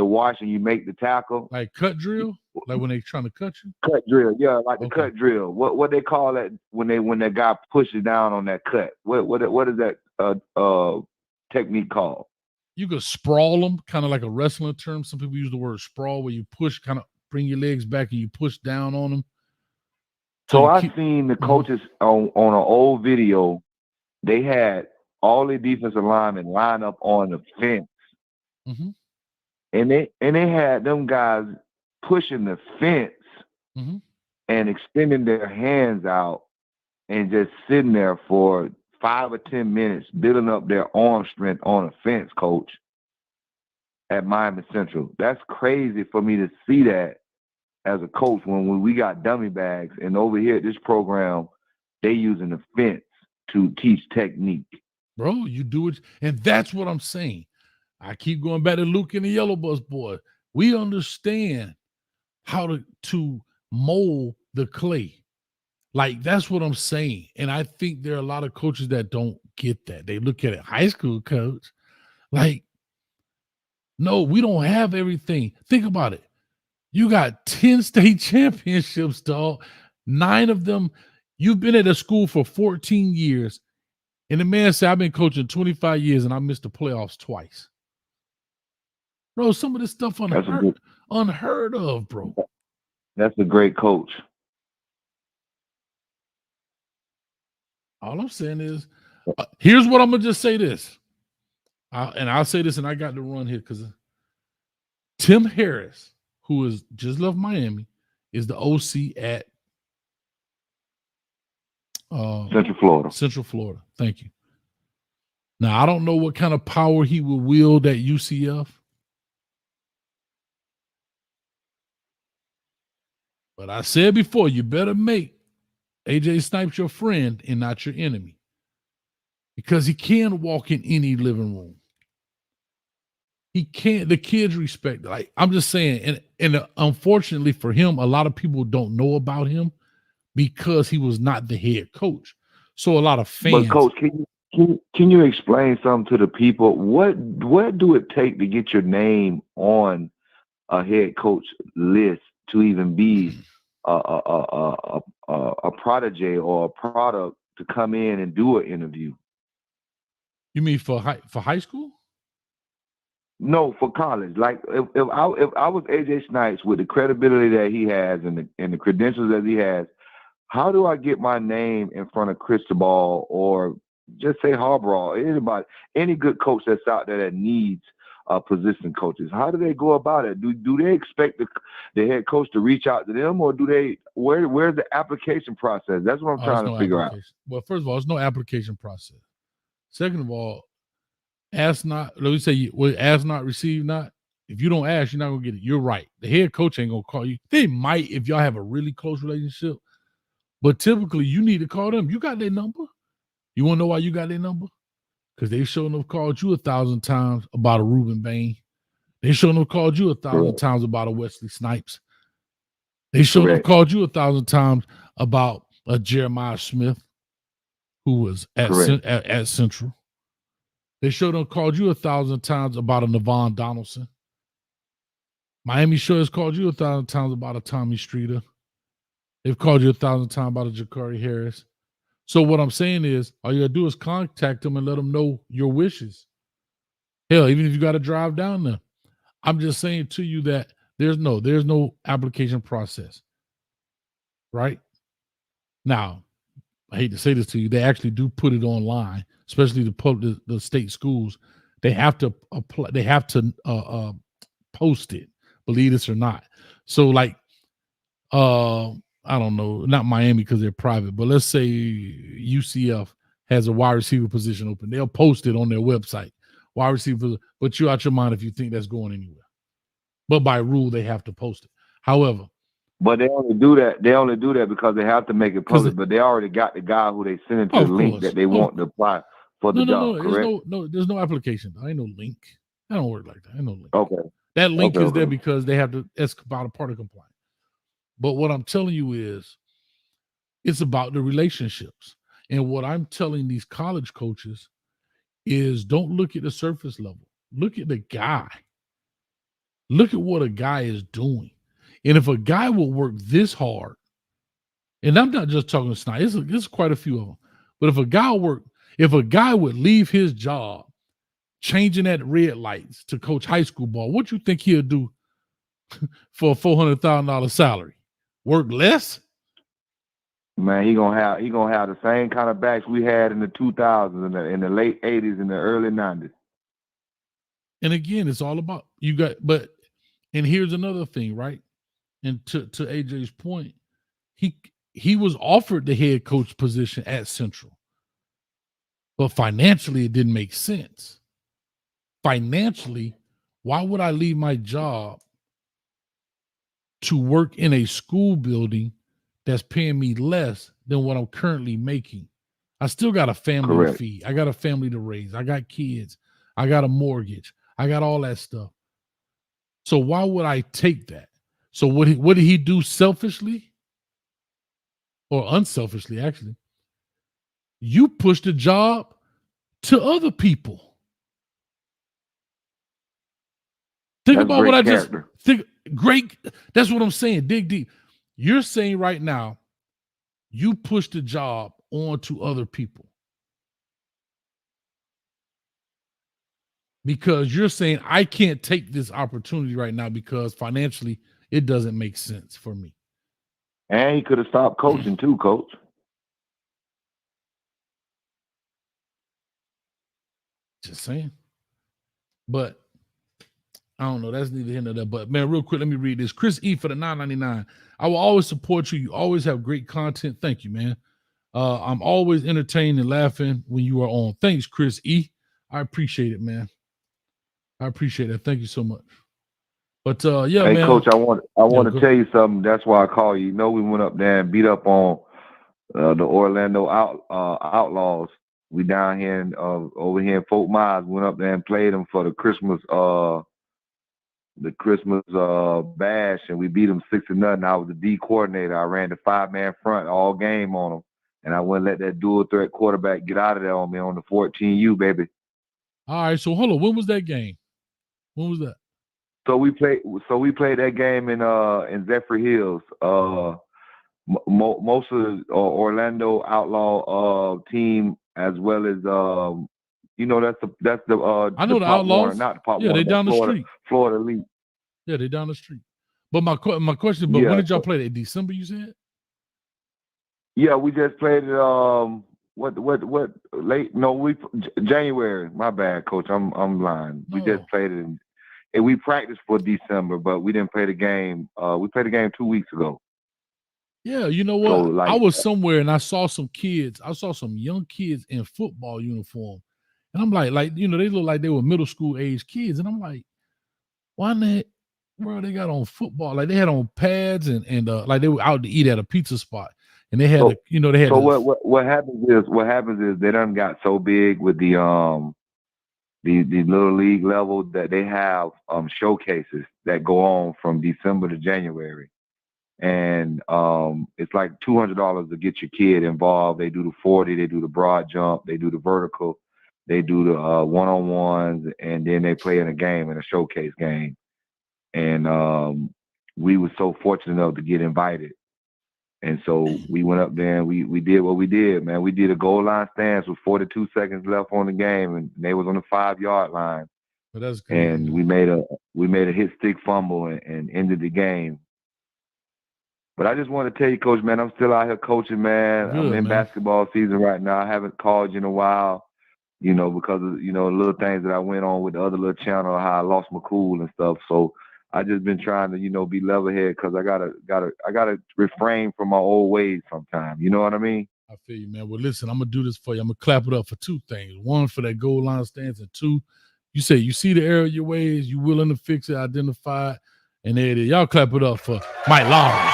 wash and you make the tackle. Like cut drill? Like when they trying to cut you? Cut drill, yeah, like the cut drill. What they call that when that guy pushes down on that cut? What is that? technique called? You could sprawl them, kind of like a wrestling term. Some people use the word sprawl, where you push, kind of bring your legs back and you push down on them. So I seen the coaches on an old video. They had all the defensive linemen line up on the fence, and they had them guys pushing the fence and extending their hands out and just sitting there for 5 or 10 minutes, building up their arm strength on a fence, coach, at Miami Central. That's crazy for me to see that as a coach when we got dummy bags, and over here at this program, they using the fence to teach technique. Bro, you do it, and that's what I'm saying. I keep going back to Luke and the Yellow Bus boy. We understand how to mold the clay. Like, that's what I'm saying. And I think there are a lot of coaches that don't get that. They look at it, high school coach, like, no, we don't have everything. Think about it. You got 10 state championships, dog. 9 of them, you've been at a school for 14 years. And the man said, I've been coaching 25 years and I missed the playoffs twice. Bro, some of this stuff unheard of, bro. That's a great coach. All I'm saying is, here's what I'm going to just say this. I'll say this, and I got to run here because Tim Harris, who has just left Miami, is the OC at Central Florida. Central Florida. Thank you. Now, I don't know what kind of power he will wield at UCF. But I said before, you better make AJ Snipes your friend and not your enemy. Because he can walk in any living room. He can't. The kids respect it. Like, I'm just saying, and unfortunately for him, a lot of people don't know about him because he was not the head coach. So a lot of fans. But coach, can you explain something to the people? What do it take to get your name on a head coach list to even be a protege or a product to come in and do an interview? You mean for high school? No, for college. Like if I was AJ Snipes with the credibility that he has and the credentials that he has, how do I get my name in front of Cristobal or just say Harbaugh, anybody, any good coach that's out there that needs position coaches? How do they go about it? Do they expect the head coach to reach out to them, or do they? Where's the application process? That's what I'm trying to figure out. Well, first of all, there's no application process. Second of all, ask not. Let me say, ask not, receive not. If you don't ask, you're not gonna get it. You're right. The head coach ain't gonna call you. They might if y'all have a really close relationship, but typically you need to call them. You got their number. You want to know why you got their number? Because they shouldn't have called you 1,000 times about a Reuben Bain. They shouldn't have called you 1,000 times about a Wesley Snipes. They shouldn't have called you 1,000 times about a Jeremiah Smith, who was at Central. They should have called you 1,000 times about a Navon Donaldson. Miami sure has called you 1,000 times about a Tommy Streeter. They've called you 1,000 times about a Ja'Cory Harris. So what I'm saying is, all you gotta do is contact them and let them know your wishes. Hell, even if you got to drive down there. I'm just saying to you that there's no application process. Right? Now, I hate to say this to you, they actually do put it online, especially the state schools. They have to apply, they have to post it, believe this or not. So like I don't know, not Miami because they're private, but let's say UCF has a wide receiver position open. They'll post it on their website. Wide receiver, but you're out your mind if you think that's going anywhere. But by rule, they have to post it. However, but they only do that. They only do that because they have to make it public. But they already got the guy who they send it to the link that they want to apply for the job. Correct? There's no application. I ain't no link. I don't work like that. I ain't no link. Okay. That link is there because they have to. That's about a part of compliance. But what I'm telling you is, it's about the relationships. And what I'm telling these college coaches is, don't look at the surface level. Look at the guy. Look at what a guy is doing. And if a guy will work this hard, and I'm not just talking Snipes, it's quite a few of them. But if a guy would leave his job changing at red lights to coach high school ball, what you think he'll do for a $400,000 salary? Work less? Man, he gonna have the same kind of backs we had in the 2000s, in the late 80s, and the early 90s. And again, it's all about and here's another thing, right? And to AJ's point, he was offered the head coach position at Central, but financially it didn't make sense. Financially, why would I leave my job to work in a school building that's paying me less than what I'm currently making? I still got a family to feed. I got a family to raise. I got kids. I got a mortgage. I got all that stuff. So why would I take that? So what did he do selfishly or unselfishly, actually? You pushed the job to other people. Think about what I just think. Great. That's what I'm saying. Dig deep. You're saying right now, you push the job on to other people because you're saying I can't take this opportunity right now because financially it doesn't make sense for me. And he could have stopped coaching too, coach. Just saying. But I don't know. That's neither here nor there. But man, real quick, let me read this. Chris E for the $9.99. I will always support you. You always have great content. Thank you, man. I'm always entertained and laughing when you are on. Thanks, Chris E. I appreciate it, man. I appreciate it. Thank you so much. But yeah, hey, man. Coach, I want to tell you something. That's why I call you. You know, we went up there and beat up on the Orlando Outlaws. We down here over here in Fort Myers. Went up there and played them for the Christmas bash, and we beat them 6-0. I was the D coordinator. I ran the 5-man front all game on them, and I wouldn't let that dual threat quarterback get out of there on me on the 14U, baby. All right, so hold on. When was that game? When was that? So we played that game in Zephyr Hills. Most of the Orlando Outlaw team, as well as you know, that's the I know the Pop Outlaws. Warner, not the Pop yeah, Warner, they down the street. Florida Elite. Yeah, they down the street. But my question, when did y'all play that? December, you said? Yeah, we just played it. What late? No, January. My bad, Coach. I'm lying. We just played it, and we practiced for December, but we didn't play the game. We played the game 2 weeks ago. Yeah, you know what? So, I was somewhere and I saw some kids. I saw some young kids in football uniform, and I'm like, you know, they look like they were middle school age kids, and I'm like, why in the heck, bro? They got on football, like they had on pads and like they were out to eat at a pizza spot, and they had, they had. So what happens is they done got so big with the little league level that they have showcases that go on from December to January. And it's like $200 to get your kid involved. They do the 40, they do the broad jump, they do the vertical, they do the one-on-ones, and then they play in a game, in a showcase game. And we were so fortunate enough to get invited. And so we went up there and we did what we did, man. We did a goal line stance with 42 seconds left on the game, and they was on the 5-yard line. Well, that's good. And we made a hit stick fumble and ended the game. But I just want to tell you, Coach, man, I'm still out here coaching, man. I'm in basketball season right now. I haven't called you in a while, you know, because of, you know, little things that I went on with the other little channel, how I lost my cool and stuff. So I just been trying to, you know, be level-headed because I gotta refrain from my old ways sometimes. You know what I mean? I feel you, man. Well, listen, I'm gonna do this for you. I'm gonna clap it up for 2 things. 1, for that goal line stance, and 2, you say you see the error of your ways, you willing to fix it, identify it, and there it is. Y'all clap it up for Mike Lowry.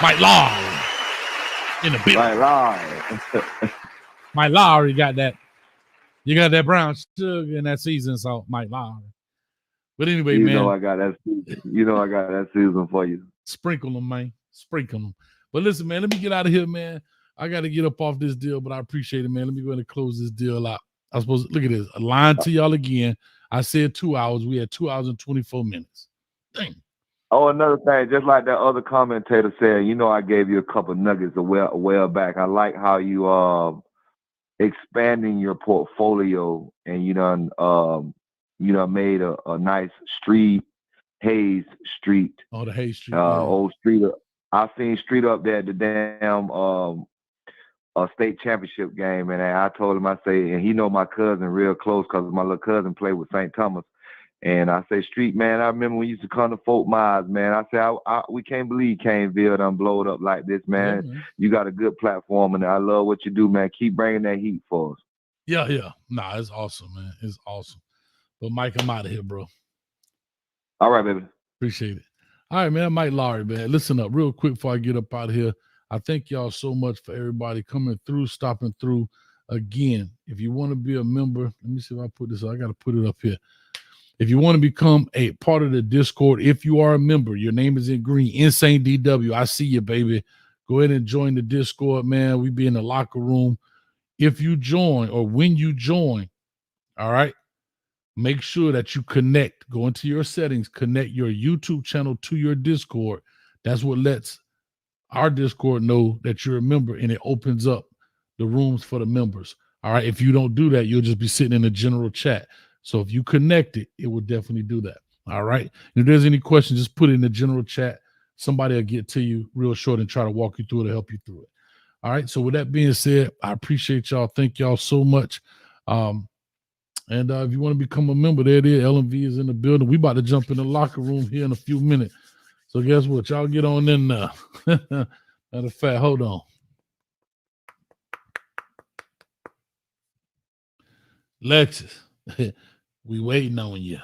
Mike Lowry in the building. Mike Lowry. Mike Lowry got that. You got that brown sugar in that season salt, Mike Lowry. But anyway, man. You know I got that season for you. Sprinkle them, man. Sprinkle them. But listen, man, let me get out of here, man. I got to get up off this deal, but I appreciate it, man. Let me go ahead and close this deal out. I suppose, look at this. I lied to y'all again. I said 2 hours. We had 2 hours and 24 minutes. Dang. Oh, another thing, just like that other commentator said, you know, I gave you a couple nuggets a while back. I like how you expanding your portfolio, and you know, made a nice street, Hayes Street. Oh, the Hayes Street. Old street. I seen street up there at the damn state championship game, and I told him, I say, and he know my cousin real close because my little cousin played with St. Thomas. And I say, Street, man, I remember when we used to come to Fort Myers, man. I say, we can't believe Caneville done blowed up like this, man. Yeah, man. You got a good platform, and I love what you do, man. Keep bringing that heat for us. Yeah. Nah, it's awesome, man. It's awesome. But, Mike, I'm out of here, bro. All right, baby. Appreciate it. All right, man. Mike Lowry, man. Listen up real quick before I get up out of here. I thank y'all so much for everybody coming through, stopping through. Again, if you want to be a member, let me see if I put this. I got to put it up here. If you want to become a part of the Discord, if you are a member, your name is in green, Insane DW. I see you, baby. Go ahead and join the Discord, man. We be in the locker room. If you join, or when you join, all right, make sure that you connect. Go into your settings, connect your YouTube channel to your Discord. That's what lets our Discord know that you're a member, and it opens up the rooms for the members. All right. If you don't do that, you'll just be sitting in the general chat. So if you connect it, it will definitely do that. All right. And if there's any questions, just put it in the general chat. Somebody will get to you real short and try to walk you through it or help you through it. All right. So with that being said, I appreciate y'all. Thank y'all so much. And if you want to become a member, there it is. LMV is in the building. We about to jump in the locker room here in a few minutes. So guess what? Y'all get on in now. Matter of fact, hold on. Lexus, we waiting on you.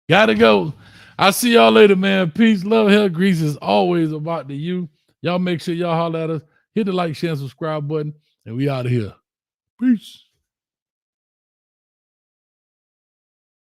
Gotta go. I'll see y'all later, man. Peace, love, hell, grease is always about the you. Y'all make sure y'all holler at us. Hit the like, share, and subscribe button, and we out of here. Peace.